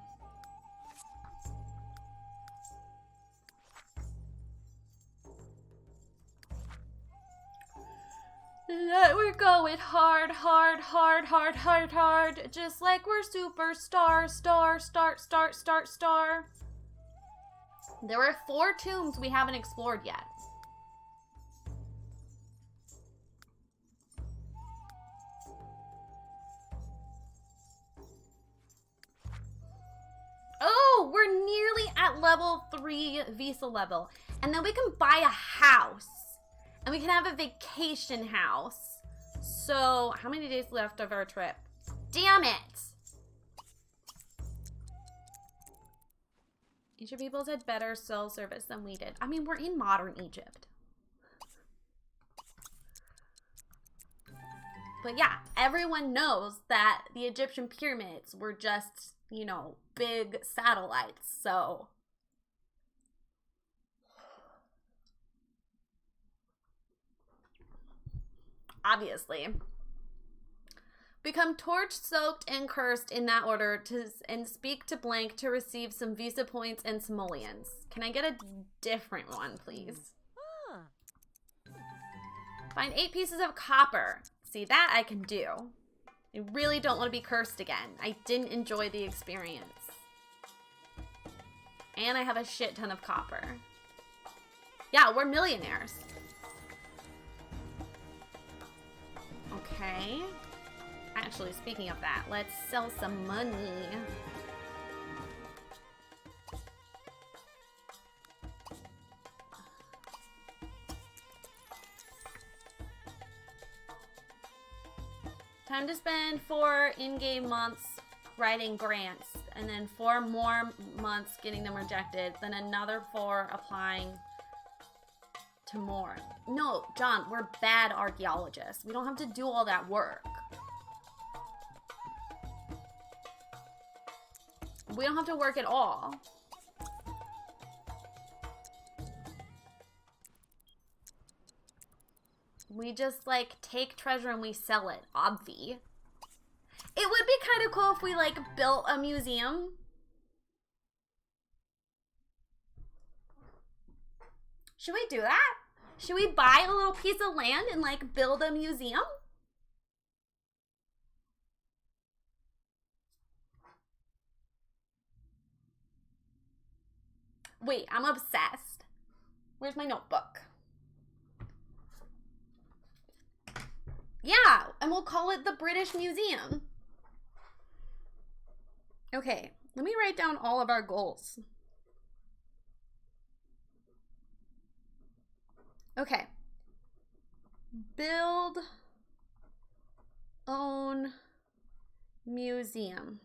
A: We're going hard, hard, hard, hard, hard, hard. Just like we're superstar, star. There were 4 tombs we haven't explored yet. Oh, we're nearly at level 3 visa level. And then we can buy a house. And we can have a vacation house. So, how many days left of our trip? Damn it! Ancient peoples had better cell service than we did. I mean, we're in modern Egypt. But yeah, everyone knows that the Egyptian pyramids were just, you know, big satellites, so. Obviously. Become torch soaked and cursed in that order and speak to blank to receive some visa points and simoleons. Can I get a different one, please? Find 8 pieces of copper. See, that I can do. I really don't want to be cursed again. I didn't enjoy the experience. And I have a shit ton of copper. Yeah, we're millionaires. Okay. Actually, speaking of that, let's sell some money. Time to spend 4 in-game months writing grants, and then 4 more months getting them rejected, then another 4 applying to more. No, John, we're bad archaeologists. We don't have to do all that work. We don't have to work at all. We just, like, take treasure and we sell it. Obvi. It would be kind of cool if we, like, built a museum. Should we do that? Should we buy a little piece of land and, like, build a museum? Wait, I'm obsessed. Where's my notebook? and we'll call it the British Museum. Okay, let me write down all of our goals. Okay. Build, own, museum.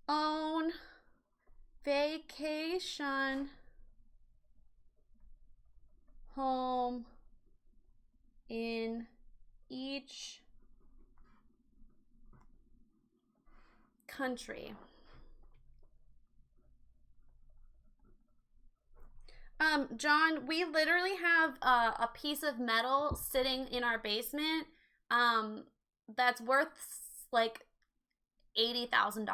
A: Own, vacation, home in each country. John, we literally have a piece of metal sitting in our basement that's worth like $80,000.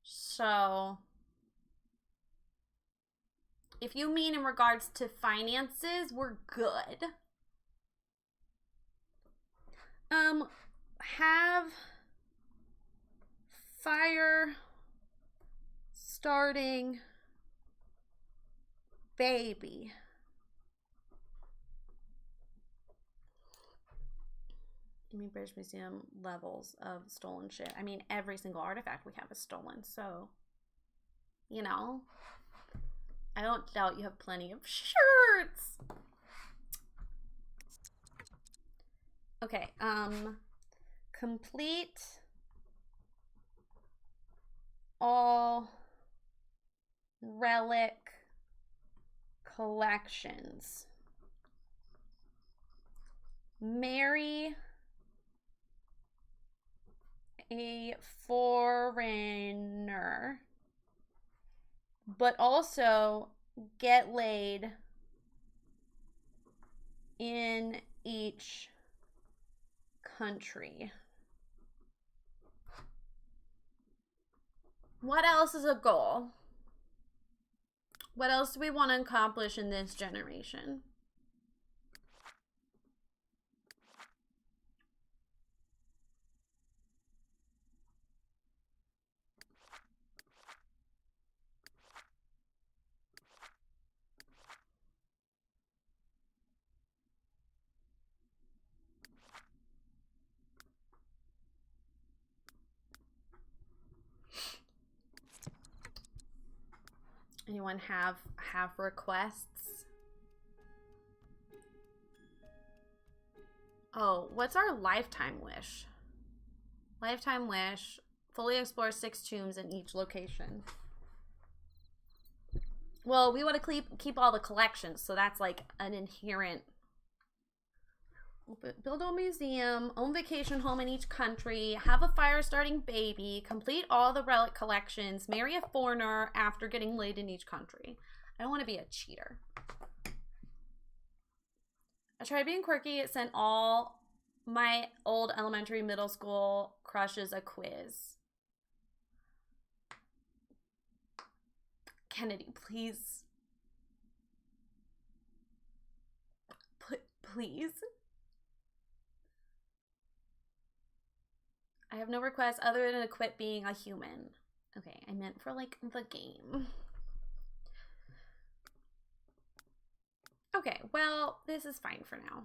A: So if you mean in regards to finances, we're good. Have fire starting baby. I mean, British Museum levels of stolen shit. I mean, every single artifact we have is stolen, so, you know, I don't doubt you have plenty of shirts. Okay, complete all relic collections. Marry a foreigner, but also get laid in each country. What else is a goal? What else do we want to accomplish in this generation? Anyone have requests? Oh, what's our lifetime wish? Lifetime wish, fully explore 6 tombs in each location. Well, we want to keep all the collections, so that's like an inherent. Build a museum, own vacation home in each country, have a fire-starting baby, complete all the relic collections, marry a foreigner after getting laid in each country. I don't want to be a cheater. I tried being quirky. It sent all my old elementary, middle school crushes a quiz. Kennedy, please. Please? I have no requests other than to quit being a human. Okay, I meant for like the game. Okay, well, this is fine for now.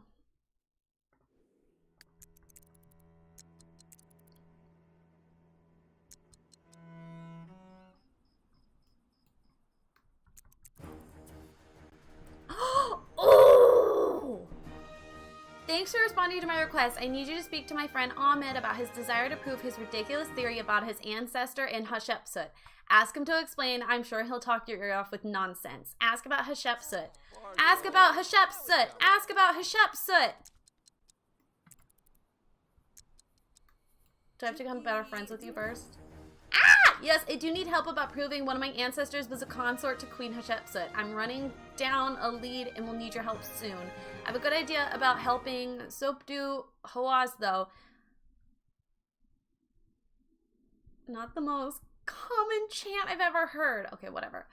A: Oh! Thanks for responding to my request. I need you to speak to my friend Ahmed about his desire to prove his ridiculous theory about his ancestor in Hatshepsut. Ask him to explain. I'm sure he'll talk your ear off with nonsense. Ask about Hatshepsut. Ask about Hatshepsut. Ask about Hatshepsut. Do I have to become better friends with you first? Ah! Yes, I do need help about proving one of my ancestors was a consort to Queen Hatshepsut. I'm running down a lead and will need your help soon. I have a good idea about helping subdue Hawaz, though. Not the most common chant I've ever heard. Okay, whatever.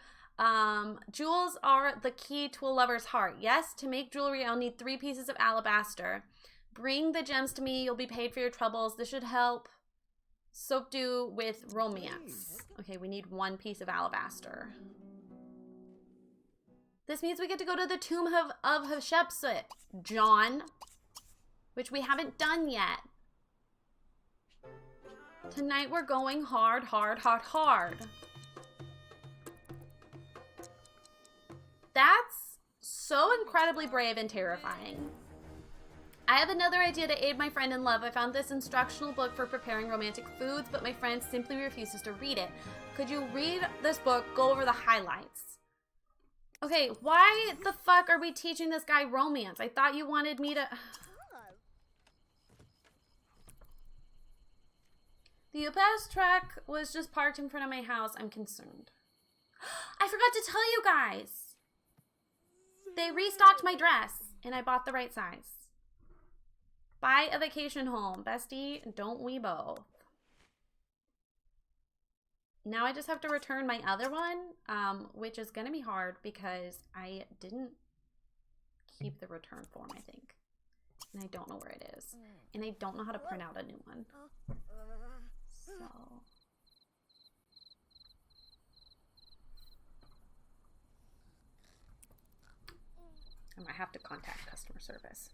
A: Jewels are the key to a lover's heart. Yes, to make jewelry, I'll need 3 pieces of alabaster. Bring the gems to me. You'll be paid for your troubles. This should help subdue with romance. Okay, we need 1 piece of alabaster. This means we get to go to the tomb of Hatshepsut, John, which we haven't done yet. Tonight we're going hard, hard, hard, hard. That's so incredibly brave and terrifying. I have another idea to aid my friend in love. I found this instructional book for preparing romantic foods, but my friend simply refuses to read it. Could you read this book, go over the highlights? Okay, why the fuck are we teaching this guy romance? I thought you wanted me to... The UPS truck was just parked in front of my house. I'm concerned. I forgot to tell you guys. They restocked my dress, and I bought the right size. Buy a vacation home, bestie. Don't we both? Now I just have to return my other one, which is going to be hard because I didn't keep the return form, I think. And I don't know where it is. And I don't know how to print out a new one. So... I might have to contact customer service.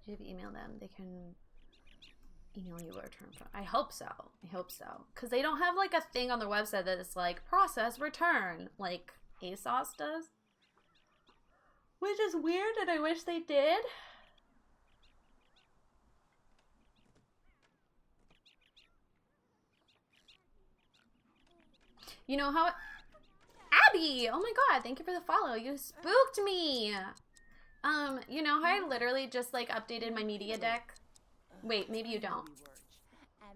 A: If you email them, they can email you a return form. I hope so. I hope so. Because they don't have like a thing on their website that is like process return like ASOS does. Which is weird and I wish they did. You know how... Abby! Oh my god, thank you for the follow. You spooked me! You know how I literally just like updated my media deck? Wait, maybe you don't.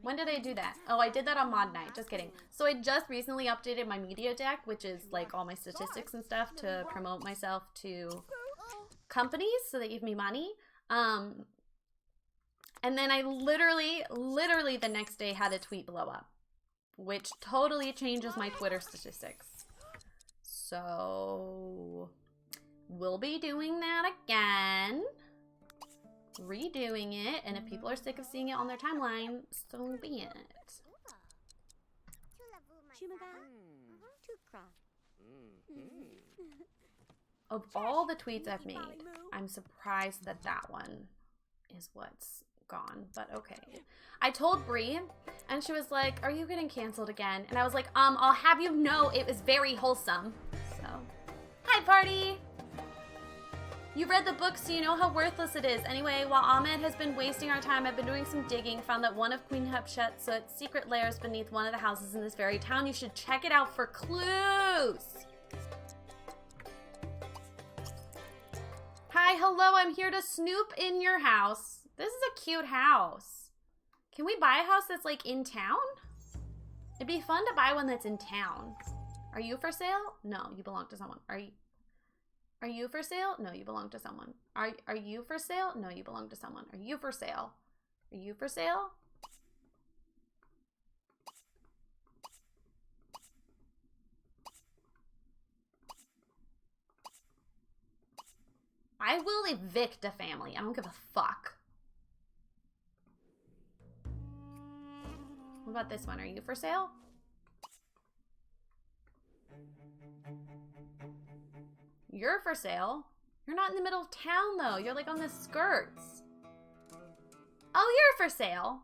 A: When did I do that? Oh, I did that on mod night. Just kidding. So I just recently updated my media deck, which is like all my statistics and stuff to promote myself to companies so they give me money. And then I literally the next day had a tweet blow up, which totally changes my Twitter statistics. So we'll be doing that again. Redoing it, and if people are sick of seeing it on their timeline, so be it. Of all the tweets I've made, I'm surprised that that one is what's gone, but okay. I told Bree, and she was like, are you getting canceled again? And I was like, I'll have you know it was very wholesome. So, hi party! You read the book, so you know how worthless it is. Anyway, while Ahmed has been wasting our time, I've been doing some digging, found that one of Queen Hatshepsut's secret lairs beneath one of the houses in this very town. You should check it out for clues. Hi, hello, I'm here to snoop in your house. This is a cute house. Can we buy a house that's like in town? It'd be fun to buy one that's in town. Are you for sale? No, you belong to someone. Are you for sale? No, you belong to someone. Are you for sale? No, you belong to someone. Are you for sale? Are you for sale? I will evict a family. I don't give a fuck. What about this one? Are you for sale? You're for sale. You're not in the middle of town, though. You're like on the skirts. Oh, you're for sale.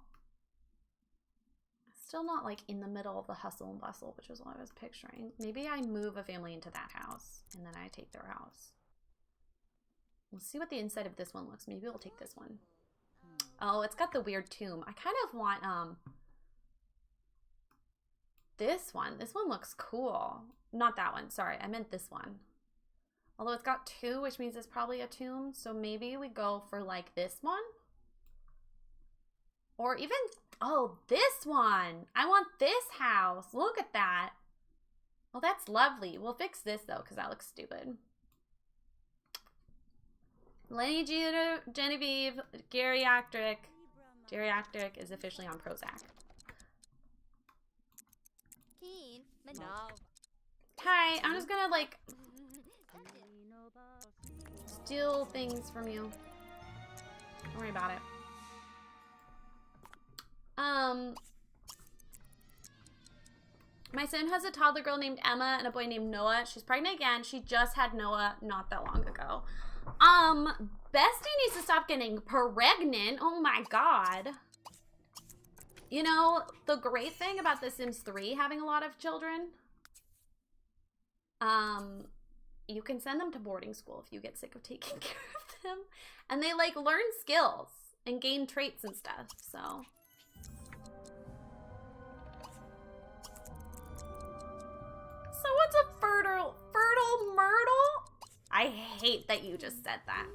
A: Still not like in the middle of the hustle and bustle, which is what I was picturing. Maybe I move a family into that house and then I take their house. We'll see what the inside of this one looks. Maybe we'll take this one. Oh, it's got the weird tomb. I kind of want this one. This one looks cool. Not that one. Sorry, I meant this one. Although it's got two, which means it's probably a tomb. So maybe we go for like this one. Or even, oh, this one. I want this house. Look at that. Well, that's lovely. We'll fix this though, because that looks stupid. Lenny Genevieve, geriatric. Geriatric is officially on Prozac. Hi, I'm just gonna like steal things from you. Don't worry about it. My son has a toddler girl named Emma and a boy named Noah. She's pregnant again. She just had Noah not that long ago. Bestie needs to stop getting pregnant. Oh my god. You know, the great thing about The Sims 3 having a lot of children, you can send them to boarding school if you get sick of taking care of them. And they, like, learn skills and gain traits and stuff, so. So what's a fertile myrtle? I hate that you just said that.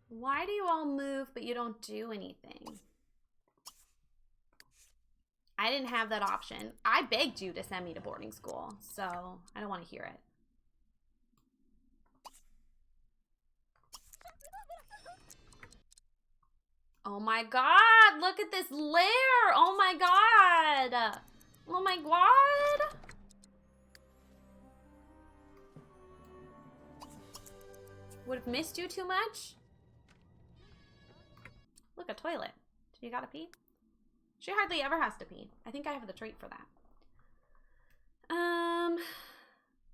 A: Why do you all move but you don't do anything? I didn't have that option. I begged you to send me to boarding school, so I don't want to hear it. Oh my god, look at this lair! Oh my god! Oh my god! Would have missed you too much? Look, a toilet. You gotta pee? She hardly ever has to pee. I think I have the trait for that.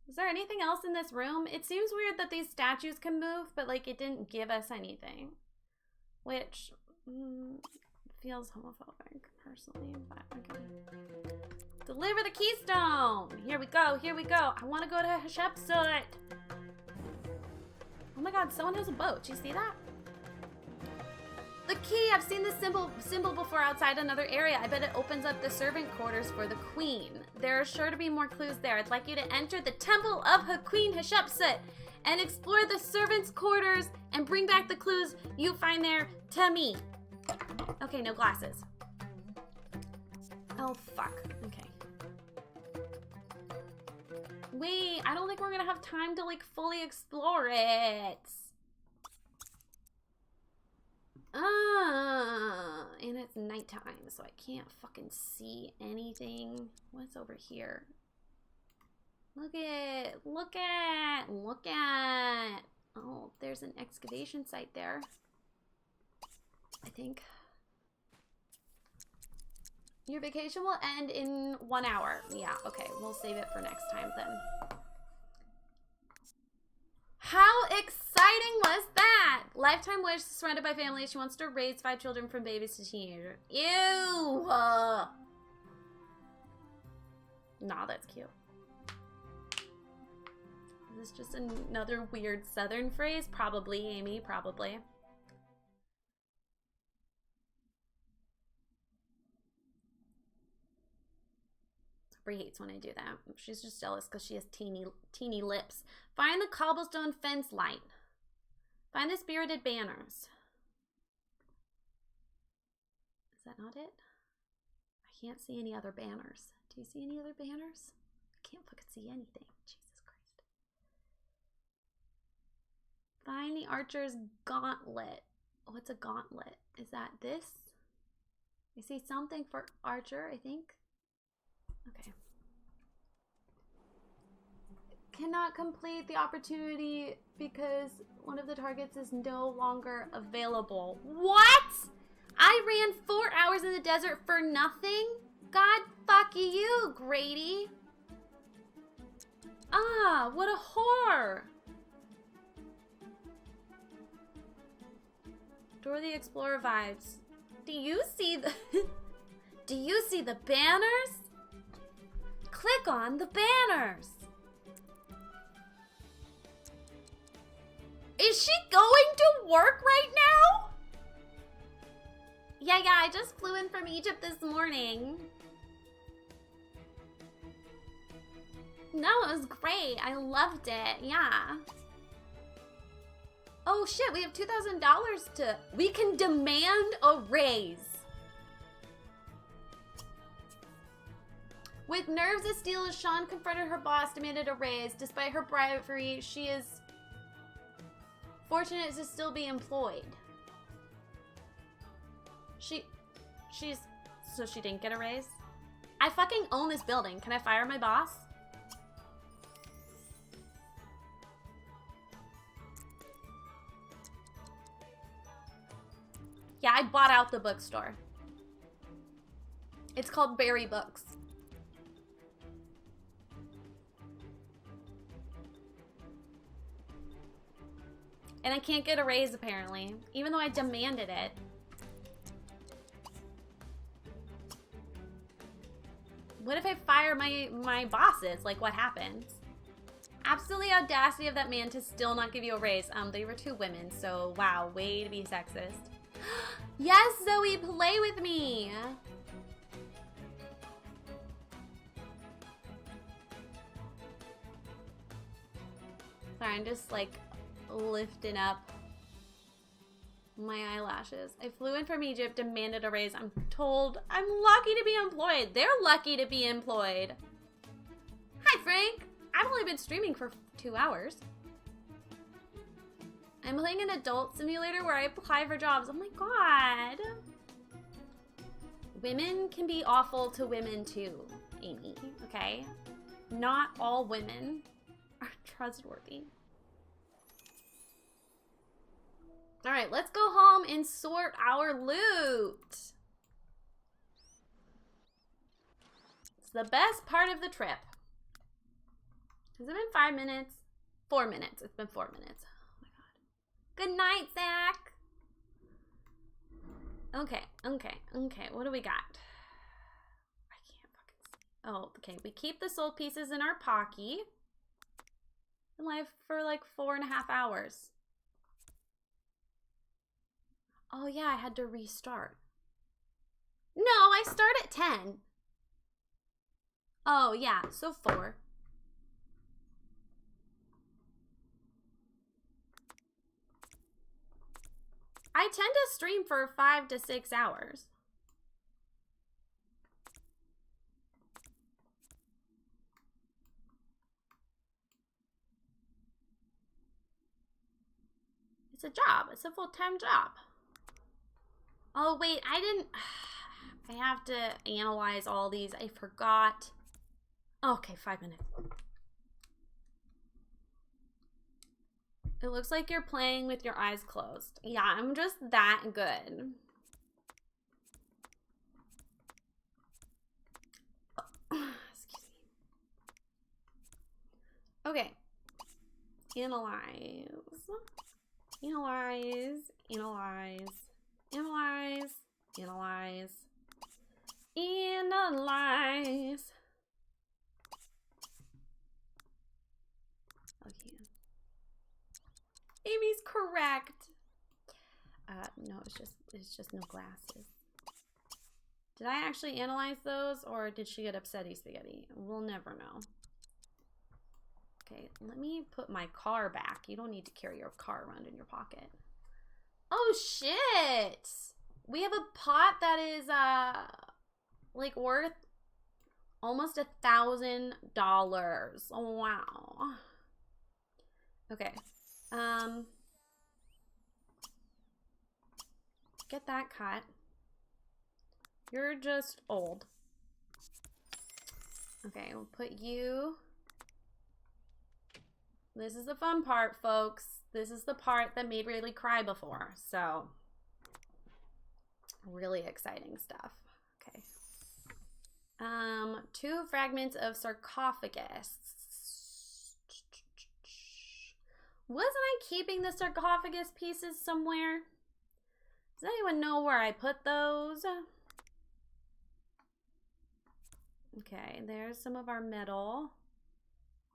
A: Is there anything else in this room? It seems weird that these statues can move, but like it didn't give us anything. Which feels homophobic, personally, but okay. Deliver the keystone! Here we go, here we go. I want to go to Hatshepsut. Oh my god, someone has a boat. Do you see that? The key! I've seen this symbol before outside another area. I bet it opens up the servant quarters for the queen. There are sure to be more clues there. I'd like you to enter the temple of Queen Hatshepsut and explore the servants' quarters and bring back the clues you find there to me. Okay, no glasses. Oh, fuck. Okay. Wait, I don't think we're gonna have time to, like, fully explore it. And it's nighttime, so I can't fucking see anything. What's over here? Look at. Oh, there's an excavation site there. I think. Your vacation will end in 1 hour. Yeah, okay, we'll save it for next time then. How exciting was that? Lifetime wish, surrounded by family. She wants to raise 5 children from babies to teenagers. Ew! Nah, that's cute. Is this just another weird southern phrase? Probably, Amy, probably. Brie hates when I do that. She's just jealous because she has teeny lips. Find the cobblestone fence light. Find the spirited banners. Is that not it? I can't see any other banners. Do you see any other banners? I can't fucking see anything. Jesus Christ. Find the archer's gauntlet. What's a gauntlet? Is that this? I see something for archer, I think. Okay. Cannot complete the opportunity because one of the targets is no longer available. What? I ran 4 hours in the desert for nothing? God fuck you, Grady. Ah, what a whore. Dora the Explorer vibes. Do you see the Do you see the banners? Click on the banners. Is she going to work right now? Yeah, I just flew in from Egypt this morning. No, it was great. I loved it. Yeah. Oh shit, we have $2,000 to... We can demand a raise. With nerves as steel as Sean confronted her boss, demanded a raise. Despite her bravery, she is fortunate to still be employed. So she didn't get a raise? I fucking own this building. Can I fire my boss? Yeah, I bought out the bookstore. It's called Berry Books. And I can't get a raise, apparently, even though I demanded it. What if I fire my bosses? Like, what happens? Absolutely audacity of that man to still not give you a raise. They were two women, so wow, way to be sexist. Yes, Zoe, play with me. Sorry, I'm just like lifting up my eyelashes. I flew in from Egypt, demanded a raise. I'm told I'm lucky to be employed. They're lucky to be employed. Hi, Frank. I've only been streaming for 2 hours. I'm playing an adult simulator where I apply for jobs. Oh my god. Women can be awful to women too, Amy, okay? Not all women are trustworthy. All right, let's go home and sort our loot. It's the best part of the trip. Has it been 5 minutes? 4 minutes. It's been 4 minutes. Oh my god. Good night, Zach. Okay. What do we got? I can't fucking see. Oh, okay. We keep the soul pieces in our pocket. Been live for like 4.5 hours. Oh yeah, I had to restart. No, I start at 10. Oh yeah, so 4. I tend to stream for 5 to 6 hours. It's a job. It's a full-time job. Oh, wait, I didn't... I have to analyze all these. I forgot. Okay, 5 minutes. It looks like you're playing with your eyes closed. Yeah, I'm just that good. Excuse me. Okay. Analyze. Analyze. Analyze. Analyze. Analyze. Analyze. Okay. Amy's correct. No, it's just no glasses. Did I actually analyze those, or did she get upsetty spaghetti? We'll never know. Okay, let me put my car back. You don't need to carry your car around in your pocket. Oh shit! We have a pot that is like worth almost $1,000. Oh wow. Okay. Get that cut. You're just old. Okay, we'll put you. This is the fun part, folks. This is the part that made Rayleigh cry before. So, really exciting stuff. Okay. 2 fragments of sarcophagus. Wasn't I keeping the sarcophagus pieces somewhere? Does anyone know where I put those? Okay, there's some of our metal.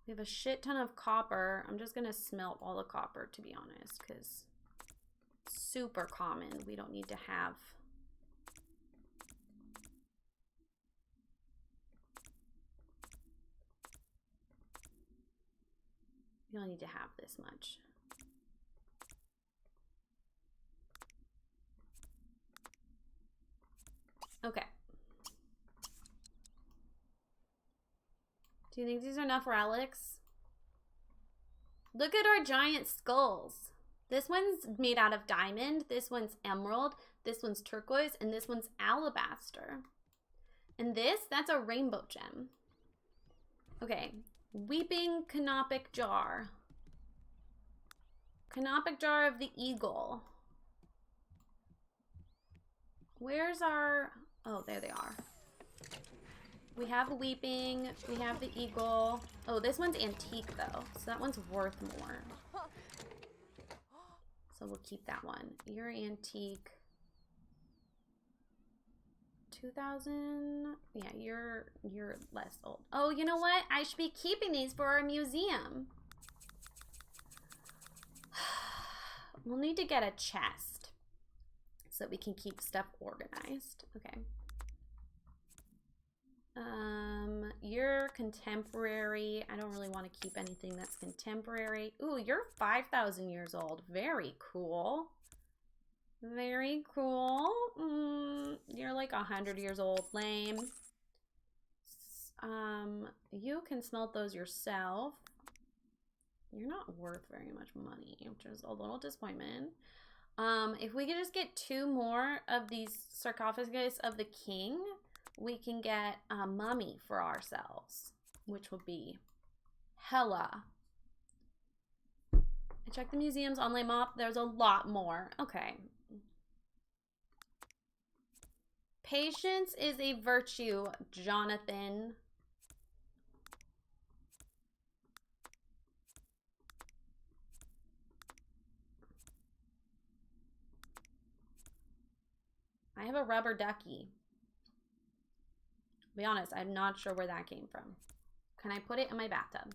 A: We have a shit ton of copper. I'm just gonna smelt all the copper, to be honest, because it's super common. We don't need to have. You don't need to have this much. Okay. Do you think these are enough relics? Look at our giant skulls. This one's made out of diamond. This one's emerald. This one's turquoise. And this one's alabaster. And this, that's a rainbow gem. Okay. Weeping canopic jar. Canopic jar of the eagle. Where's our... Oh, there they are. We have weeping. We have the eagle. Oh, this one's antique, though. So that one's worth more. So we'll keep that one. You're antique. 2000. Yeah, you're less old. Oh, you know what? I should be keeping these for our museum. We'll need to get a chest so we can keep stuff organized. Okay. You're contemporary. I don't really want to keep anything that's contemporary. Ooh, you're 5,000 years old. Very cool. Very cool. You're like 100 years old. Lame. You can smelt those yourself. You're not worth very much money, which is a little disappointment. If we could just get 2 more of these sarcophagus of the king, we can get a mummy for ourselves, which would be hella. I checked the museum's online map. There's a lot more. Okay. Patience is a virtue, Jonathan. I have a rubber ducky. To be honest, I'm not sure where that came from. Can I put it in my bathtub?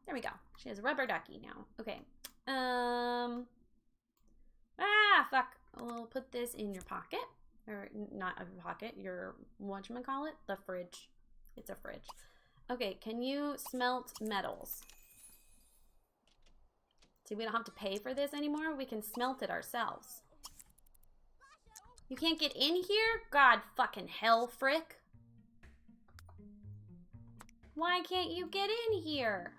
A: There we go. She has a rubber ducky now. Okay. Fuck. We'll put this in your pocket. Or not a pocket. Your, whatchamacallit? The fridge. It's a fridge. Okay, can you smelt metals? See, we don't have to pay for this anymore. We can smelt it ourselves. You can't get in here? God fucking hell, frick. Why can't you get in here?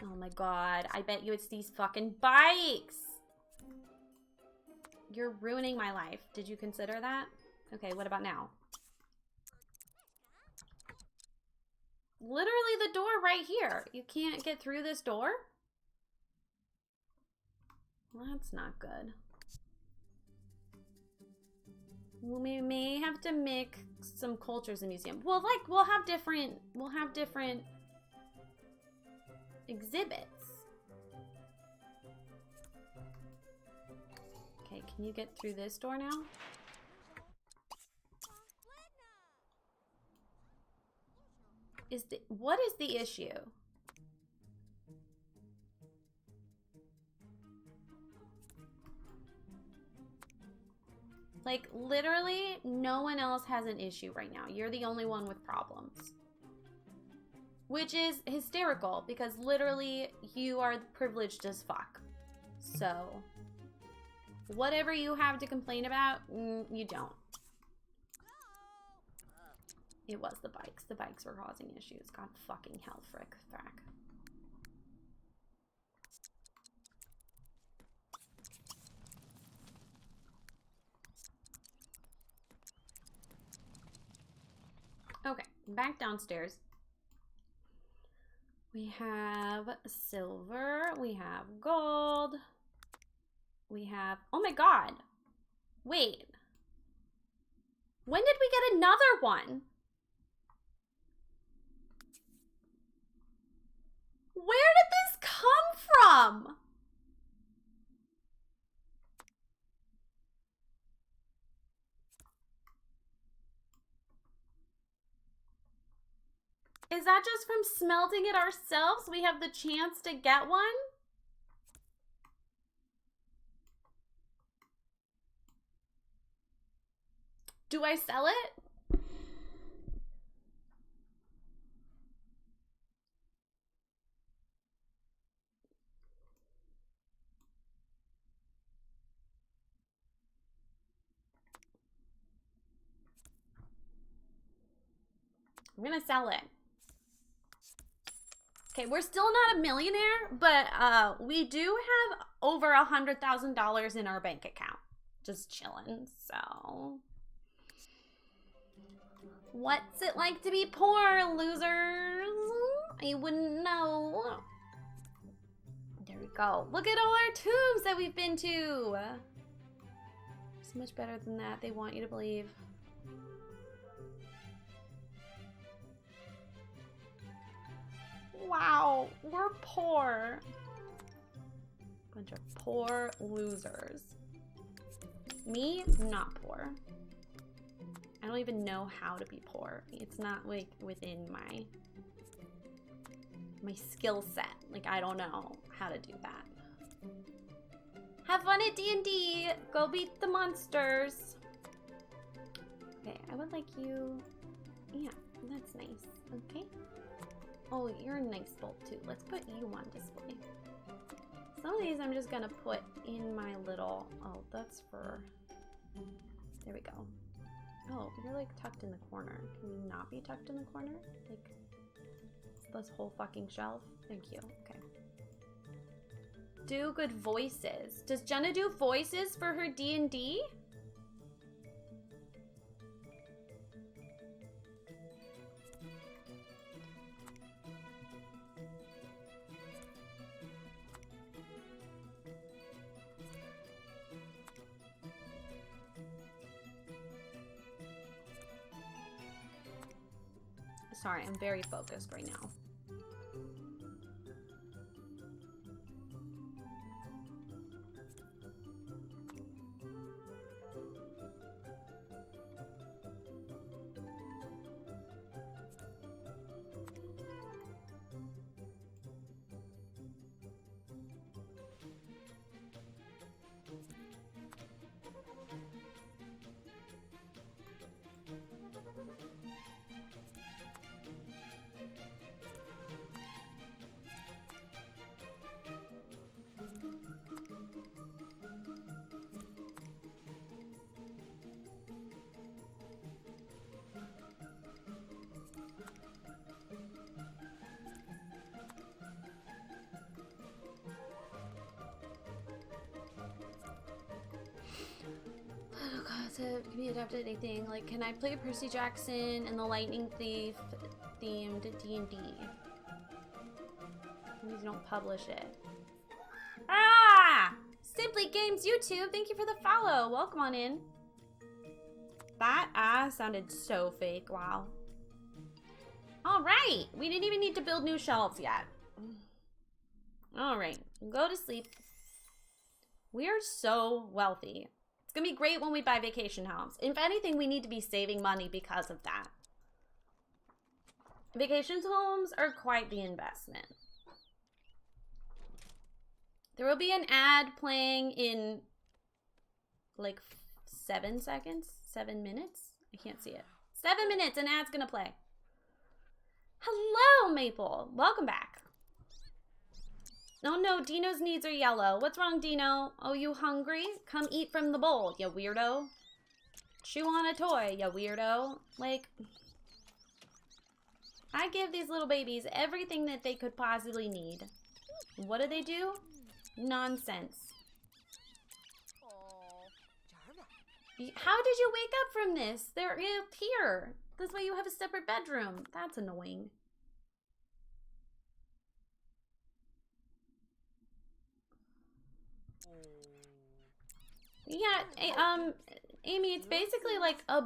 A: Oh my god, I bet you it's these fucking bikes. You're ruining my life. Did you consider that? Okay, what about now? Literally the door right here. You can't get through this door? Well, that's not good. We may have to make some cultures in the museum. Well, like we'll have different exhibits. Okay, can you get through this door now? What is the issue? Like, literally, no one else has an issue right now. You're the only one with problems. Which is hysterical, because literally, you are privileged as fuck. So, whatever you have to complain about, you don't. It was the bikes. The bikes were causing issues. God fucking hell, frick, frack. Okay, back downstairs. We have silver. We have gold. We have... Oh my god. Wait. When did we get another one? Where did this come from? Is that just from smelting it ourselves? We have the chance to get one? Do I sell it? I'm gonna sell it. Okay, we're still not a millionaire, but we do have over $100,000 in our bank account. Just chilling, so. What's it like to be poor, losers? I wouldn't know. There we go. Look at all our tombs that we've been to. So much better than that, they want you to believe. Wow, we're poor. Bunch of poor losers. Me, not poor. I don't even know how to be poor. It's not like within my skill set. Like, I don't know how to do that. Have fun at D&D. Go beat the monsters. Okay, I would like you. Yeah, that's nice. Okay. Oh, you're a nice bolt too. Let's put you on display. Some of these I'm just gonna put in my little. Oh, that's for. There we go. Oh, you're like tucked in the corner. Can you not be tucked in the corner? Like this whole fucking shelf? Thank you. Okay. Do good voices. Does Jenna do voices for her D&D? Sorry, I'm very focused right now. Can be adapted to anything. Like, can I play Percy Jackson and the Lightning Thief themed D&D? Please don't publish it. Ah! Simply Games YouTube, thank you for the follow. Welcome on in. That sounded so fake. Wow. All right, we didn't even need to build new shelves yet. All right, go to sleep. We are so wealthy. It's gonna be great when we buy vacation homes. If anything, we need to be saving money because of that. Vacation homes are quite the investment. There will be an ad playing in like 7 seconds, 7 minutes. I can't see it. 7 minutes, an ad's gonna play. Hello, Maple. Welcome back. Oh no, Dino's needs are yellow. What's wrong, Dino? Oh, you hungry? Come eat from the bowl, you weirdo. Chew on a toy, you weirdo. Like, I give these little babies everything that they could possibly need. What do? Nonsense. How did you wake up from this? They're here. That's why you have a separate bedroom. That's annoying. Yeah, Amy, it's basically like a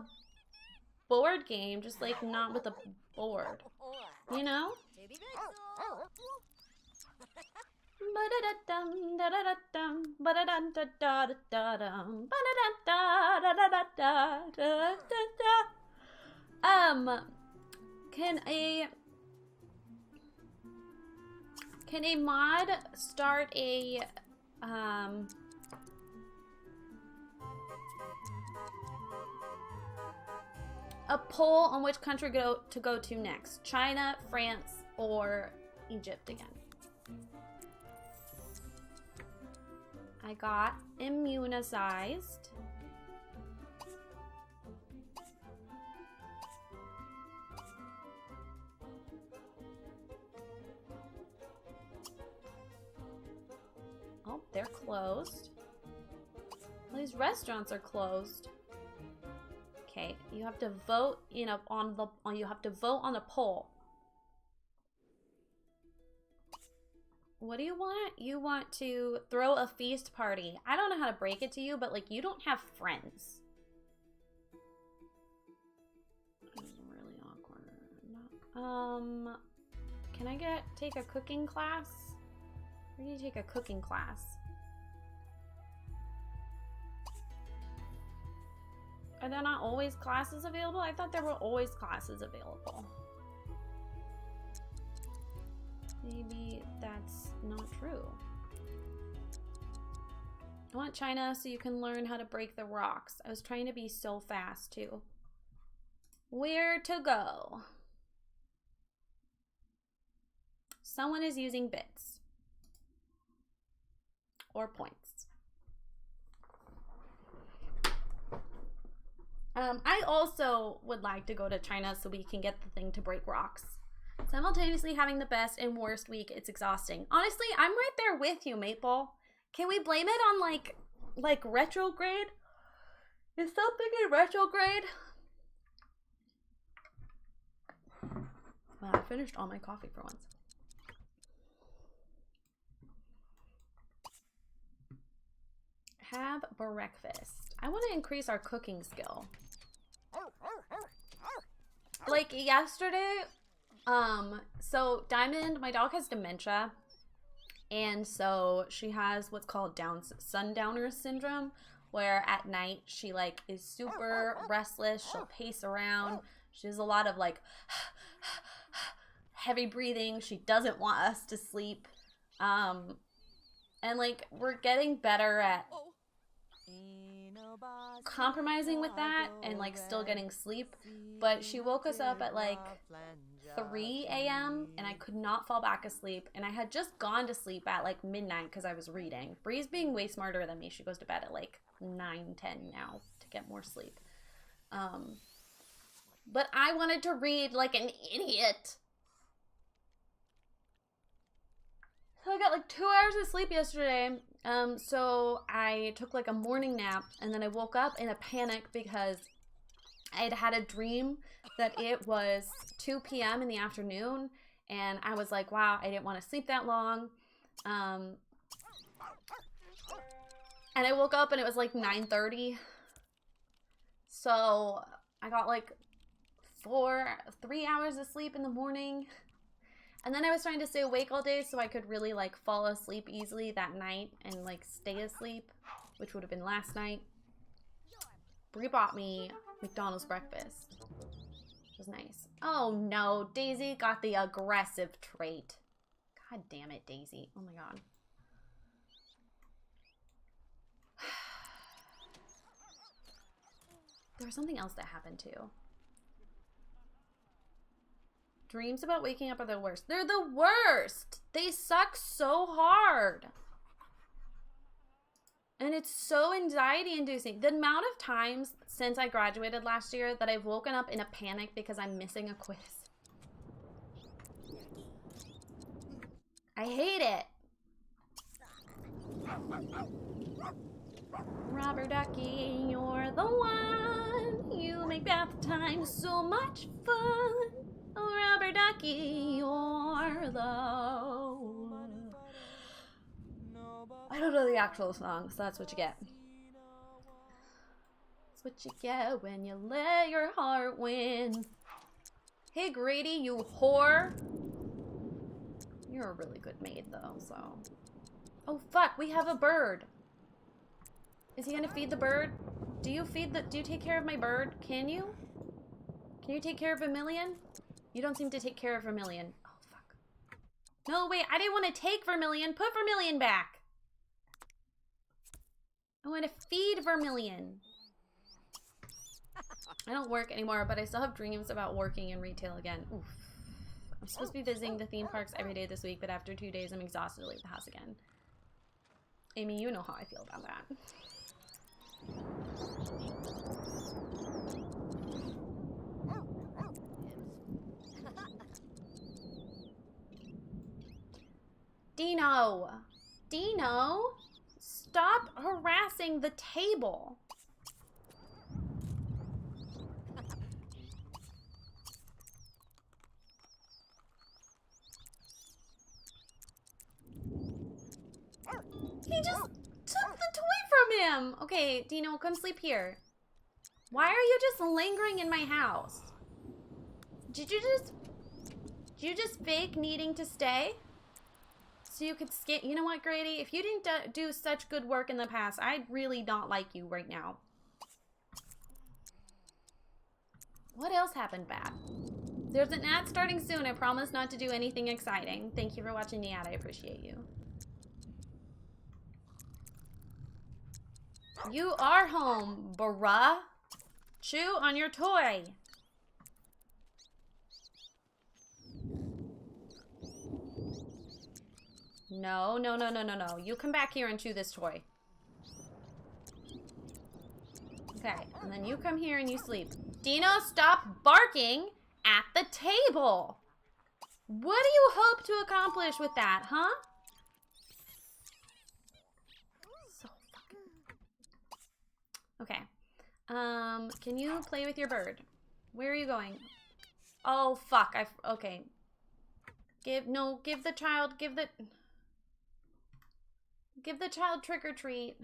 A: board game, just like not with a board. You know? Can a mod start a poll on which country to go to next? China, France, or Egypt again? I got immunized. they're closed. Well, these restaurants are closed. Okay, you have to vote you have to vote on a poll. What do you want? You want to throw a feast party. I don't know how to break it to you, but like you don't have friends. This is really awkward. Can I take a cooking class? Where do you take a cooking class? Are there not always classes available? I thought there were always classes available. Maybe that's not true. I want China so you can learn how to break the rocks. I was trying to be so fast too. Where to go? Someone is using bits. Or points. I also would like to go to China so we can get the thing to break rocks. Simultaneously having the best and worst week, it's exhausting. Honestly, I'm right there with you, Maple. Can we blame it on like retrograde? Is something in retrograde? Wow, I finished all my coffee for once. Have breakfast. I want to increase our cooking skill. Like yesterday, so Diamond, my dog has dementia, and so she has what's called sundowner syndrome, where at night she like is super restless. She'll pace around. She does a lot of like heavy breathing. She doesn't want us to sleep. And like we're getting better at compromising with that and like still getting sleep, but she woke us up at like 3 a.m. and I could not fall back asleep, and I had just gone to sleep at like midnight because I was reading. Bree's being way smarter than me. She goes to bed at like 9-10 now to get more sleep. But I wanted to read like an idiot. So I got like 2 hours of sleep yesterday. So I took like a morning nap, and then I woke up in a panic because I had had a dream that it was 2 p.m. in the afternoon, and I was like, wow, I didn't want to sleep that long. And I woke up and it was like 9:30. So I got like 3 hours of sleep in the morning. And then I was trying to stay awake all day so I could really like fall asleep easily that night and like stay asleep, which would have been last night. Brie bought me McDonald's breakfast, which was nice. Oh no, Daisy got the aggressive trait. God damn it, Daisy. Oh my god. There was something else that happened too. Dreams about waking up are the worst. They're the worst. They suck so hard. And it's so anxiety inducing. The amount of times since I graduated last year that I've woken up in a panic because I'm missing a quiz. I hate it. Rubber ducky, you're the one. You make bath time so much fun. Oh, rubber ducky, you're the one. I don't know the actual song, so that's what you get. That's what you get when you let your heart win. Hey, Grady, you whore. You're a really good maid, though, so. Oh, fuck, we have a bird. Is he gonna feed the bird? Do you take care of my bird? Can you? Can you take care of Vermilion? You don't seem to take care of Vermilion. Oh, fuck. No, wait, I didn't want to take Vermilion. Put Vermilion back. I want to feed Vermilion. I don't work anymore, but I still have dreams about working in retail again. Oof. I'm supposed to be visiting the theme parks every day this week, but after 2 days, I'm exhausted to leave the house again. Amy, you know how I feel about that. Dino! Dino? stop harassing the table. He just took the toy from him. Okay, Dino, come sleep here. Why are you just lingering in my house? Did you just fake needing to stay? So you could skip. You know what, Grady? If you didn't do such good work in the past, I'd really not like you right now. What else happened bad? There's an ad starting soon. I promise not to do anything exciting. Thank you for watching the ad. I appreciate you. You are home, bruh. Chew on your toy. No, no, no, no, no, no. You come back here and chew this toy. Okay, and then you come here and you sleep. Dino, stop barking at the table. What do you hope to accomplish with that, huh? So fucking... Okay. Can you play with your bird? Where are you going? Oh, fuck. Okay. Give the child trick or treat.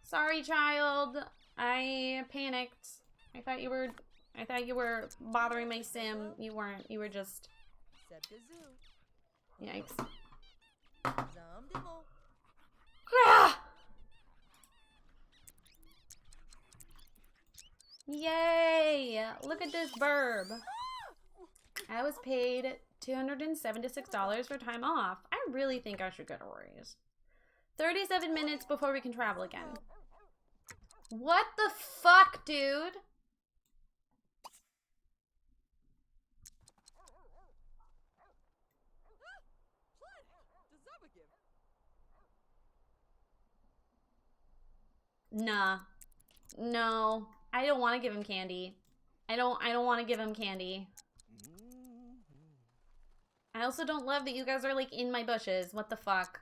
A: Sorry, child. I panicked. I thought you were bothering my sim. You weren't. You were just... Yikes. Ah! Yay! Look at this burb. I was paid $276 for time off. I really think I should get a raise. 37 minutes before we can travel again. What the fuck, dude? Nah. No. I don't want to give him candy. I don't want to give him candy. I also don't love that you guys are like in my bushes. What the fuck?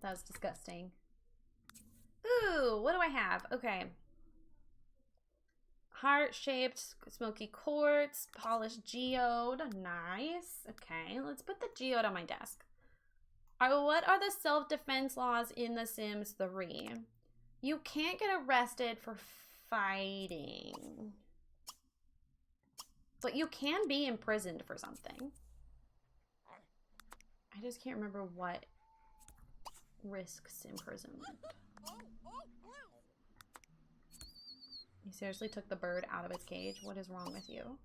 A: That was disgusting. Ooh, what do I have? Okay. Heart-shaped smoky quartz, polished geode. Nice. Okay, let's put the geode on my desk. What are the self-defense laws in The Sims 3? You can't get arrested for fighting. But you can be imprisoned for something. I just can't remember what risks imprisonment. You seriously took the bird out of its cage? What is wrong with you?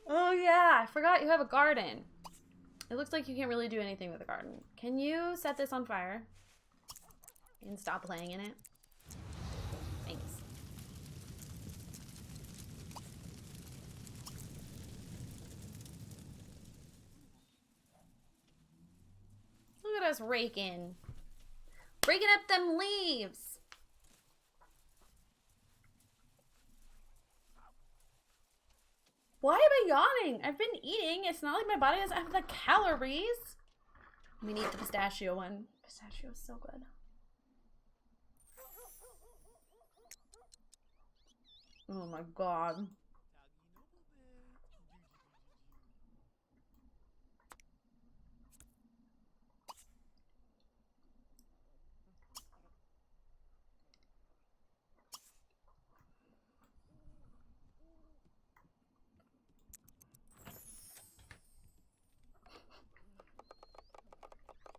A: Oh yeah, I forgot you have a garden. It looks like you can't really do anything with the garden. Can you set this on fire? And stop playing in it? Thanks. Look at us raking. Raking up them leaves. Why am I yawning? I've been eating. It's not like my body doesn't have the calories. We need the pistachio one. Pistachio is so good. Oh my god.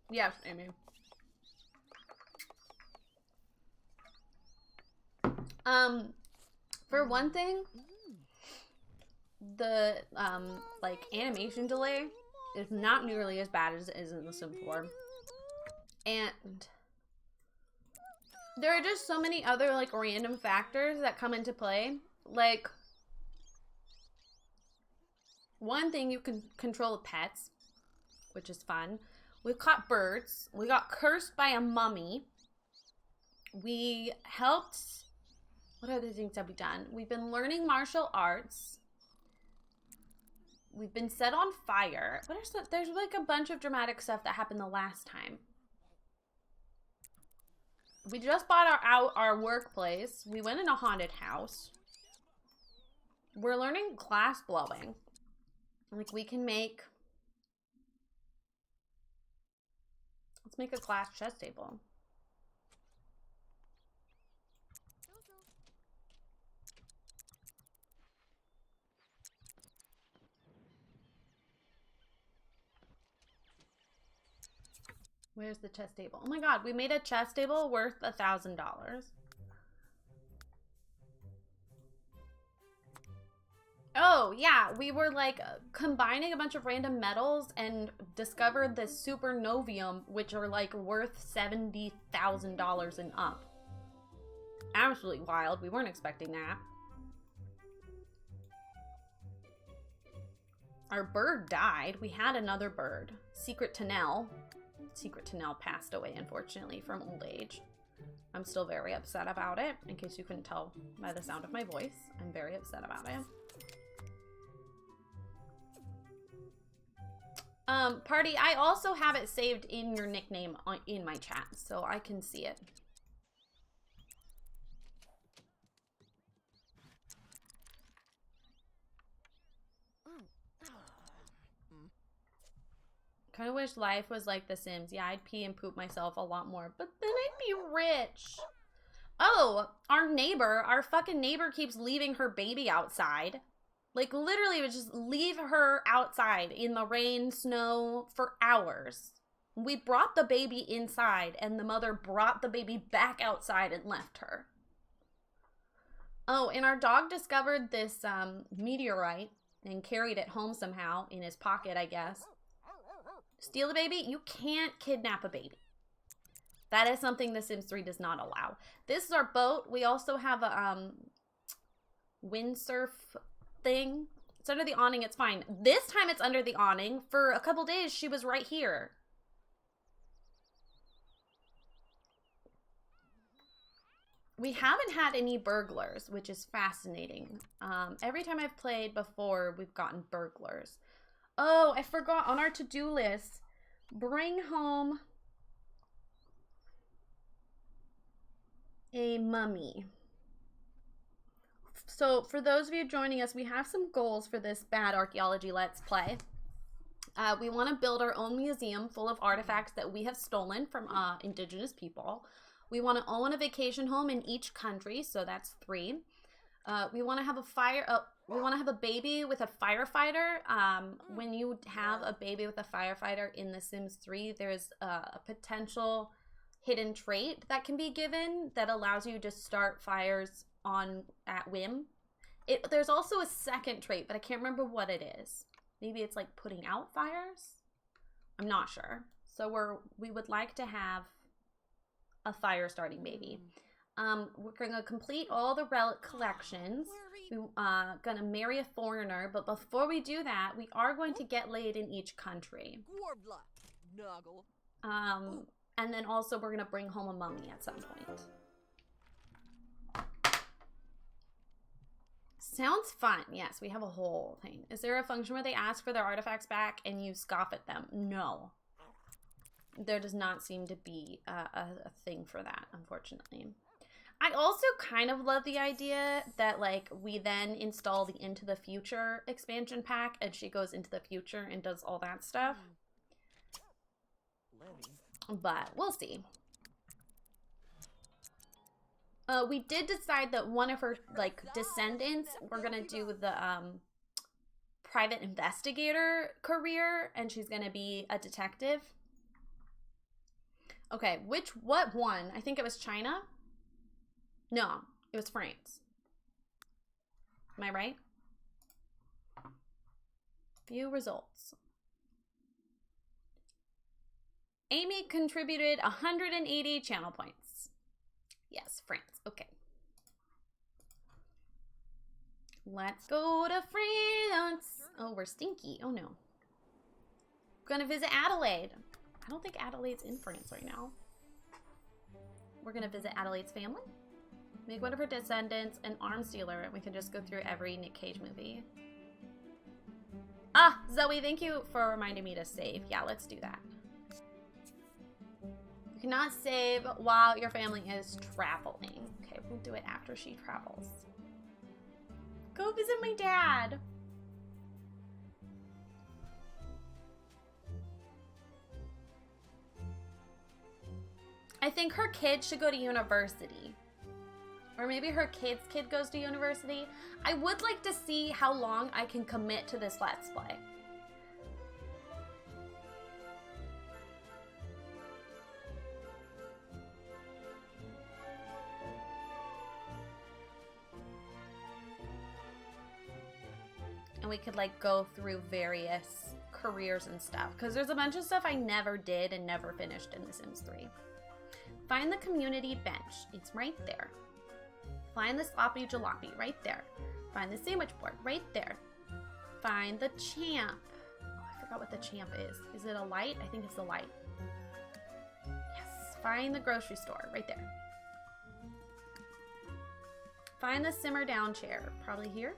A: Yes, Amy. For one thing, the like animation delay is not nearly as bad as it is in The Sims 4. And There are just so many other, like, random factors that come into play. Like, one thing, you can control pets, which is fun. We've caught birds. We got cursed by a mummy. We helped... What other things have we done? We've been learning martial arts. We've been set on fire. There's like a bunch of dramatic stuff that happened the last time. We just bought our workplace. We went in a haunted house. We're learning glass blowing. Like, we can make... Let's make a glass chess table. Where's the chess table? Oh my god, we made a chess table worth $1,000. Oh, yeah, we were like combining a bunch of random metals and discovered the supernovium, which are like worth $70,000 and up. Absolutely wild. We weren't expecting that. Our bird died. We had another bird. Secret Tanel. Secret Tanel passed away, unfortunately, from old age. I'm still very upset about it, in case you couldn't tell by the sound of my voice. I'm very upset about it. Party, I also have it saved in your nickname in my chat, so I can see it. Kind of wish life was like The Sims. Yeah, I'd pee and poop myself a lot more, but then I'd be rich. Oh, our fucking neighbor keeps leaving her baby outside. Like, literally would just leave her outside in the rain, snow for hours. We brought the baby inside, and the mother brought the baby back outside and left her. Oh, and our dog discovered this meteorite and carried it home somehow in his pocket, I guess. Steal a baby? You can't kidnap a baby. That is something The Sims 3 does not allow. This is our boat. We also have a windsurf thing. It's under the awning. It's fine. This time it's under the awning. For a couple days, she was right here. We haven't had any burglars, which is fascinating. Every time I've played before, we've gotten burglars. Oh, I forgot on our to-do list. Bring home a mummy. So for those of you joining us, we have some goals for this bad archaeology let's play. We want to build our own museum full of artifacts that we have stolen from indigenous people. We want to own a vacation home in each country, so that's 3. We want to have we want to have a baby with a firefighter. When you have a baby with a firefighter in The Sims 3, there's a potential hidden trait that can be given that allows you to start fires at whim. There's also a second trait, but I can't remember what it is. Maybe it's like putting out fires? I'm not sure. So we would like to have a fire starting baby. We're going to complete all the relic collections. We're going to marry a foreigner, but before we do that, we are going to get laid in each country. And then also we're going to bring home a mummy at some point. Sounds fun. Yes, we have a whole thing. Is there a function where they ask for their artifacts back and you scoff at them? No. There does not seem to be a thing for that, unfortunately. I also kind of love the idea that, like, we then install the Into the Future expansion pack and she goes into the future and does all that stuff. But we'll see. We did decide that one of her, like, descendants, we're gonna do the private investigator career, and she's gonna be a detective. Okay, what one? I think it was China. No, it was France. Am I right? View results. Amy contributed 180 channel points. Yes, France. Okay. Let's go to France. Oh, we're stinky. Oh, no. Gonna visit Adelaide. I don't think Adelaide's in France right now. We're gonna visit Adelaide's family. Make one of her descendants an arms dealer, and we can just go through every Nick Cage movie. Ah, Zoe, thank you for reminding me to save. Yeah, let's do that. You cannot save while your family is traveling. Okay, we'll do it after she travels. Go visit my dad. I think her kid should go to university. Or maybe her kid's kid goes to university. I would like to see how long I can commit to this Let's Play. And we could like go through various careers and stuff. Because there's a bunch of stuff I never did and never finished in The Sims 3. Find the community bench. It's right there. Find the sloppy jalopy, right there. Find the sandwich board, right there. Find the champ. Oh, I forgot what the champ is. Is it a light? I think it's a light. Yes. Find the grocery store, right there. Find the simmer down chair, probably here.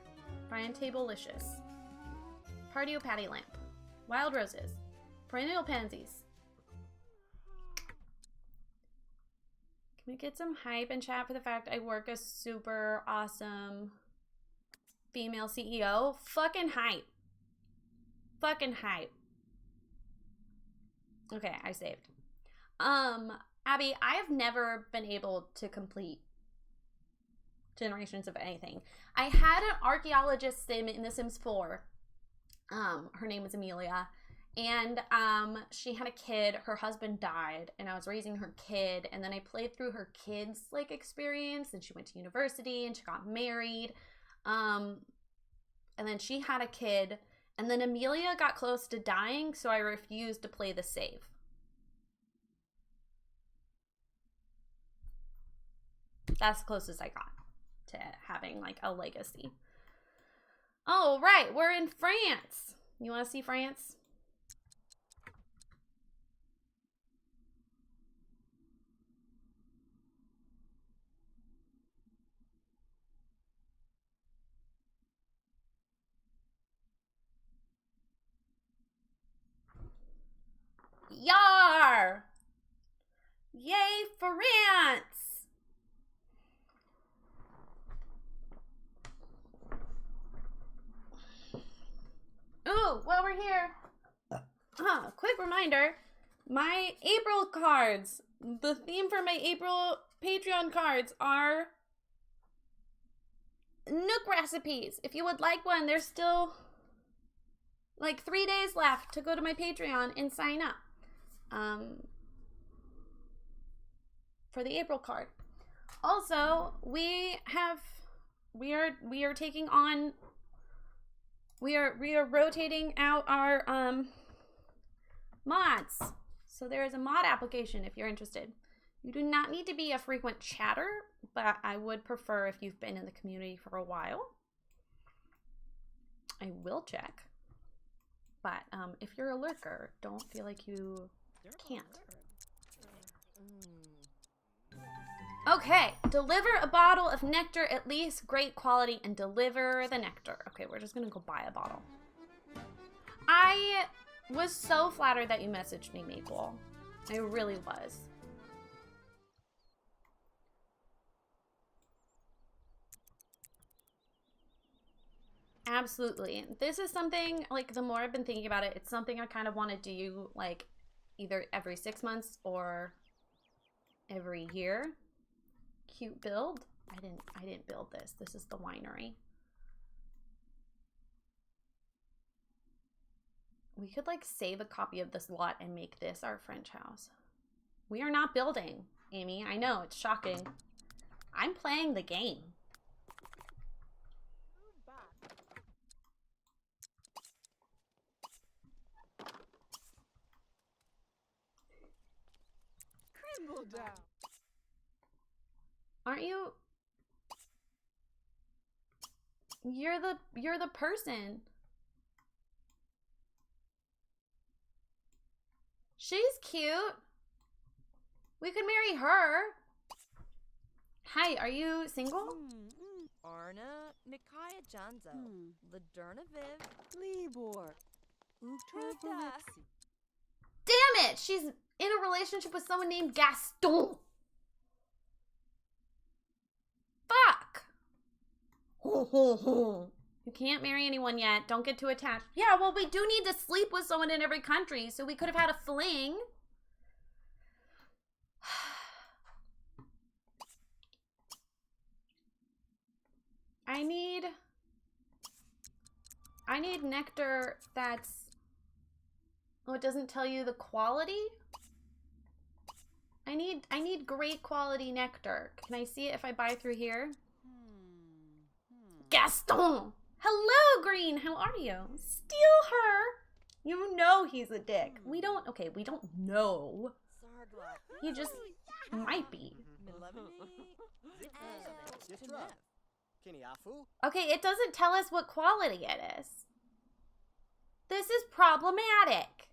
A: Find Tablelicious. Partio patty lamp. Wild roses. Perennial pansies. Can we get some hype and chat for the fact I work a super awesome female CEO? Fucking hype. Fucking hype. Okay, I saved. Abby, I have never been able to complete generations of anything. I had an archaeologist sim in The Sims 4. Her name was Amelia. And she had a kid, her husband died, and I was raising her kid, and then I played through her kid's like experience, and she went to university and she got married. And then she had a kid, and then Amelia got close to dying, so I refused to play the save. That's the closest I got to having like a legacy. Oh, right, we're in France. You want to see France? Yar! Yay, France! Ooh, while we're here, quick reminder, my April cards, the theme for my April Patreon cards are Nook recipes. If you would like one, there's still like 3 days left to go to my Patreon and sign up for the April card. Also, we are taking on, we are rotating out our mods. So there is a mod application if you're interested. You do not need to be a frequent chatter, but I would prefer if you've been in the community for a while. I will check. But if you're a lurker, don't feel like you can't. Okay, deliver a bottle of nectar, at least great quality, and deliver the nectar. Okay, we're just gonna go buy a bottle. I was so flattered that you messaged me, Maple. I really was. Absolutely. This is something, like, the more I've been thinking about it, it's something I kind of want to do, like, either every 6 months or every year. Cute build. I didn't build this. This is the winery. We could, like, save a copy of this lot and make this our French house. We are not building, Amy. I know, it's shocking. I'm playing the game.
C: Down.
A: Aren't you? You're the person. She's cute. We could marry her. Hi, are you single?
C: Arna, Mikaya Janzo, Laderna Viv,
B: Libor. Utra
C: Trista.
A: Damn it! She's in a relationship with someone named Gaston. Fuck. You can't marry anyone yet. Don't get too attached. Yeah, well, we do need to sleep with someone in every country, so we could have had a fling. I need nectar that's... Oh, it doesn't tell you the quality? I need great quality nectar. Can I see it if I buy through here? Gaston! Hello, Green! How are you? Steal her! You know he's a dick. We don't know. He just might be. Okay, it doesn't tell us what quality it is. This is problematic.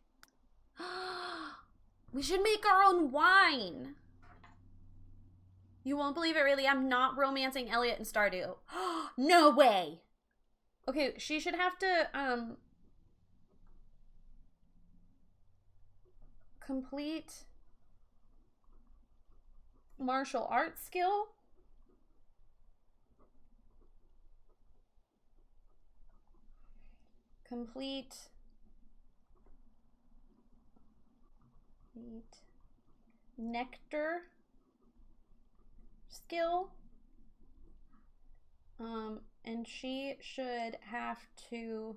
A: We should make our own wine. You won't believe it, really. I'm not romancing Elliot and Stardew. No way. Okay, she should have to, complete martial arts skill. Complete nectar skill. And she should have to...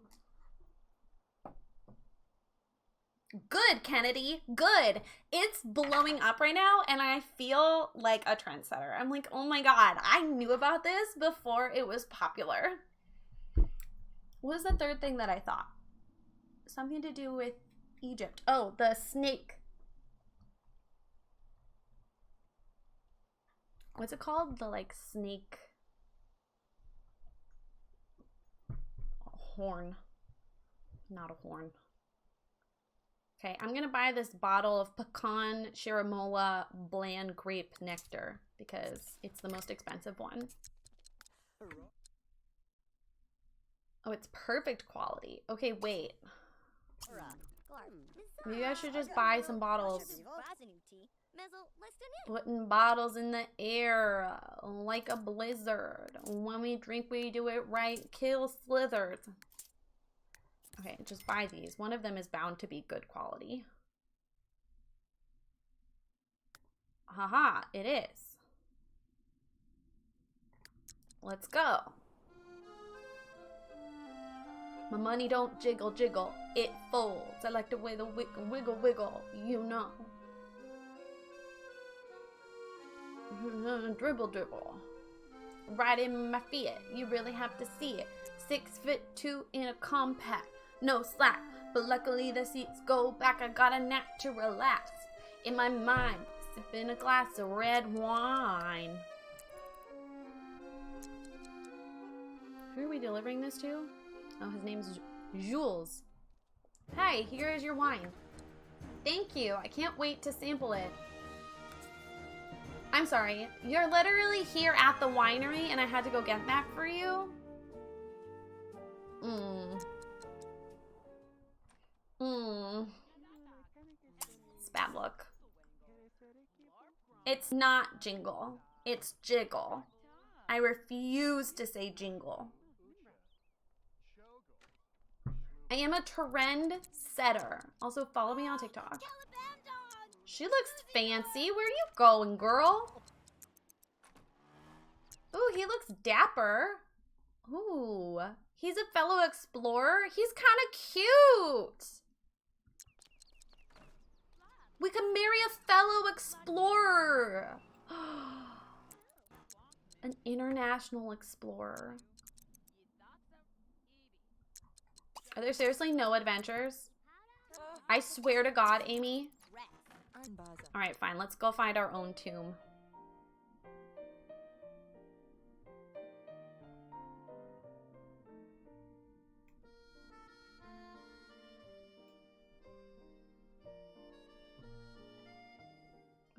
A: Good, Kennedy. Good. It's blowing up right now, and I feel like a trendsetter. I'm like, oh my god, I knew about this before it was popular. What was the third thing that I thought? Something to do with Egypt. Oh, the snake. What's it called? The, like, snake... horn. Not a horn. Okay, I'm gonna buy this bottle of pecan shiramola bland grape nectar because it's the most expensive one. Oh, it's perfect quality. Okay, wait. Maybe I should just buy some bottles. Putting bottles in the air like a blizzard. When we drink, we do it right. Kill slithers. Okay, just buy these. One of them is bound to be good quality. Haha, it is. Let's go. My money don't jiggle jiggle, it folds. I like the way the wiggle wiggle wiggle, you know. Dribble dribble. Right in my feet, you really have to see it. 6'2" in a compact. No slack, but luckily the seats go back. I got a knack to relax. In my mind, sipping a glass of red wine. Who are we delivering this to? Oh, his name's Jules. Hi, here is your wine. Thank you. I can't wait to sample it. I'm sorry. You're literally here at the winery and I had to go get that for you? It's bad luck. It's not jingle. It's jiggle. I refuse to say jingle. I am a trend setter. Also, follow me on TikTok. She looks fancy. Where are you going, girl? Ooh, he looks dapper. Ooh, he's a fellow explorer. He's kind of cute. We can marry a fellow explorer. An international explorer. Are there seriously no adventures? I swear to God, Amy. Alright, fine. Let's go find our own tomb.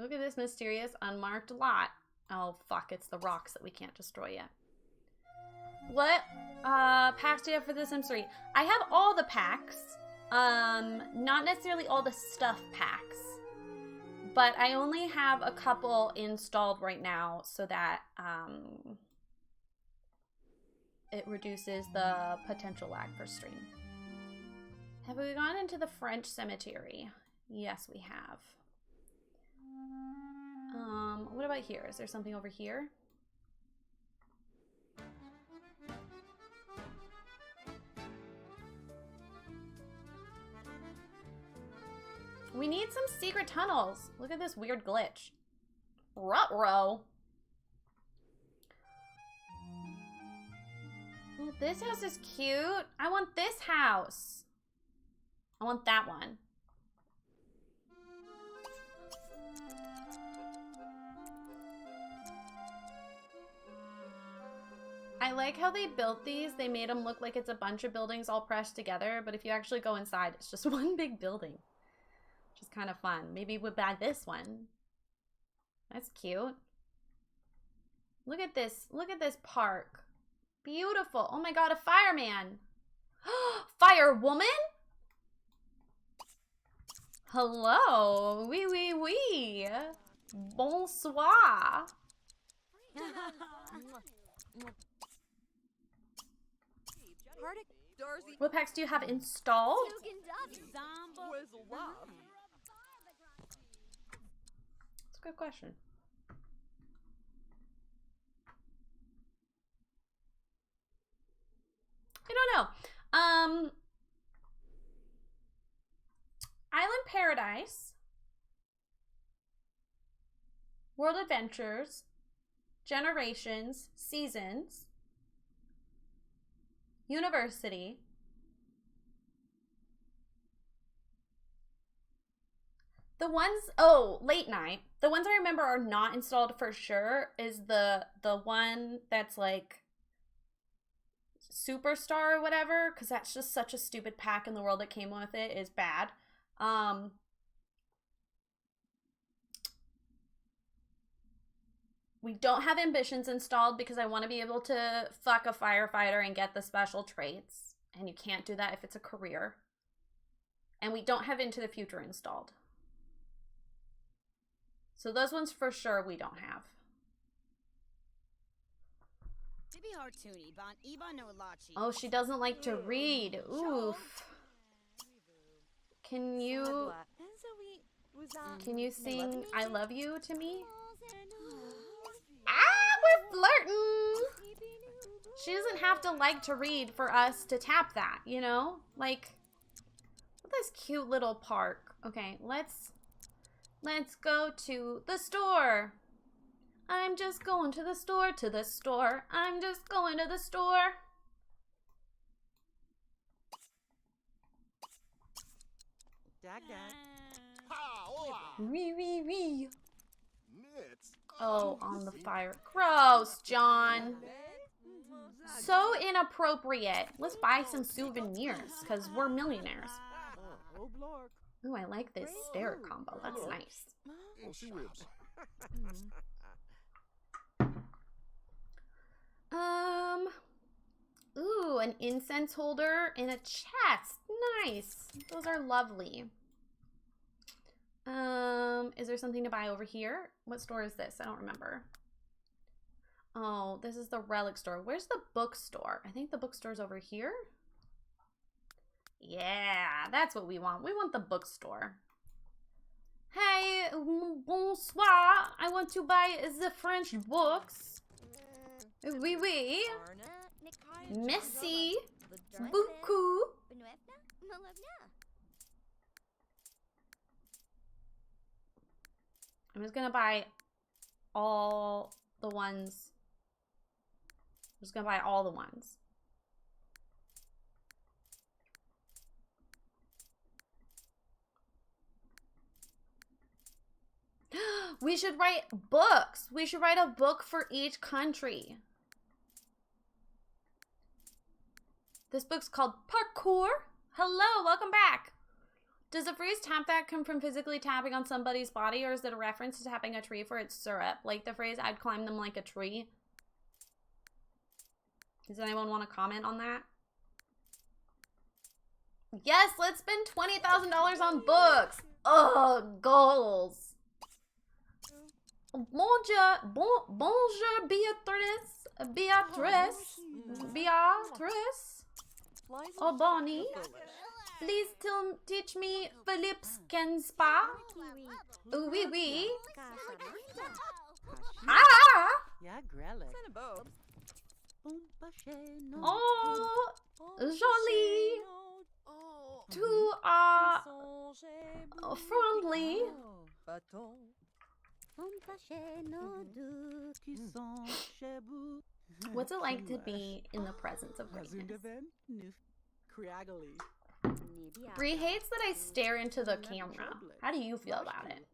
A: Look at this mysterious unmarked lot. Oh, fuck. It's the rocks that we can't destroy yet. What packs do you have for the Sims 3? I have all the packs. Not necessarily all the stuff packs. But I only have a couple installed right now so that it reduces the potential lag for stream. Have we gone into the French cemetery? Yes, we have. What about here? Is there something over here? We need some secret tunnels. Look at this weird glitch. Ruh-roh. Oh, this house is cute. I want this house. I want that one. I like how they built these. They made them look like it's a bunch of buildings all pressed together, but if you actually go inside, it's just one big building. Which is kind of fun. Maybe we'll buy this one. That's cute. Look at this. Look at this park. Beautiful. Oh my god, a fireman. Firewoman? Hello. Oui, oui, oui. Bonsoir. What packs do you have installed? That's a good question. I don't know. Island Paradise, World Adventures, Generations, Seasons, University, the ones, oh, Late Night. The ones I remember are not installed for sure is the one that's like Superstar or whatever, because that's just such a stupid pack, and the world that came with it is bad. We don't have ambitions installed because I want to be able to fuck a firefighter and get the special traits, and you can't do that if it's a career. And we don't have Into the Future installed. So those ones for sure we don't have. Oh, she doesn't like to read. Oof. Can you sing I Love You to me? Ah, we're flirting. She doesn't have to like to read for us to tap that, you know? Like, this cute little park. Okay, let's go to the store. I'm just going to the store, I'm just going to the store. Wee, wee, wee. Oh, on the fire. Gross, John. So inappropriate. Let's buy some souvenirs, because we're millionaires. Ooh, I like this stair combo. That's nice. Ooh, an incense holder and a chest. Nice. Those are lovely. Is there something to buy over here? What store is this? I don't remember. Oh, this is the relic store. Where's the bookstore? I think the bookstore's over here. Yeah, that's what we want. We want the bookstore. Hey, bonsoir. I want to buy the French books. Oui, oui. Merci beaucoup. I'm just gonna buy all the ones. I'm just gonna buy all the ones. We should write books. We should write a book for each country. This book's called Parkour. Hello, welcome back. Does the phrase tap that come from physically tapping on somebody's body, or is it a reference to tapping a tree for its syrup? Like the phrase, I'd climb them like a tree. Does anyone want to comment on that? Yes, let's spend $20,000 on books. Ugh, goals. Bonjour, bonjour, Beatrice. Oh, Bonnie. Please teach me Philip's Kenspa. Oui, oui. Ah! Oh, joli. Tu are friendly. What's it like to be in the presence of greatness? Bree hates that I stare into the camera. How do you feel about it?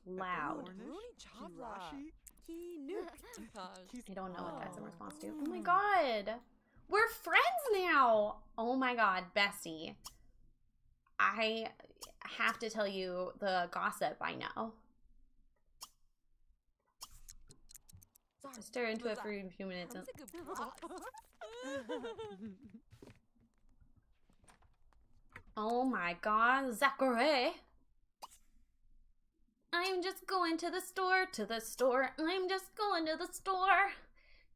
A: Loud. I don't know what that's in response to. Oh my god. We're friends now. Oh my god, Bessie. I have to tell you the gossip I know. I stare into it for a few minutes. Oh my god, Zachary. I'm just going to the store, I'm just going to the store.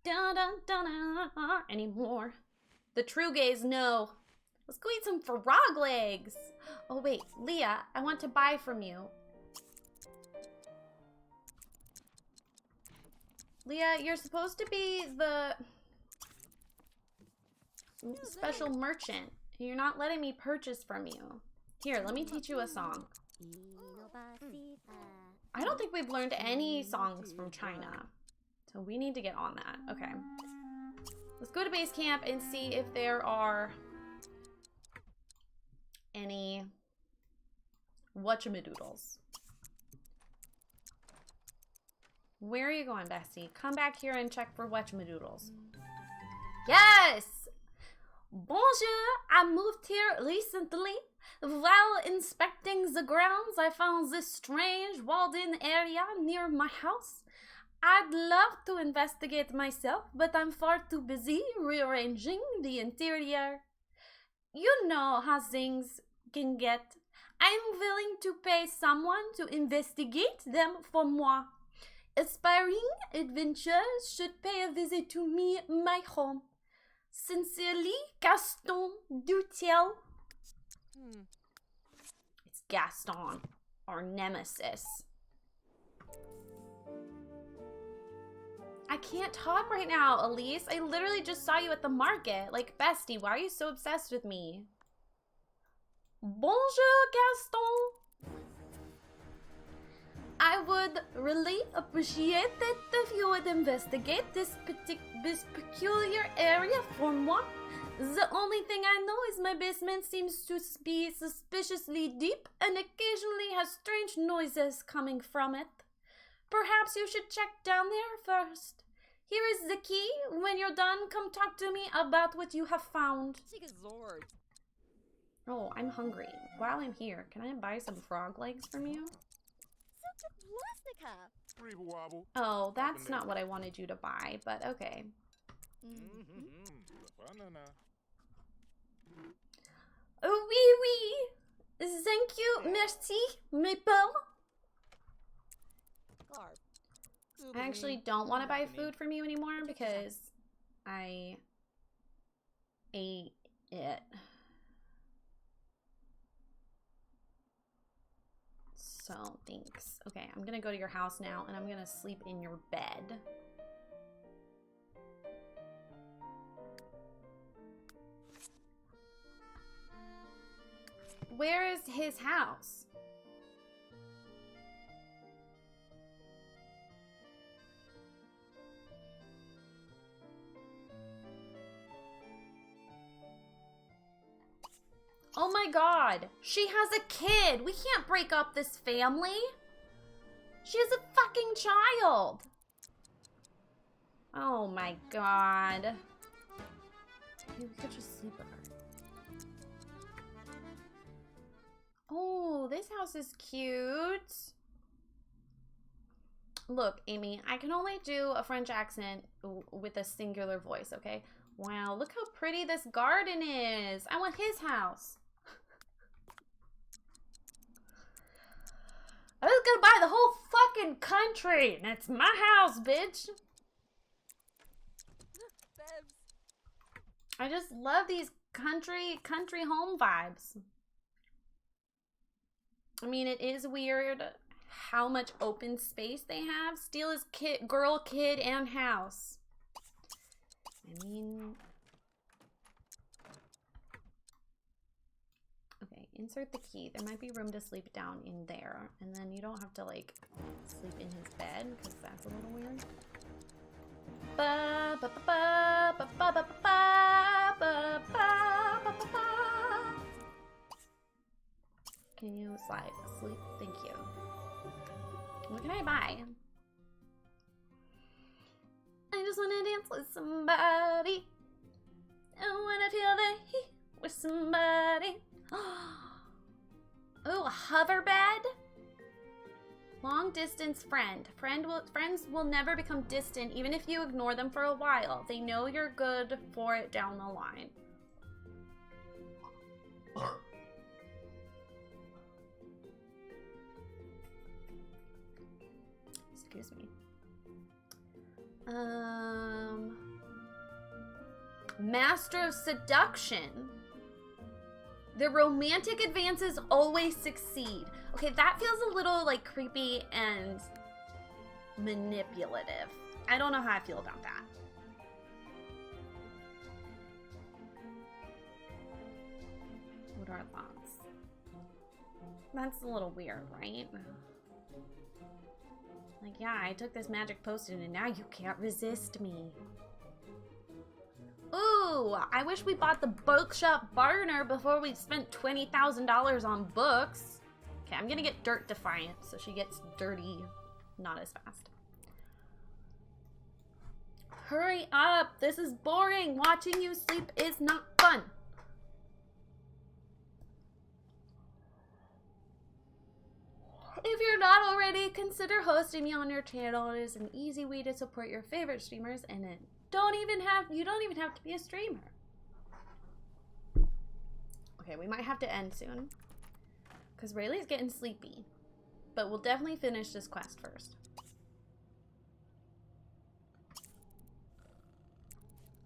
A: Da da da da anymore. The true gays know. Let's go eat some frog legs. Oh wait, Leah, I want to buy from you. Leah, you're supposed to be the special merchant. You're not letting me purchase from you. Here, let me teach you a song. I don't think we've learned any songs from China. So we need to get on that. Okay. Let's go to base camp and see if there are any whatchamadoodles. Where are you going, Bessie? Come back here and check for whatchamadoodles. Yes! Bonjour! I moved here recently. While inspecting the grounds, I found this strange walled-in area near my house. I'd love to investigate myself, but I'm far too busy rearranging the interior. You know how things can get. I'm willing to pay someone to investigate them for moi. Aspiring adventurers should pay a visit to me, my home. Sincerely, Gaston Dutel. It's Gaston, our nemesis. I can't talk right now, Elise. I literally just saw you at the market. Like, bestie, why are you so obsessed with me? Bonjour, Gaston. I would really appreciate it if you would investigate this peculiar area for moi. The only thing I know is my basement seems to be suspiciously deep and occasionally has strange noises coming from it. Perhaps you should check down there first. Here is the key. When you're done, come talk to me about what you have found. Oh, I'm hungry. While I'm here, can I buy some frog legs from you? Oh, that's not what I wanted you to buy, but okay. Oh, oui, oui. Thank you, merci, Maple. I actually don't want to buy food from you anymore because I ate it. So, thanks. Okay, I'm gonna go to your house now and I'm gonna sleep in your bed. Where is his house? Oh my god, she has a kid. We can't break up this family. She has a fucking child. Oh my god. we could just sleep with her. Oh, this house is cute. Look, Amy, I can only do a French accent with a singular voice, okay? Wow, look how pretty this garden is. I want his house. I was gonna buy the whole fucking country, and it's my house, bitch. I just love these country home vibes. I mean, it is weird how much open space they have. Steal is girl, kid, and house. I mean... Okay, insert the key. There might be room to sleep down in there. And then you don't have to, like, sleep in his bed, because that's a little weird. Ba ba ba ba ba ba ba ba ba ba ba ba. Can you slide asleep? Thank you. What can I buy? I just want to dance with somebody. I want to feel the heat with somebody. Oh, a hover bed? Long distance friend. Friends will never become distant even if you ignore them for a while. They know you're good for it down the line. Excuse me. Master of Seduction. The romantic advances always succeed. Okay, that feels a little like creepy and manipulative. I don't know how I feel about that. What are our thoughts? That's a little weird, right? Like, yeah, I took this magic potion and now you can't resist me. Ooh, I wish we bought the bookshop burner before we spent $20,000 on books. Okay, I'm gonna get dirt defiant so she gets dirty not as fast. Hurry up, this is boring. Watching you sleep is not fun. If you're not already, consider hosting me on your channel. It is an easy way to support your favorite streamers, and you don't even have to be a streamer. Okay, we might have to end soon because Rayleigh's getting sleepy, but we'll definitely finish this quest first.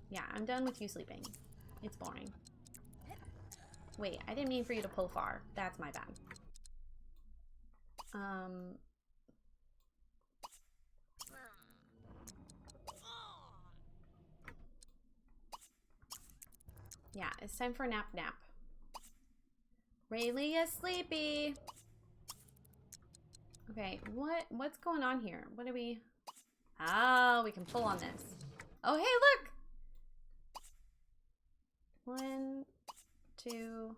A: Yeah, I'm done with you sleeping. It's boring. Wait, I didn't mean for you to pull far. That's my bad. Yeah, it's time for a nap. Rayleigh is sleepy. Okay, what's going on here? What do we... Oh, we can pull on this. Oh, hey, look! 1, 2,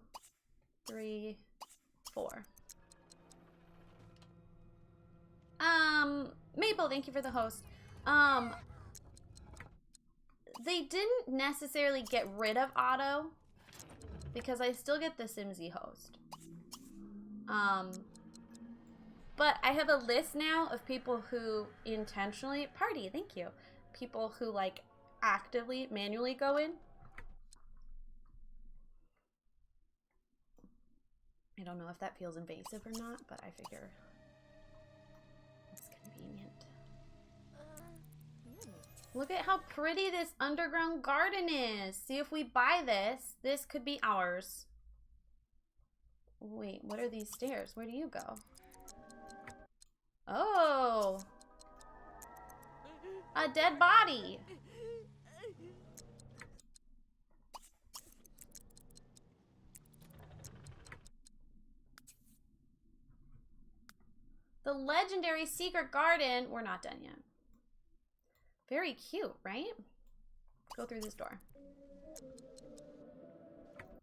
A: 3, 4. Maple, thank you for the host. They didn't necessarily get rid of Otto because I still get the Simsy host. But I have a list now of people who intentionally party, thank you. People who like actively, manually go in. I don't know if that feels invasive or not, but I figure it's convenient. Look at how pretty this underground garden is. See, if we buy this, this could be ours. Wait, what are these stairs? Where do you go? Oh! A dead body! The legendary secret garden. We're not done yet. Very cute, right? Go through this door.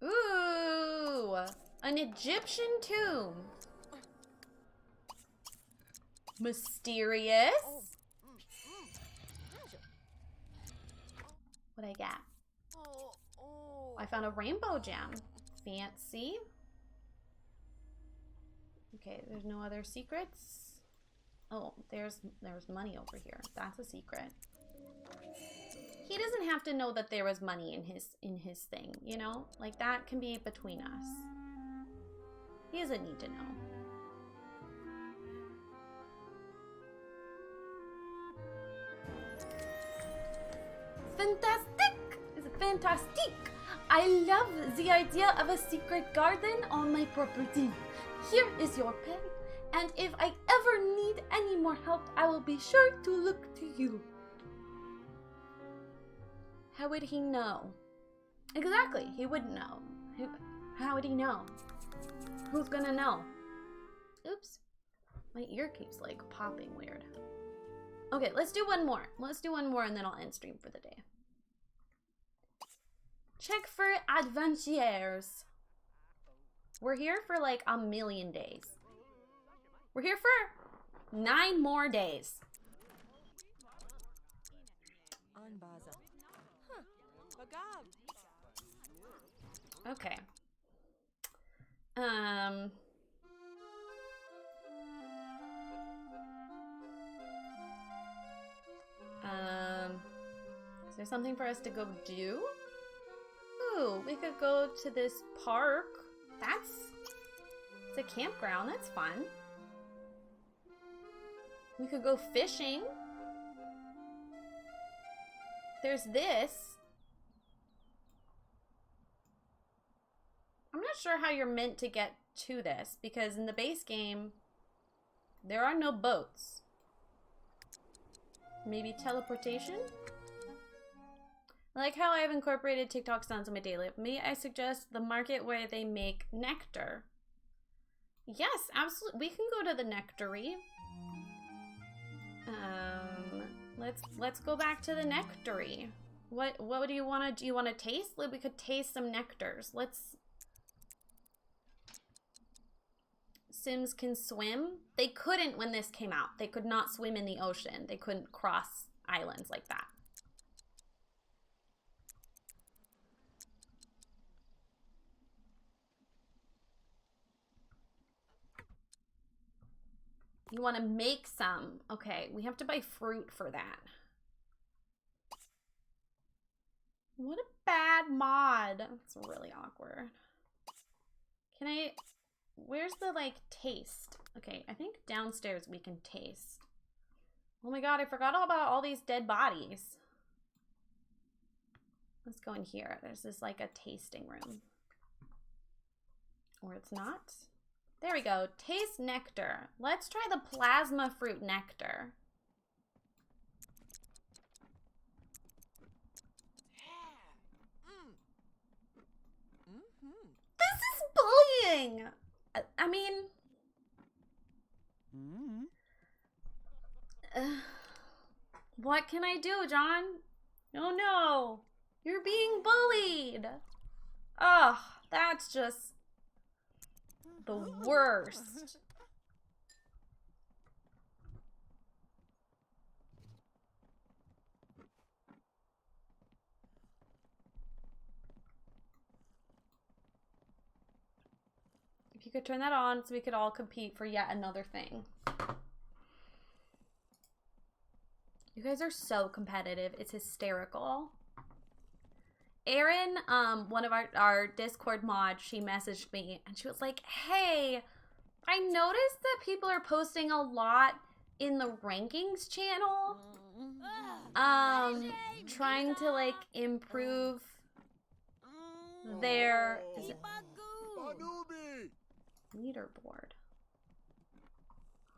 A: Ooh! An Egyptian tomb. Mysterious. What I got? I found a rainbow gem. Fancy. Okay, there's no other secrets. Oh, there's money over here. That's a secret. He doesn't have to know that there was money in his thing, you know? Like, that can be between us. He doesn't need to know. Fantastic! It's fantastic! I love the idea of a secret garden on my property. Here is your pay, and if I ever need any more help, I will be sure to look to you. How would he know? Exactly, he wouldn't know. How would he know? Who's gonna know? Oops. My ear keeps like popping weird. Okay, let's do one more. Let's do one more and then I'll end stream for the day. Check for adventures. We're here for like a million days. We're here for 9 more days. Okay. Is there something for us to go do? Ooh, we could go to this park. It's a campground, that's fun. We could go fishing. There's this. I'm not sure how you're meant to get to this, because in the base game, there are no boats. Maybe teleportation? I like how I've incorporated TikTok sounds in my daily life. May I suggest the market where they make nectar? Yes, absolutely. We can go to the nectary. Let's go back to the nectary. What do you want to do? You want to taste? We could taste some nectars. Sims can swim. They couldn't when this came out. They could not swim in the ocean. They couldn't cross islands like that. You want to make some. Okay, we have to buy fruit for that. What a bad mod. It's really awkward. Can I... Where's the, like, taste? Okay, I think downstairs we can taste. Oh my god, I forgot all about all these dead bodies. Let's go in here. There's this, like, a tasting room. Or it's not. There we go. Taste nectar. Let's try the plasma fruit nectar. This is bullying! I mean... what can I do, John? Oh no! You're being bullied! Ugh, that's just... the worst. If you could turn that on so we could all compete for yet another thing. You guys are so competitive. It's hysterical. Erin, one of our Discord mods, she messaged me and she was like, hey, I noticed that people are posting a lot in the rankings channel. Trying to like improve their leaderboard.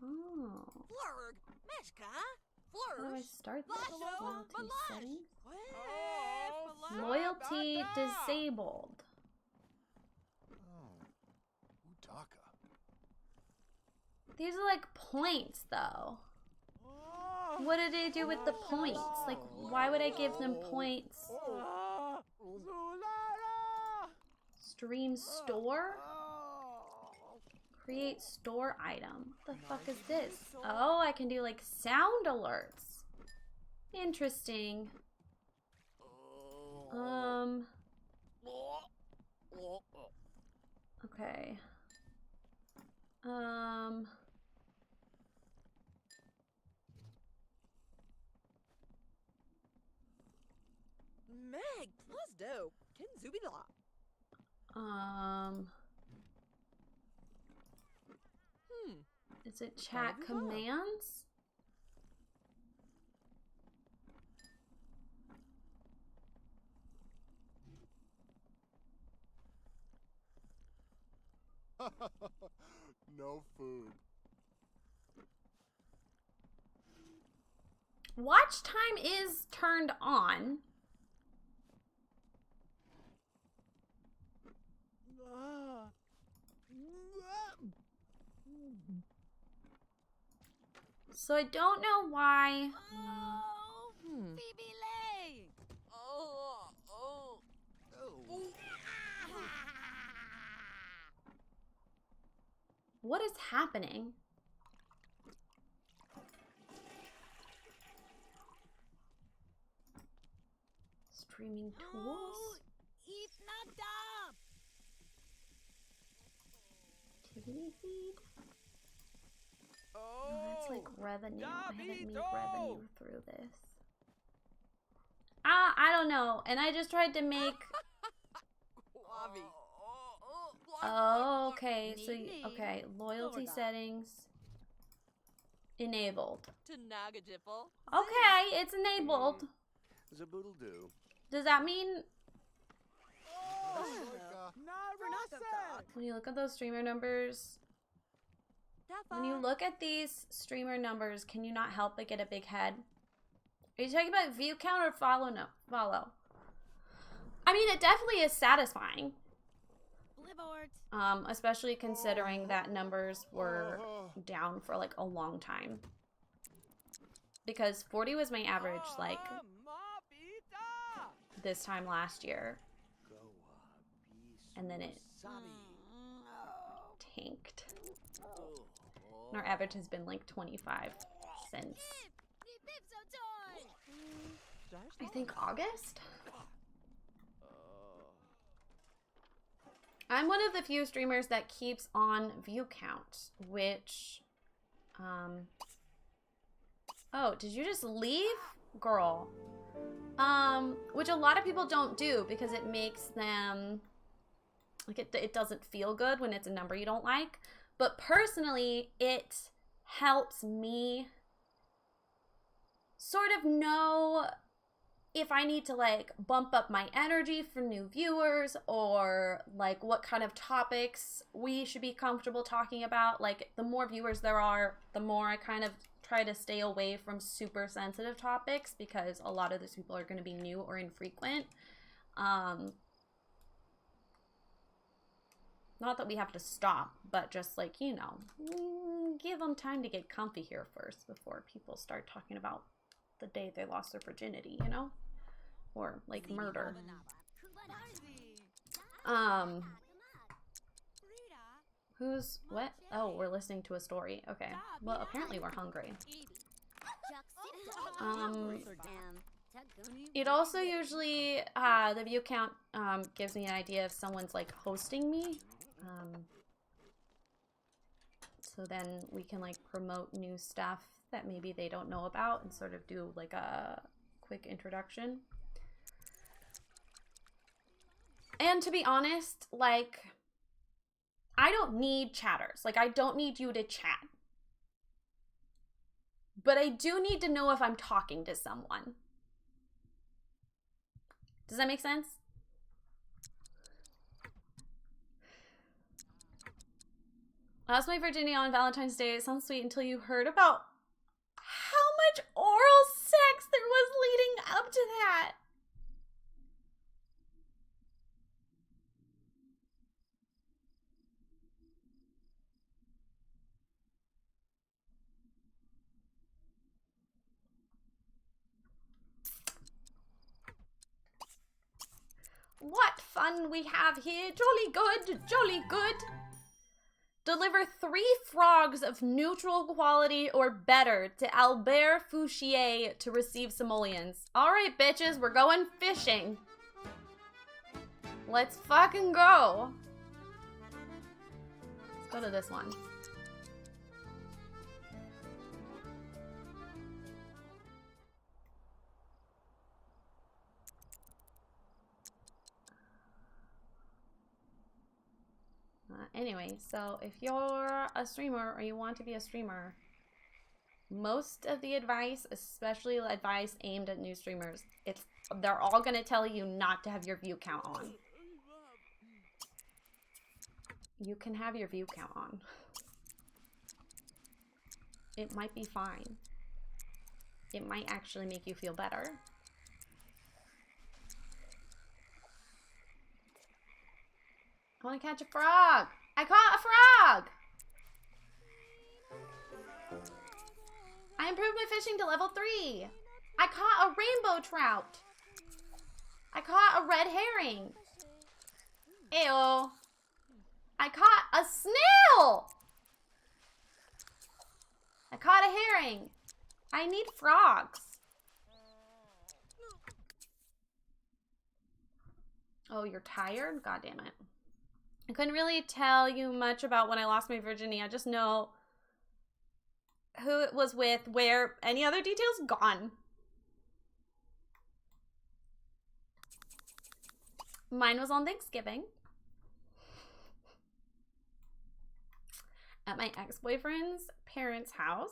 A: Oh. How do I start this? Loyalty settings? Loyalty disabled. These are like points though. What do they do with the points? Like, why would I give them points? Stream store? Create store item. What the fuck is this? Oh, I can do like sound alerts. Interesting. Okay.
C: Meg, plus dope. Ken Zubila.
A: Is it chat commands?
D: No food.
A: Watch time is turned on. So I don't know why.
C: Oh, Phoebe Lay.
A: What is happening? Streaming tools?
C: If not up.
A: Activity feed?
C: Oh,
A: No, that's like revenue. I haven't made revenue through this. I don't know. And I just tried to make... Oh, okay. So, okay. Loyalty settings. Enabled. Okay, it's enabled.
D: Zaboodle do.
A: Does that mean...
D: Like,
A: When you look at those streamer numbers... When you look at these streamer numbers, can you not help but get a big head? Are you talking about view count or follow? No, follow. I mean, it definitely is satisfying. Especially considering that numbers were down for like a long time. Because 40 was my average, like, this time last year. And then it tanked. And our average has been like 25 since, I think, August? I'm one of the few streamers that keeps on view count, which, oh, did you just leave? Girl. Which a lot of people don't do because it makes them, like, it doesn't feel good when it's a number you don't like. But personally, it helps me sort of know if I need to, like, bump up my energy for new viewers, or like what kind of topics we should be comfortable talking about. Like, the more viewers there are, the more I kind of try to stay away from super sensitive topics, because a lot of those people are going to be new or infrequent. Not that we have to stop, but just, like, you know, give them time to get comfy here first before people start talking about the day they lost their virginity, you know? Or, like, murder. Who's, what? Oh, we're listening to a story. Okay. Well, apparently we're hungry. It also usually, the view count, gives me an idea if someone's, like, hosting me. So then we can, like, promote new stuff that maybe they don't know about and sort of do, like, a quick introduction. And to be honest, like, I don't need chatters. Like, I don't need you to chat. But I do need to know if I'm talking to someone. Does that make sense? Lost my virginity on Valentine's Day. It sounds sweet until you heard about how much oral sex there was leading up to that. What fun we have here. Jolly good, jolly good. Deliver 3 frogs of neutral quality or better to Albert Fouchier to receive simoleons. Alright, bitches, we're going fishing. Let's fucking go. Let's go to this one. Anyway, so if you're a streamer or you want to be a streamer, most of the advice, especially advice aimed at new streamers, they're all gonna tell you not to have your view count on. You can have your view count on. It might be fine. It might actually make you feel better. I want to catch a frog. I caught a frog. I improved my fishing to level 3. I caught a rainbow trout. I caught a red herring. Ew. I caught a snail. I caught a herring. I need frogs. Oh, you're tired? God damn it. I couldn't really tell you much about when I lost my virginity. I just know who it was with, where, any other details? Gone. Mine was on Thanksgiving. At my ex-boyfriend's parents' house.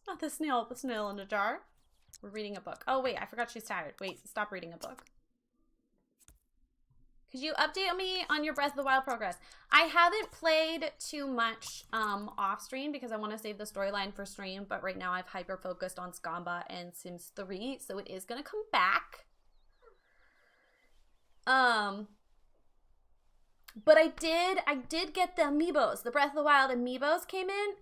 A: Not the snail in a jar. We're reading a book. Oh wait, I forgot she's tired. Wait, stop reading a book. Could you update me on your Breath of the Wild progress? I haven't played too much off stream because I want to save the storyline for stream, but right now I've hyper focused on Scamba and Sims 3, so it is gonna come back. But I did get the amiibos. The Breath of the Wild amiibos came in.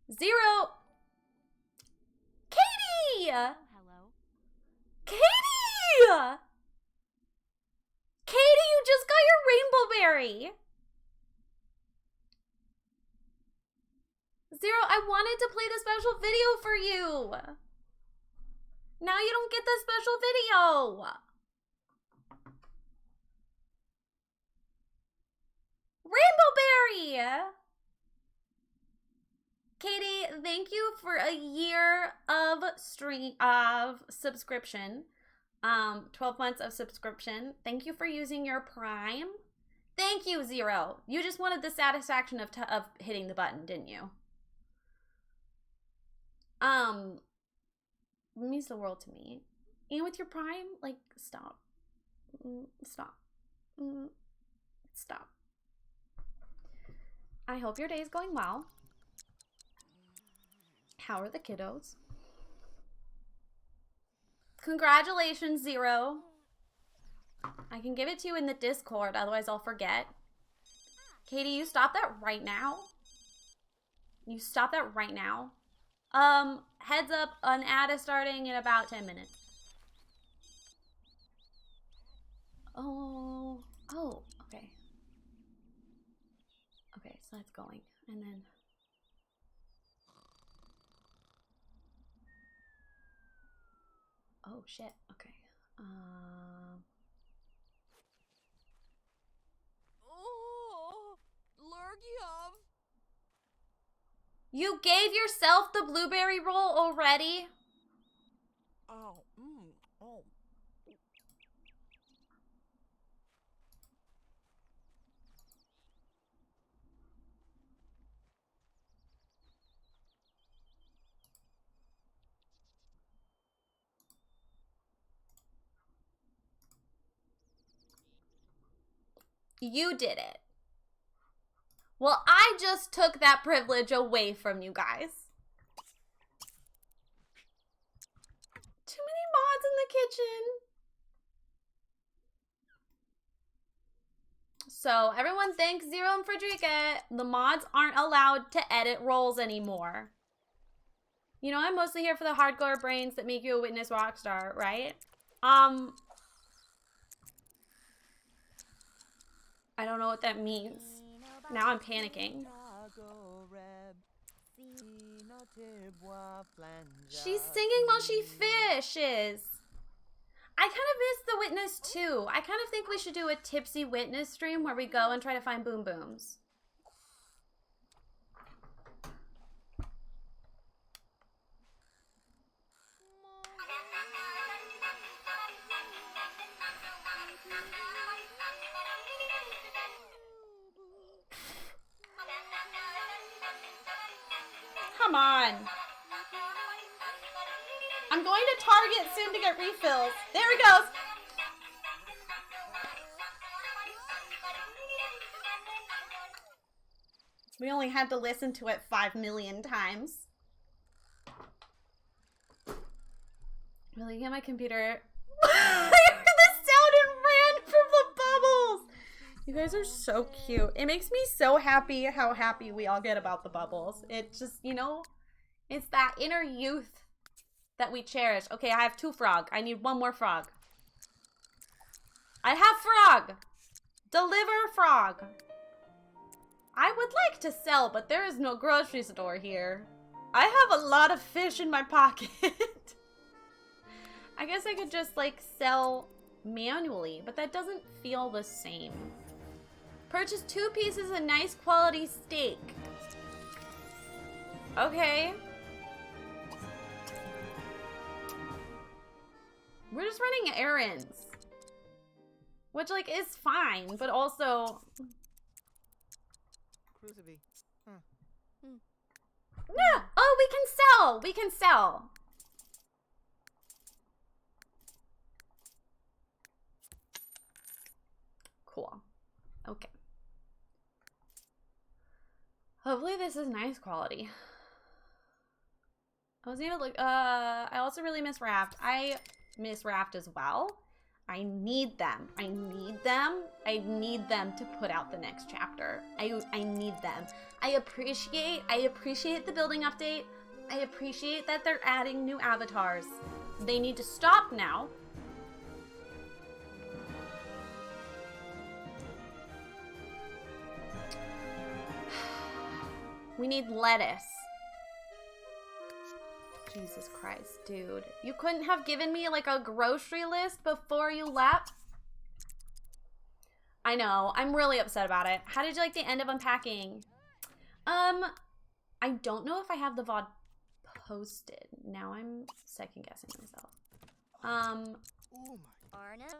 A: Zero. Katie!
B: Oh, hello.
A: Katie! Katie, you just got your rainbow berry. Zero, I wanted to play the special video for you. Now you don't get the special video. Rainbow berry! Katie, thank you for a year of subscription. 12 months of subscription. Thank you for using your Prime. Thank you, Zero. You just wanted the satisfaction of hitting the button, didn't you? Means the world to me. And with your Prime, like, stop. Stop. Stop. I hope your day is going well. How are the kiddos? Congratulations, Zero. I can give it to you in the Discord, otherwise I'll forget. Katie, you stop that right now. You stop that right now. Heads up, an ad is starting in about 10 minutes. Oh, okay. Okay, so that's going. And then... Oh, shit. Okay.
C: Oh, Lurgiov.
A: You gave yourself the blueberry roll already?
C: Oh, oh.
A: You did it. Well, I just took that privilege away from you guys. Too many mods in the kitchen. So everyone thanks Zero and Frederica. The mods aren't allowed to edit roles anymore. You know, I'm mostly here for the hardcore brains that make you a witness rockstar, right? I don't know what that means. Now I'm panicking. She's singing while she fishes. I kind of miss the witness too. I kind of think we should do a tipsy witness stream where we go and try to find boom booms. Come on. I'm going to Target soon to get refills. There he goes. We only had to listen to it 5 million times. Really, get my computer. I heard the sound and ran from the bubbles. You guys are so cute. It makes me so happy how happy we all get about the bubbles. It just, you know, it's that inner youth that we cherish. Okay, I have 2 frog. I need 1 more frog. I have frog. Deliver frog. I would like to sell, but there is no grocery store here. I have a lot of fish in my pocket. I guess I could just like sell manually, but that doesn't feel the same. Purchase 2 pieces of nice quality steak. Okay. We're just running errands. Which like is fine, but also... Yeah. Oh, we can sell. We can sell. Cool. Okay. Hopefully this is nice quality. I was even like, I also really miss Raft. I miss Raft as well. I need them. I need them. I need them to put out the next chapter. I need them. I appreciate the building update. I appreciate that they're adding new avatars. They need to stop now. We need lettuce. Jesus Christ, dude. You couldn't have given me like a grocery list before you left? I know. I'm really upset about it. How did you like the end of unpacking? I don't know if I have the VOD posted. Now I'm second guessing myself.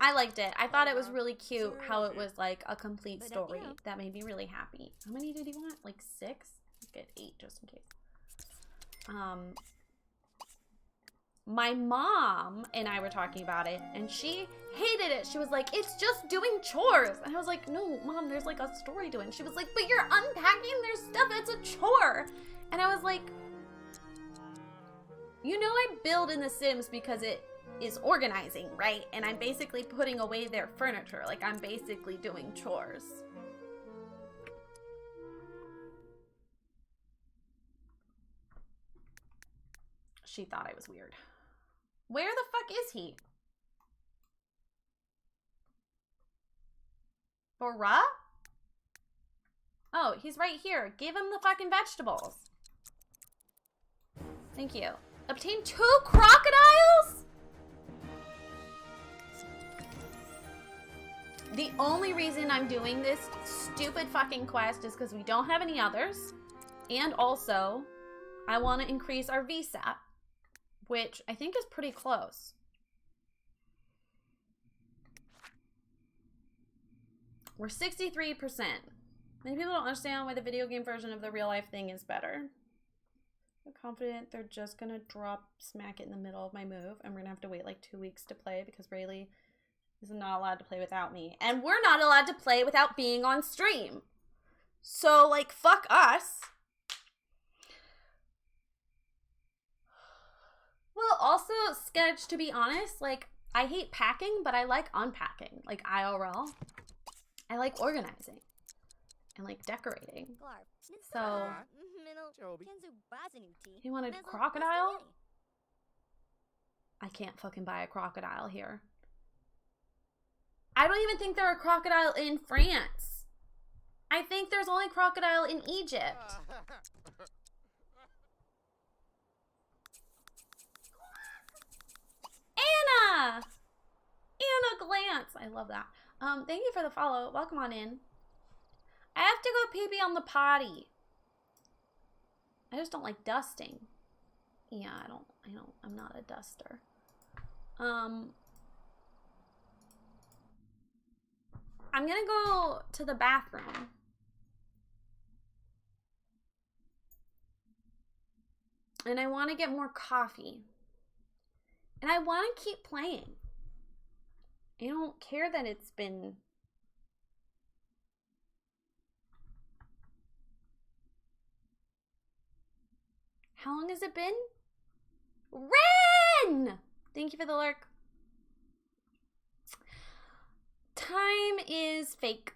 A: I liked it. I thought it was really cute how it was like a complete story. That made me really happy. How many did he want? Like 6? Let's get 8 just in case. My mom and I were talking about it, and she hated it. She was like, it's just doing chores. And I was like, no, Mom, there's like a story to it. And she was like, but you're unpacking their stuff. It's a chore. And I was like, you know I build in The Sims because it is organizing, right? And I'm basically putting away their furniture. Like, I'm basically doing chores. She thought I was weird. Where the fuck is he? Bora? Oh, he's right here. Give him the fucking vegetables. Thank you. Obtain 2 crocodiles? The only reason I'm doing this stupid fucking quest is because we don't have any others. And also, I want to increase our VSAT, which I think is pretty close. We're 63%. Many people don't understand why the video game version of the real life thing is better. I'm confident they're just gonna drop smack it in the middle of my move, and we're gonna have to wait like 2 weeks to play because Rayleigh is not allowed to play without me. And we're not allowed to play without being on stream. So, like, fuck us. Well, also, Sketch, to be honest, like, I hate packing, but I like unpacking. Like, IRL. I like organizing. And, like, decorating. So, he wanted crocodile? I can't fucking buy a crocodile here. I don't even think there are crocodile in France. I think there's only crocodile in Egypt. Anna! Anna Glance. I love that. Thank you for the follow. Welcome on in. I have to go pee-pee on the potty. I just don't like dusting. Yeah, I'm not a duster. I'm gonna go to the bathroom. And I want to get more coffee. And I want to keep playing. I don't care that it's been... How long has it been? Ren! Thank you for the lurk. Time is fake.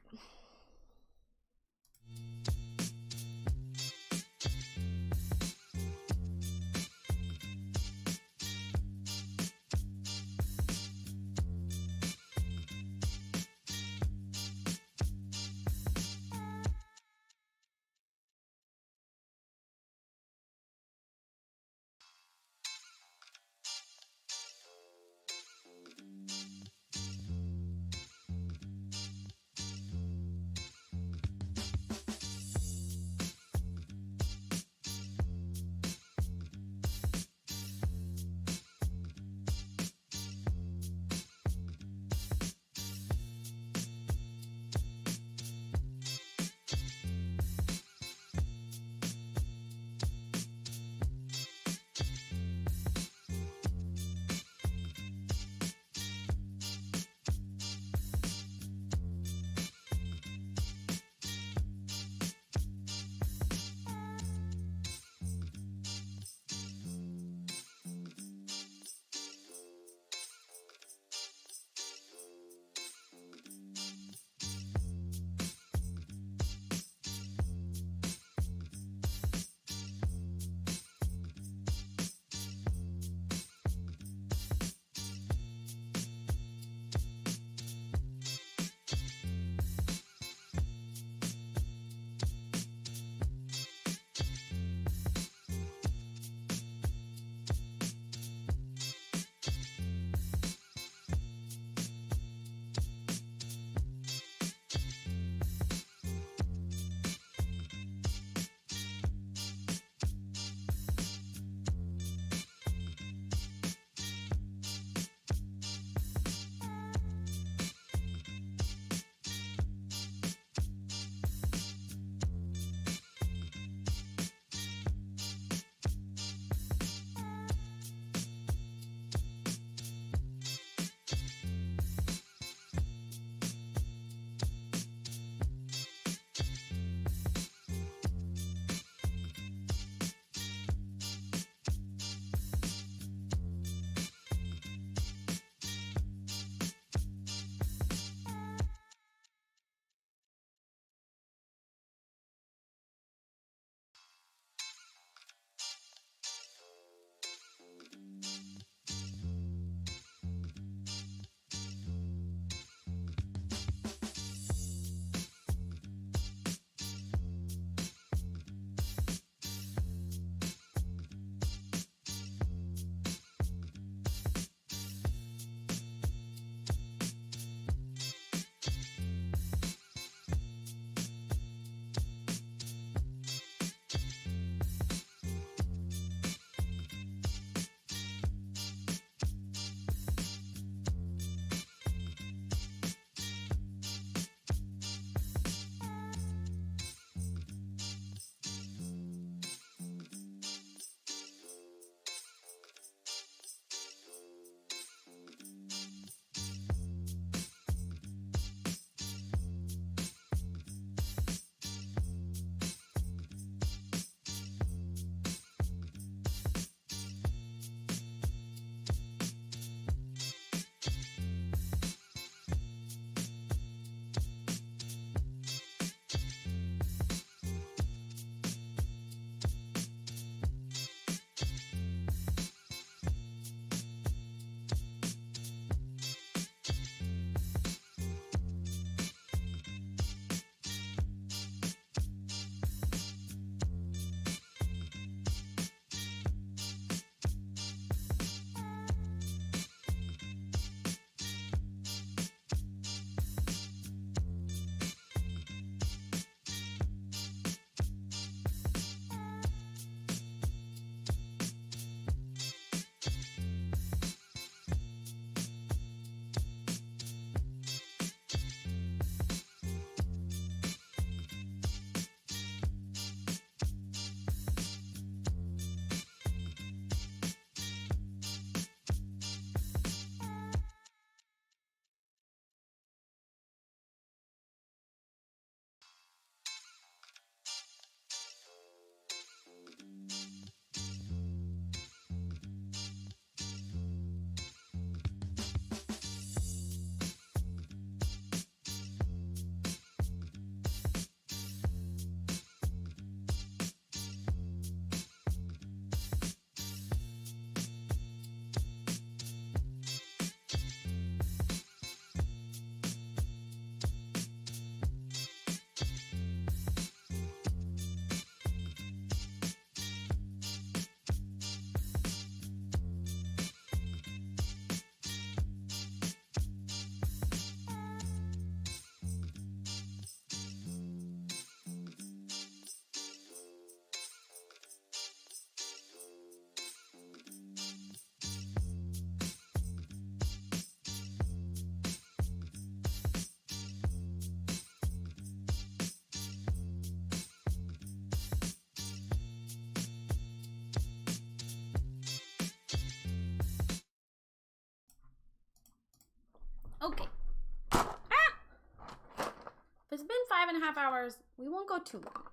A: 5.5 hours. We won't go too long.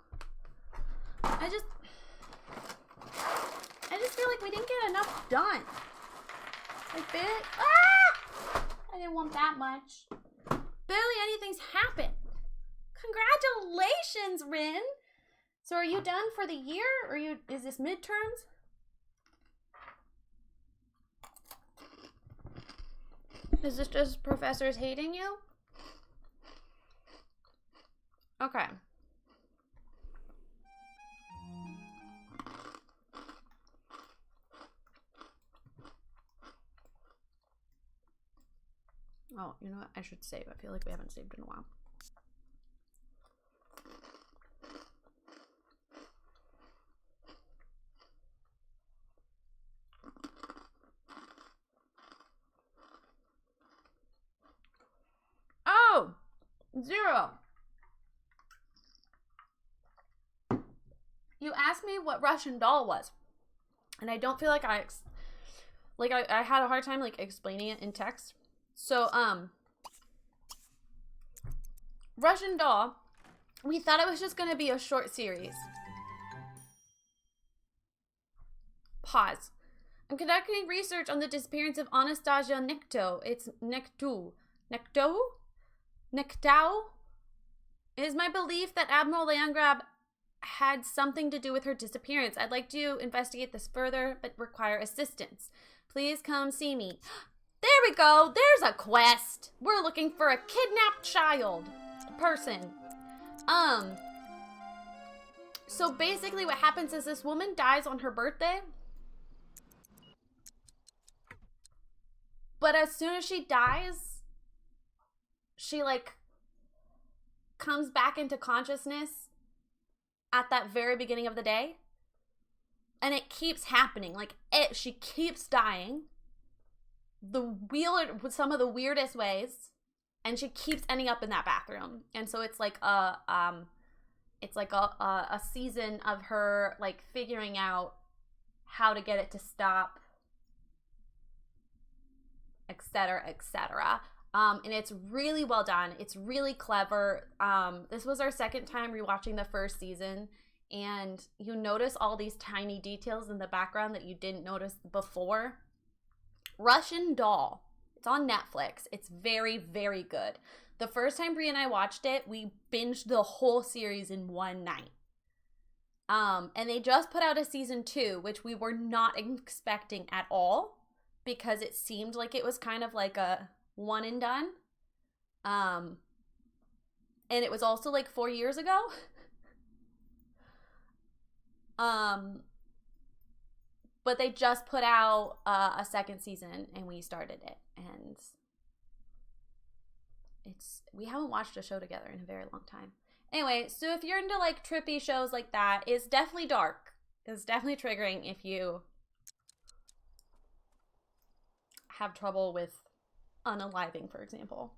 A: I just feel like we didn't get enough done. Like, I didn't want that much. Barely anything's happened. Congratulations, Rin. So are you done for the year? Or is this midterms? Is this just professors hating you? Okay. Oh, you know what? I should save. I feel like we haven't saved in a while. Oh! 0. You asked me what Russian doll was. And I don't feel like I had a hard time like explaining it in text. So, Russian doll, we thought it was just going to be a short series. Pause. I'm conducting research on the disappearance of Anastasia Nikto. It's Nikto. Nikto? Niktau? It is my belief that Admiral Landgrab had something to do with her disappearance. I'd like to investigate this further, but require assistance. Please come see me. There we go. There's a quest. We're looking for a kidnapped child. Person. So basically what happens is this woman dies on her birthday. But as soon as she dies, she like comes back into consciousness at that very beginning of the day. And it keeps happening. Like she keeps dying. Some of the weirdest ways, and she keeps ending up in that bathroom. And so it's like a season of her like figuring out how to get it to stop, etc., etc. And it's really well done. It's really clever. This was our second time rewatching the first season, and you notice all these tiny details in the background that you didn't notice before. Russian Doll. It's on Netflix. It's very, very good. The first time Brie and I watched it, we binged the whole series in one night. And they just put out a season 2, which we were not expecting at all because it seemed like it was kind of like a one and done. And it was also like 4 years ago. But they just put out a second season and we started it, and we haven't watched a show together in a very long time. Anyway, so if you're into like trippy shows like that, it's definitely dark. It's definitely triggering if you have trouble with unaliving, for example.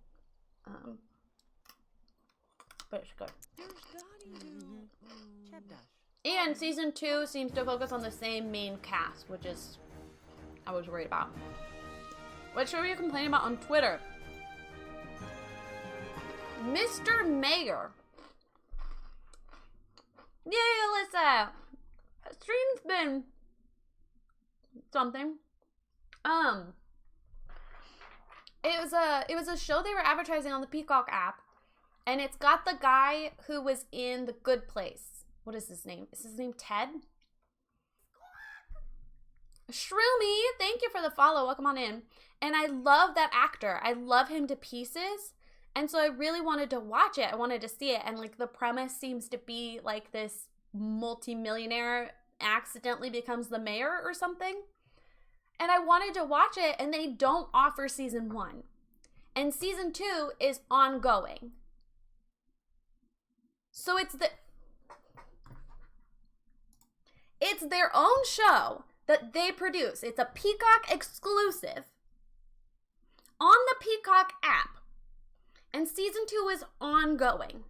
A: But it's good. And season 2 seems to focus on the same main cast, which is I was worried about. What show are you complaining about on Twitter? Mr. Mayor. Yay, Alyssa! Stream's been something. It was a show they were advertising on the Peacock app, and it's got the guy who was in The Good Place. What is his name? Is his name Ted? Shroomy, thank you for the follow. Welcome on in. And I love that actor. I love him to pieces. And so I really wanted to watch it. I wanted to see it. And like the premise seems to be like this multimillionaire accidentally becomes the mayor or something. And I wanted to watch it, and they don't offer season 1. And season 2 is ongoing. So it's their own show that they produce. It's a Peacock exclusive on the Peacock app. And season 2 is ongoing.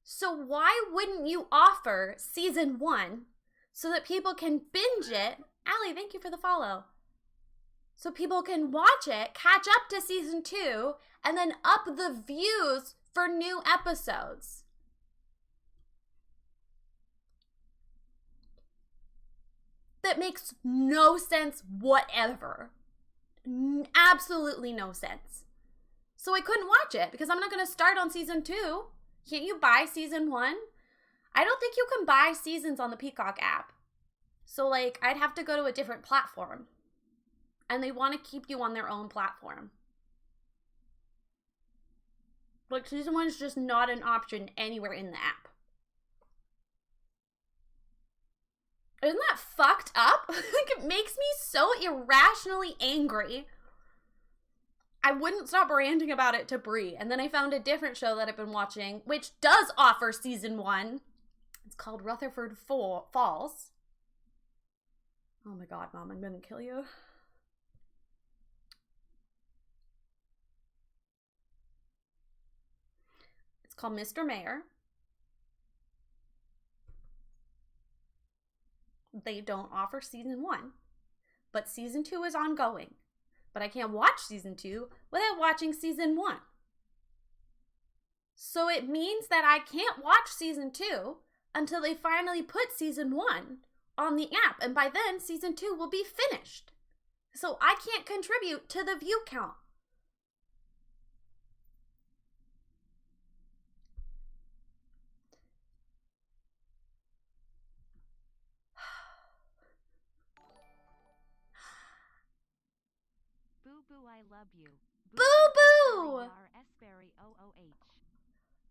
A: So why wouldn't you offer season 1 so that people can binge it? Allie, thank you for the follow. So people can watch it, catch up to season 2, and then up the views for new episodes. That makes no sense whatever. Absolutely no sense. So I couldn't watch it because I'm not going to start on season 2. Can't you buy season 1? I don't think you can buy seasons on the Peacock app. So, like, I'd have to go to a different platform. And they want to keep you on their own platform. Like, season 1 is just not an option anywhere in the app. Isn't that fucked up? Like, it makes me so irrationally angry. I wouldn't stop ranting about it to Brie. And then I found a different show that I've been watching, which does offer season 1. It's called Rutherford Falls. Oh my god, Mom, I'm gonna kill you. It's called Mr. Mayor. They don't offer season 1, but season 2 is ongoing. But I can't watch season 2 without watching season 1. So it means that I can't watch season 2 until they finally put season 1 on the app. And by then, season 2 will be finished. So I can't contribute to the view count.
E: Boo boo, I love you.
A: Boo boo!
E: Esberry OOH.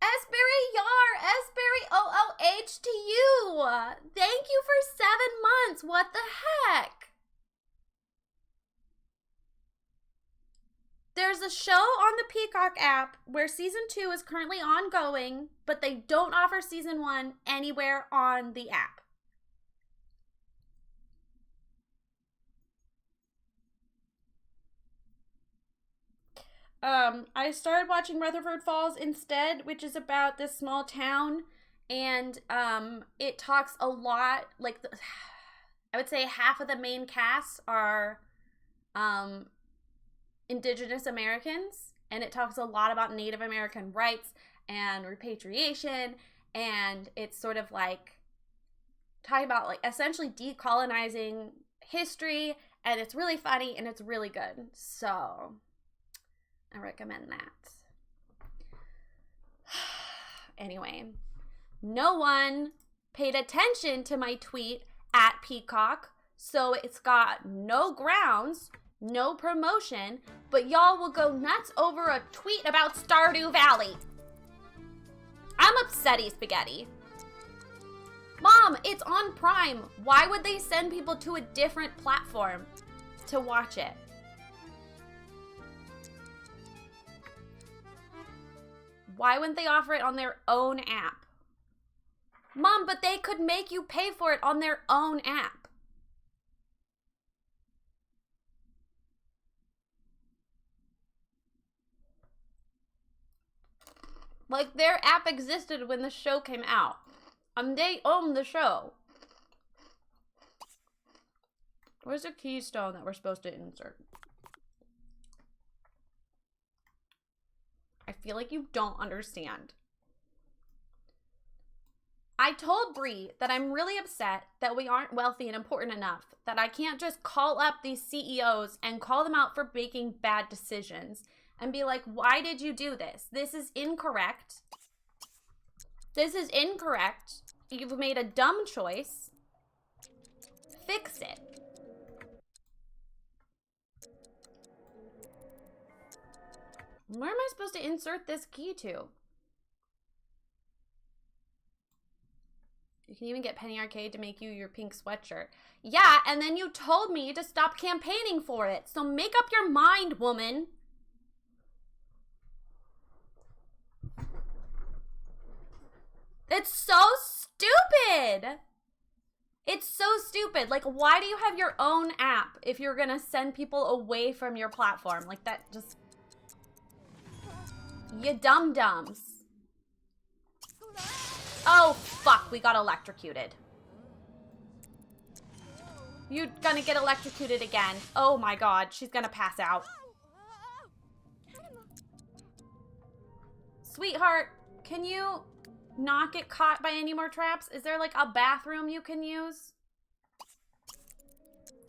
A: Esberry Yar, Esberry OOH to you. Thank you for 7 months. What the heck? There's a show on the Peacock app where season 2 is currently ongoing, but they don't offer season 1 anywhere on the app. I started watching Rutherford Falls instead, which is about this small town, and it talks a lot, like, I would say half of the main cast are Indigenous Americans, and it talks a lot about Native American rights and repatriation, and it's sort of like talking about, like, essentially decolonizing history, and it's really funny, and it's really good, so I recommend that. Anyway, no one paid attention to my tweet at Peacock, so it's got no grounds, no promotion, but y'all will go nuts over a tweet about Stardew Valley. I'm upsetty spaghetti. Mom, it's on Prime. Why would they send people to a different platform to watch it? Why wouldn't they offer it on their own app? Mom, but they could make you pay for it on their own app. Like, their app existed when the show came out. They own the show. Where's the keystone that we're supposed to insert? I feel like you don't understand. I told Brie that I'm really upset that we aren't wealthy and important enough, that I can't just call up these CEOs and call them out for making bad decisions and be like, why did you do this? This is incorrect. This is incorrect. You've made a dumb choice. Fix it. Where am I supposed to insert this key to? You can even get Penny Arcade to make you your pink sweatshirt. Yeah, and then you told me to stop campaigning for it. So make up your mind, woman. It's so stupid. It's so stupid. Like, why do you have your own app if you're gonna send people away from your platform? Like, that just... You dum-dums. Oh, fuck. We got electrocuted. You're gonna get electrocuted again. Oh my god. She's gonna pass out. Sweetheart, can you not get caught by any more traps? Is there like a bathroom you can use?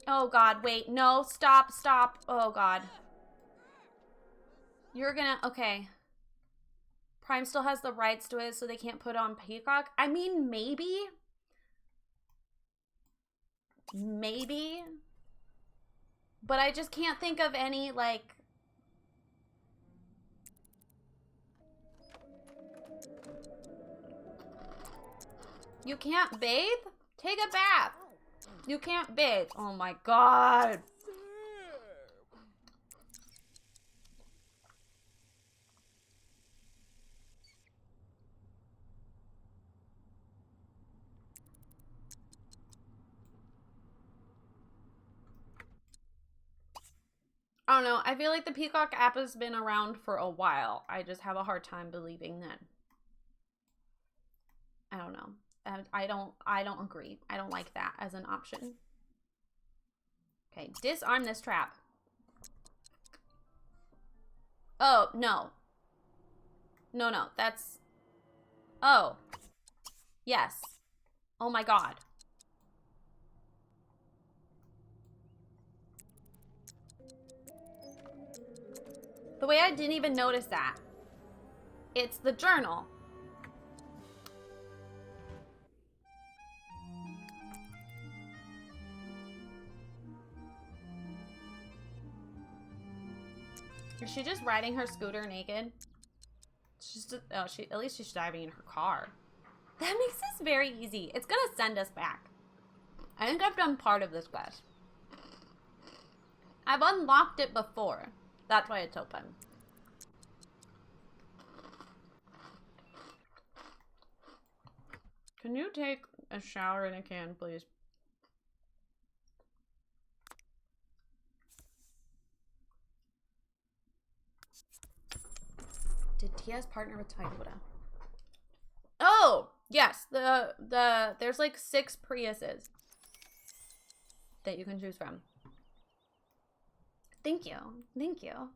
A: Oh God, wait, no, stop. Oh God. You're gonna, okay. Prime still has the rights to it, so they can't put on Peacock. I mean, maybe. Maybe. But I just can't think of any, like... You can't bathe? Take a bath. You can't bathe. Oh my God. I don't know. I feel like the Peacock app has been around for a while. I just have a hard time believing that. I don't know. I don't agree. I don't like that as an option. Okay, disarm this trap. Oh, no. No, that's... Oh. Yes. Oh my God. The way I didn't even notice that. It's the journal. Is she just riding her scooter naked? She's just, oh, at least she's driving in her car. That makes this very easy. It's gonna send us back. I think I've done part of this quest. I've unlocked it before. That's why it's open. Can you take a shower in a can, please? Did Tia's partner with Toyota? Oh, yes. There's like 6 Priuses that you can choose from. Thank you. Thank you.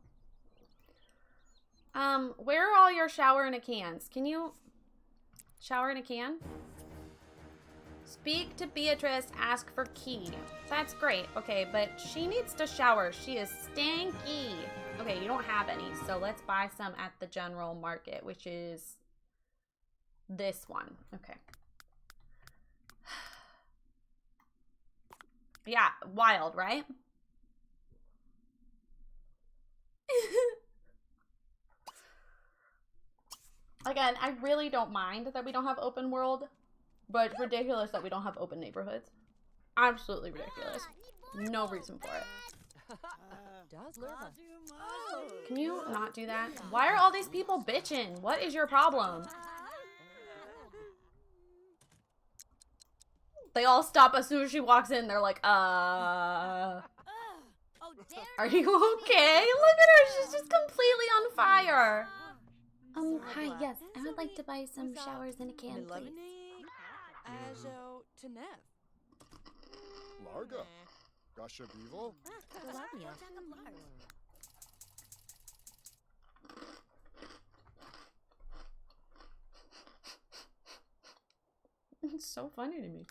A: Where are all your shower in a cans? Can you shower in a can? Speak to Beatrice, ask for key. That's great. Okay, but she needs to shower. She is stanky. Okay, you don't have any, so let's buy some at the general market, which is this one. Okay. Yeah, wild, right? Again, I really don't mind that we don't have open world, but it's ridiculous that we don't have open neighborhoods. Absolutely ridiculous. No reason for it. Can you not do that? Why are all these people bitching? What is your problem? They all stop as soon as she walks in. They're like, are you okay? Look at her. She's just completely on fire. Hi, yes. I would like to buy some showers in a can, please.
F: Larga. Gasha Vivo?
A: It's so funny to me.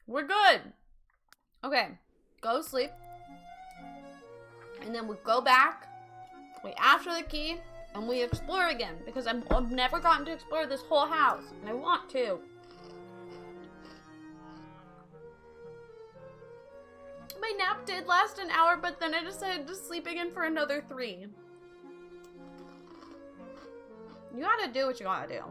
A: We're good. Okay, go sleep. And then we go back, we ask for the key, and we explore again. Because I've never gotten to explore this whole house, and I want to. My nap did last an hour, but then I decided to sleep again for another 3. You gotta do what you gotta do.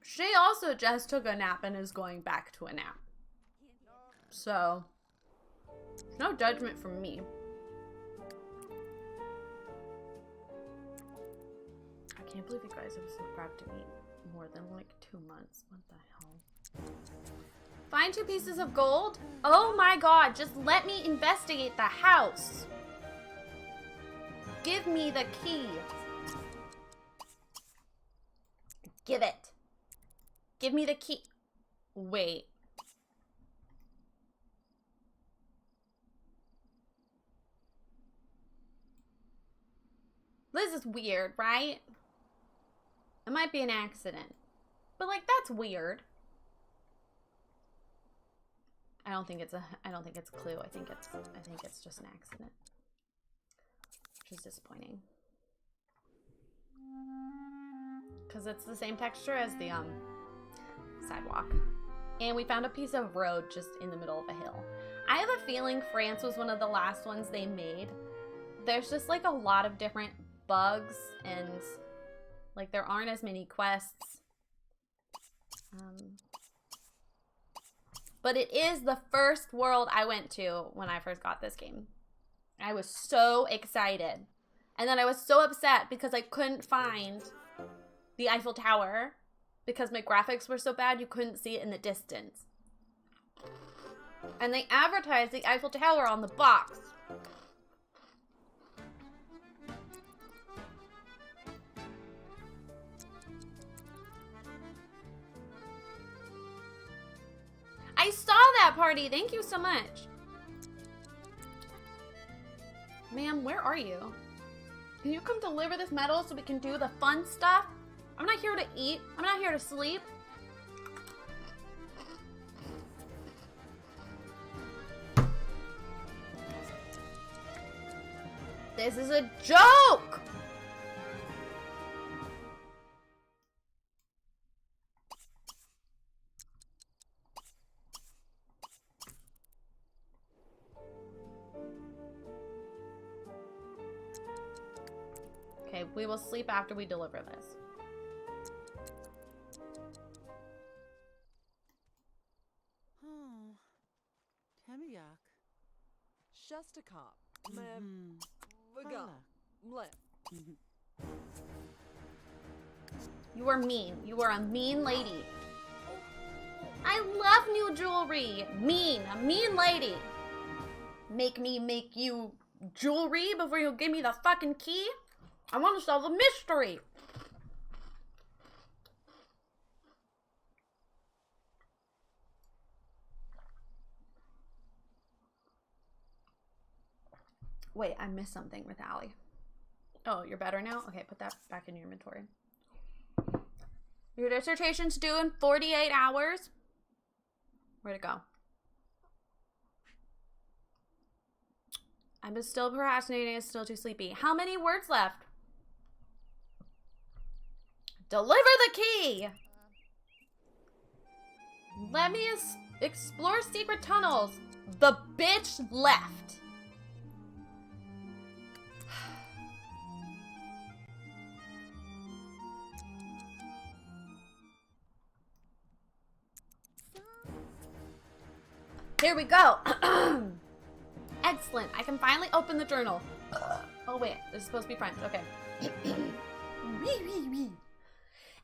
A: She also just took a nap and is going back to a nap. So, no judgment from me. I can't believe you guys have subscribed to me more than like 2 months. What the hell? Find 2 pieces of gold? Oh my god, just let me investigate the house. Give me the key. Give it. Give me the key. Wait. This is weird, right? It might be an accident. But like, that's weird. I don't think it's a clue. I think it's just an accident. Which is disappointing. Because it's the same texture as the sidewalk. And we found a piece of road just in the middle of a hill. I have a feeling France was one of the last ones they made. There's just like a lot of different bugs and like there aren't as many quests. But it is the first world I went to when I first got this game. I was so excited. And then I was so upset because I couldn't find the Eiffel Tower because my graphics were so bad you couldn't see it in the distance. And they advertised the Eiffel Tower on the box. I saw that party. Thank you so much. Ma'am, where are you? Can you come deliver this medal so we can do the fun stuff? I'm not here to eat. I'm not here to sleep. This is a joke! Okay, we will sleep after we deliver this.
B: Oh, Temiak.
C: Shestakop.
B: Mhm.
C: Vaga. Mle.
A: You are mean. You are a mean lady. I love new jewelry. Mean. A mean lady. Make me make you jewelry before you give me the fucking key? I want to solve a mystery. Wait, I missed something with Allie. Oh, you're better now? Okay, put that back in your inventory. Your dissertation's due in 48 hours. Where'd it go? I'm still procrastinating. It's still too sleepy. How many words left? Deliver the key! Let me explore secret tunnels. The bitch left. Here we go. Excellent. I can finally open the journal. Oh, wait. This is supposed to be French. Okay. Oui, oui, oui.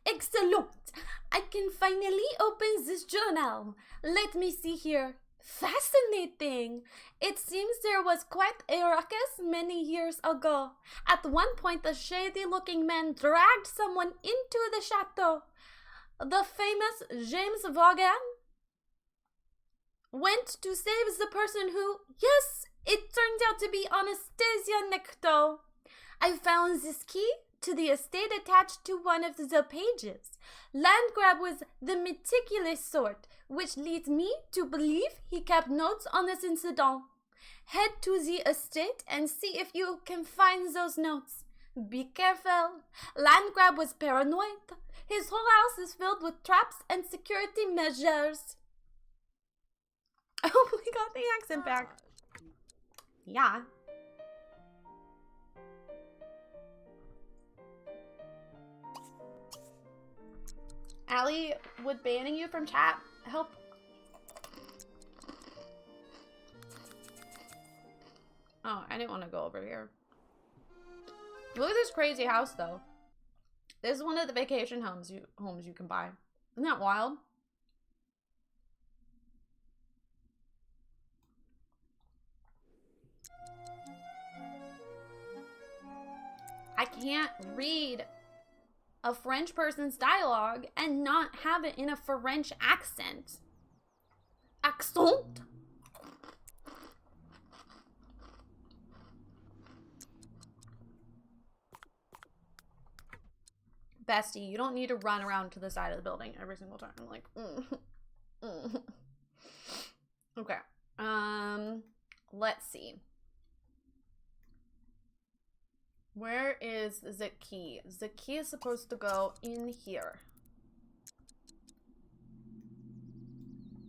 A: Excellent. I can finally open this journal. Let me see here. Fascinating. It seems there was quite a ruckus many years ago. At one point, the shady-looking man dragged someone into the chateau. The famous James Vaughan went to save the person who, yes, it turned out to be Anastasia Necto. I found this key to the estate attached to one of the pages. Landgrab was the meticulous sort, which leads me to believe he kept notes on this incident. Head to the estate and see if you can find those notes. Be careful. Landgrab was paranoid. His whole house is filled with traps and security measures. Oh, we got the accent back. Yeah. Allie, would banning you from chat help? Oh, I didn't want to go over here. Look at this crazy house, though. This is one of the vacation homes you can buy. Isn't that wild? I can't read a French person's dialogue and not have it in a French accent? Accent? Bestie, you don't need to run around to the side of the building every single time. I'm like, Okay. Let's see. Where is the key? The key is supposed to go in here.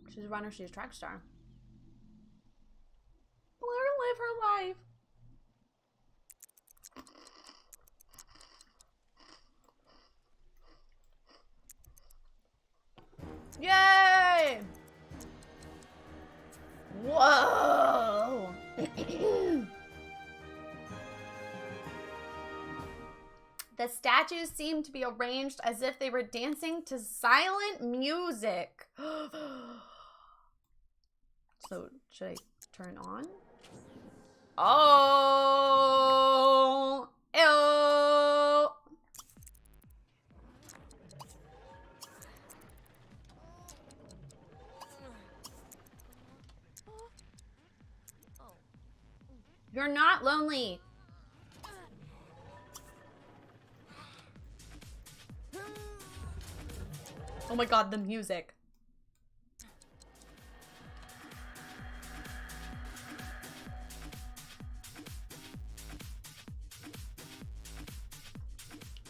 A: She's a runner, she's a track star. Let her live her life. Yay! Whoa! The statues seem to be arranged as if they were dancing to silent music. So, should I turn on? Oh! Ew! You're not lonely. Oh my god, the music.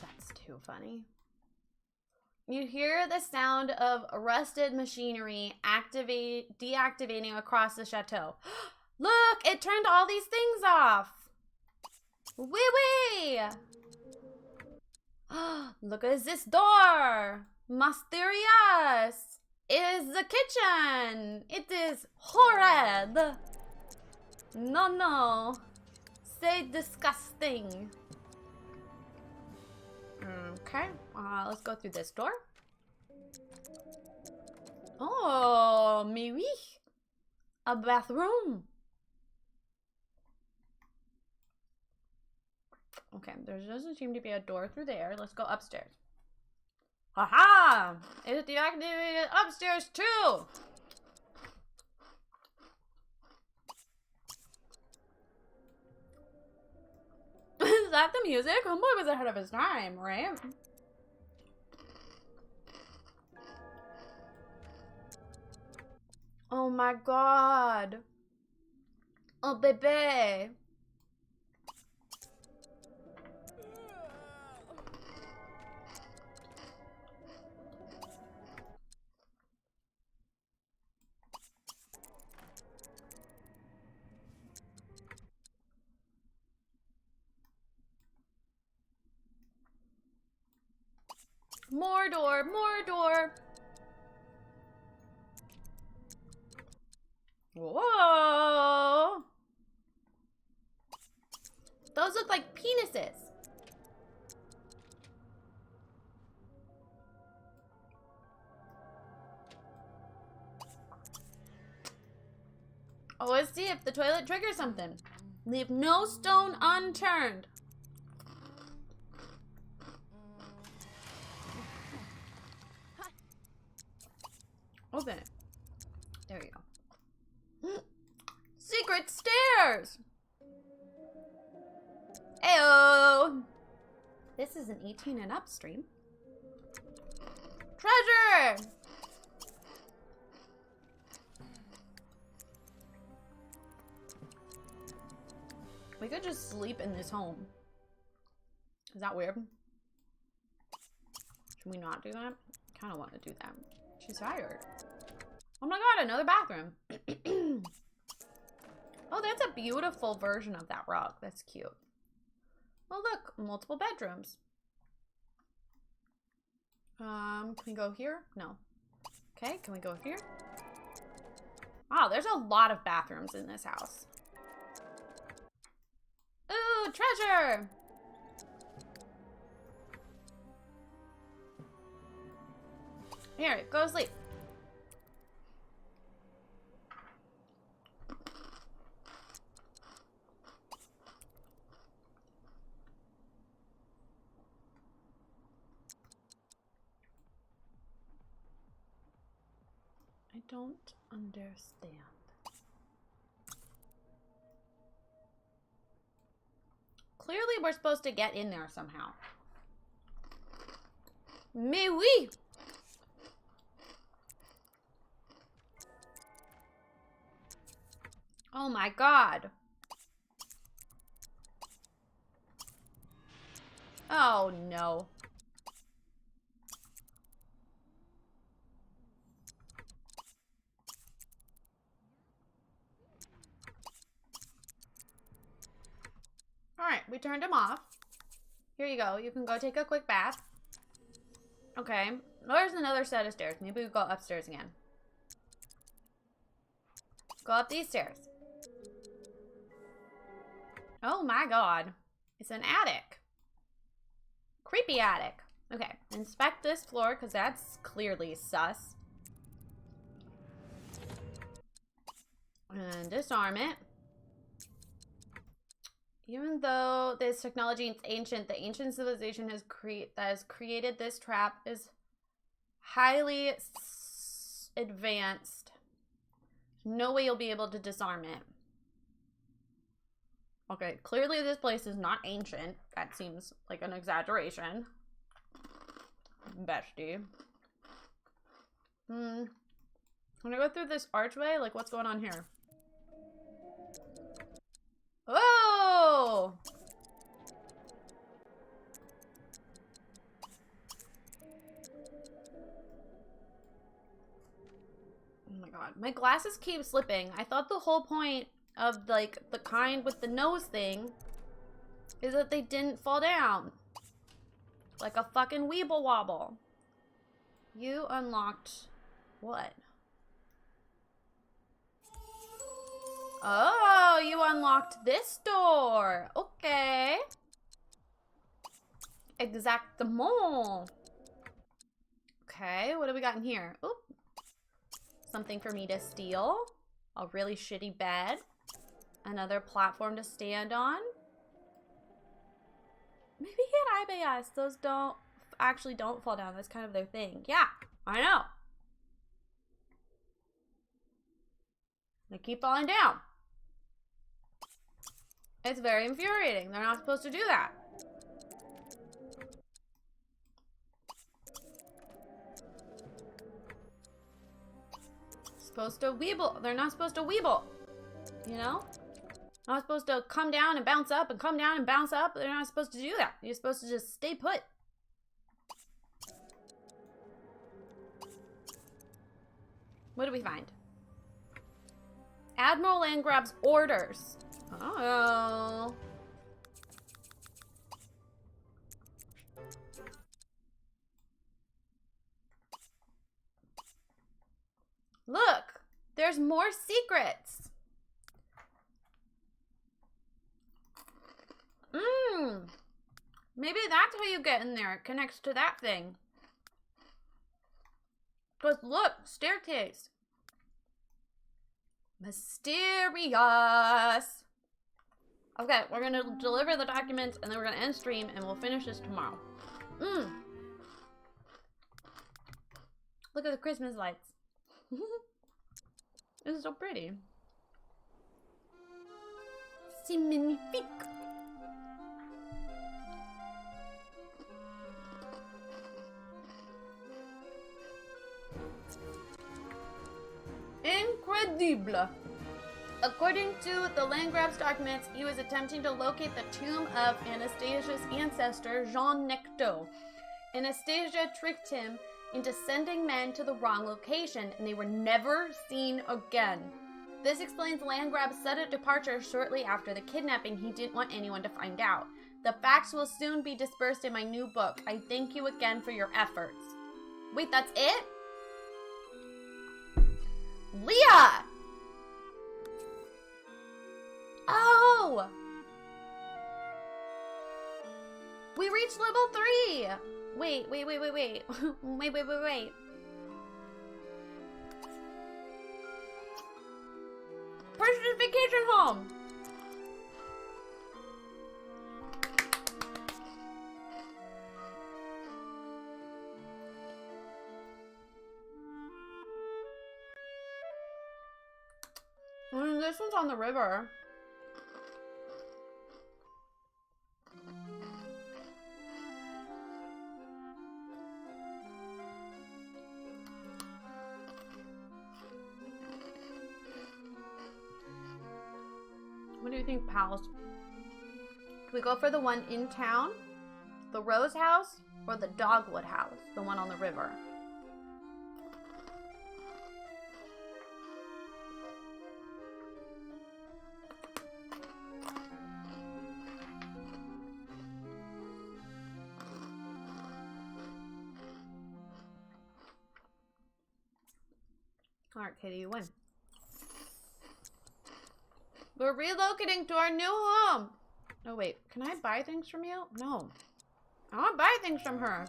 A: That's too funny. You hear the sound of rusted machinery deactivating across the chateau. Look, it turned all these things off. Wee wee. Look at this door. Mysterious. It is the kitchen. It is horrid. No, no. Say disgusting. Okay, let's go through this door. Oh, mais oui. A bathroom. Okay, there doesn't seem to be a door through there. Let's go upstairs. Haha! It's deactivated upstairs too! Is that the music? Homeboy was ahead of his time, right? Oh my god. Oh, baby. More door, more door. Whoa. Those look like penises. Oh, let's see if the toilet triggers something. Leave no stone unturned. Open it. There you go. Secret stairs! Ayo! This is an 18 and up stream. Treasure! We could just sleep in this home. Is that weird? Should we not do that? I kind of want to do that. She's tired. Oh my god, another bathroom. Oh, that's a beautiful version of that rug. That's cute. Oh, look, multiple bedrooms. Can we go here? No. Okay, can we go here? Wow, there's a lot of bathrooms in this house. Ooh, treasure! Here, go to sleep. don't understand. Clearly, we're supposed to get in there somehow. Mais oui! Oh my god. Oh no. Alright, we turned him off. Here you go. You can go take a quick bath. Okay. There's another set of stairs. Maybe we go upstairs again. Go up these stairs. Oh my god. It's an attic. Creepy attic. Okay. Inspect this floor because that's clearly sus. And disarm it. Even though this technology is ancient, the ancient civilization that has created this trap is highly advanced. No way you'll be able to disarm it. Okay, clearly this place is not ancient. That seems like an exaggeration. Bestie. Can I go through this archway? Like, what's going on here? Oh! Oh my god. My glasses keep slipping. I thought the whole point of, like, the kind with the nose thing is that they didn't fall down. Like a fucking weeble wobble. You unlocked what? Oh, you unlocked this door. Okay. Exactement. Okay, what do we got in here? Oop. Something for me to steal. A really shitty bed. Another platform to stand on. Maybe at IBS, those don't fall down. That's kind of their thing. Yeah, I know. They keep falling down. It's very infuriating. They're not supposed to do that. Supposed to weeble. They're not supposed to weeble. You know? Not supposed to come down and bounce up and come down and bounce up. They're not supposed to do that. You're supposed to just stay put. What do we find? Admiral Landgrab's orders. Oh. Look, there's more secrets. Maybe that's how you get in there. It connects to that thing. Because look, staircase. Mysterious. Okay, we're gonna deliver the documents and then we're gonna end stream and we'll finish this tomorrow. Look at the Christmas lights. This is so pretty. C'est magnifique. Incredible. According to the Landgrab's documents, he was attempting to locate the tomb of Anastasia's ancestor, Jean Necteau. Anastasia tricked him into sending men to the wrong location, and they were never seen again. This explains Landgrab's sudden departure shortly after the kidnapping. He didn't want anyone to find out. The facts will soon be dispersed in my new book. I thank you again for your efforts. Wait, that's it? Leah! Oh! We reached level 3! Wait. Wait. Purchase vacation home! this one's on the river. What do you think, pals? Do we go for the one in town, the Rose House, or the Dogwood House, the one on the river? All right, Katie, you win. We're relocating to our new home. Oh, wait. Can I buy things from you? No. I want to buy things from her.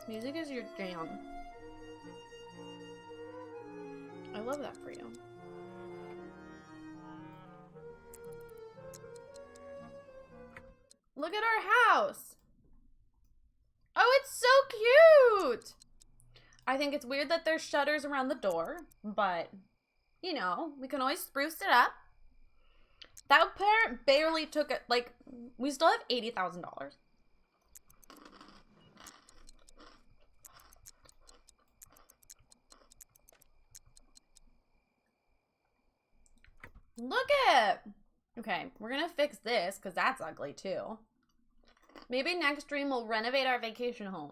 A: Music is your jam. I love that for you. Look at our house. Oh, it's so cute. I think it's weird that there's shutters around the door, but, you know, we can always spruce it up. That part barely took it, like, we still have $80,000. Look at it. Okay, we're gonna fix this, because that's ugly, too. Maybe next stream we'll renovate our vacation home.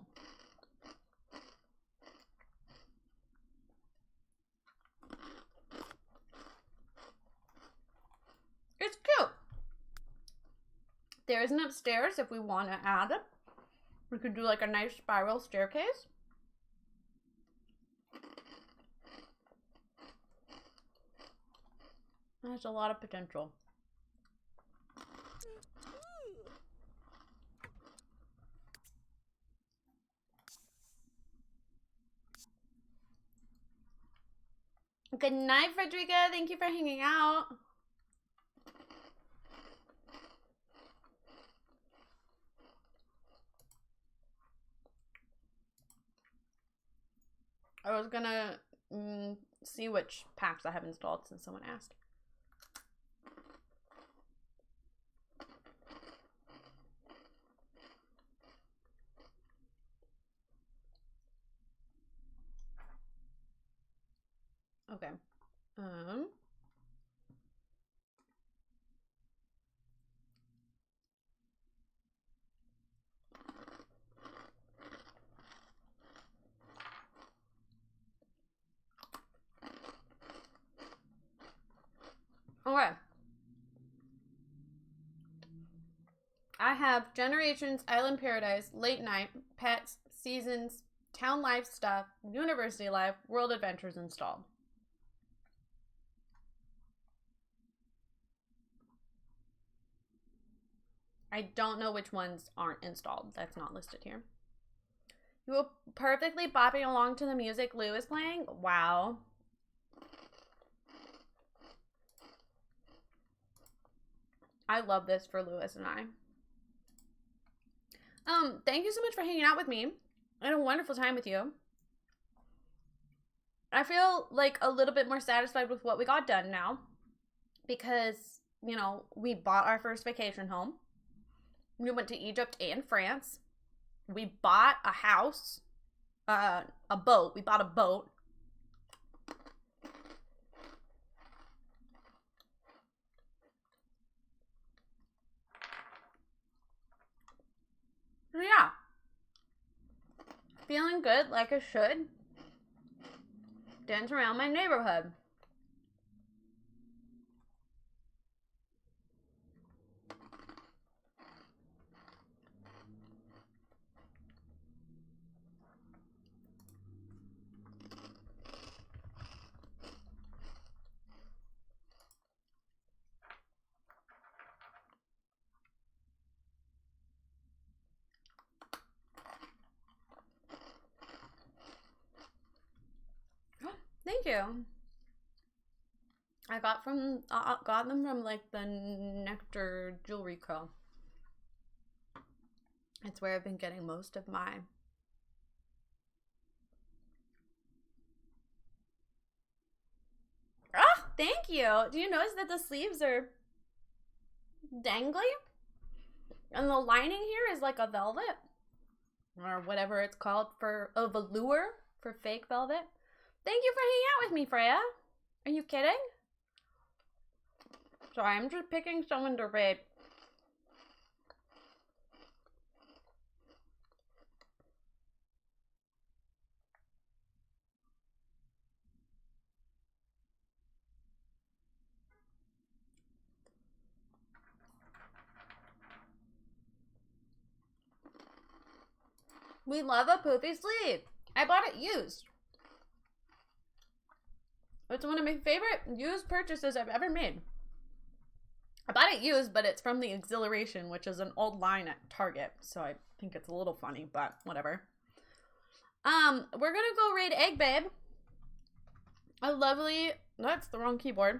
A: It's cute. There is an upstairs if we want to add it. We could do like a nice spiral staircase. There's a lot of potential. Good night, Frederica. Thank you for hanging out. I was gonna see which packs I have installed since someone asked. Okay. Okay. I have Generations, Island Paradise, Late Night, Pets, Seasons, Town Life Stuff, University Life, World Adventures installed. I don't know which ones aren't installed. That's not listed here. You were perfectly bopping along to the music Lou is playing? Wow. I love this for Lewis and I. Thank you so much for hanging out with me. I had a wonderful time with you. I feel like a little bit more satisfied with what we got done now because, you know, we bought our first vacation home. We went to Egypt and France. We bought a house, a boat. We bought a boat. Yeah. Feeling good like I should. Dance around my neighborhood. Thank you. I got them from like the Nectar Jewelry Co. It's where I've been getting most of my Thank you. Do you notice that the sleeves are dangly? And the lining here is like a velvet. Or whatever it's called for a velour for fake velvet. Thank you for hanging out with me, Freya. Are you kidding? Sorry, I'm just picking someone to raid. We love a poofy sleeve. I bought it used. It's one of my favorite used purchases I've ever made. I bought it used, but it's from the Exhilaration, which is an old line at Target. So I think it's a little funny, but whatever. We're gonna go raid Egg Babe. A lovely, that's the wrong keyboard.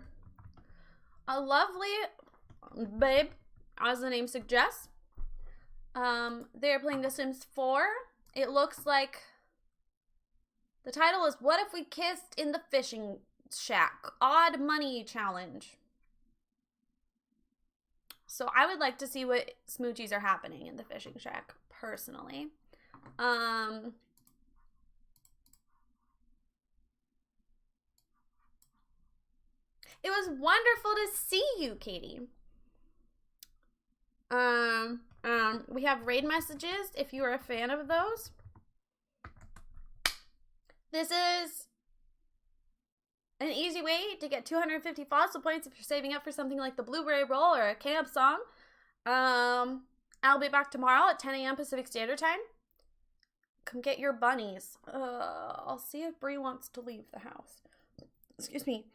A: A lovely babe, as the name suggests. They're playing The Sims 4. It looks like the title is What If We Kissed in the Fishing Shack? Odd Money Challenge. So I would like to see what smoochies are happening in the fishing shack, personally. It was wonderful to see you, Katie. We have raid messages if you are a fan of those. This is an easy way to get 250 fossil points if you're saving up for something like the Blueberry Roll or a camp song. I'll be back tomorrow at 10 a.m. Pacific Standard Time. Come get your bunnies. I'll see if Bree wants to leave the house. Excuse me.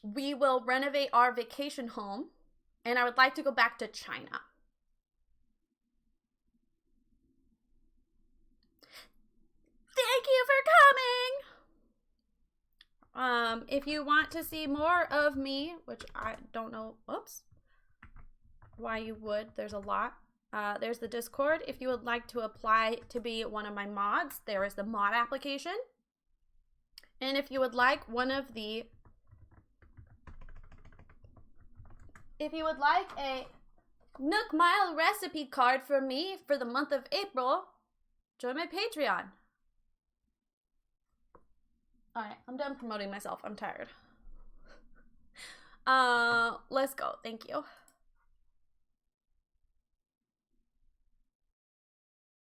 A: We will renovate our vacation home, and I would like to go back to China. Thank you for coming! If you want to see more of me, which I don't know, whoops, why you would, there's a lot. There's the Discord. If you would like to apply to be one of my mods, there is the mod application. And if you would like one of the, if you would like a Nook Mile recipe card from me for the month of April, join my Patreon. Alright, I'm done promoting myself. I'm tired. Let's go. Thank you.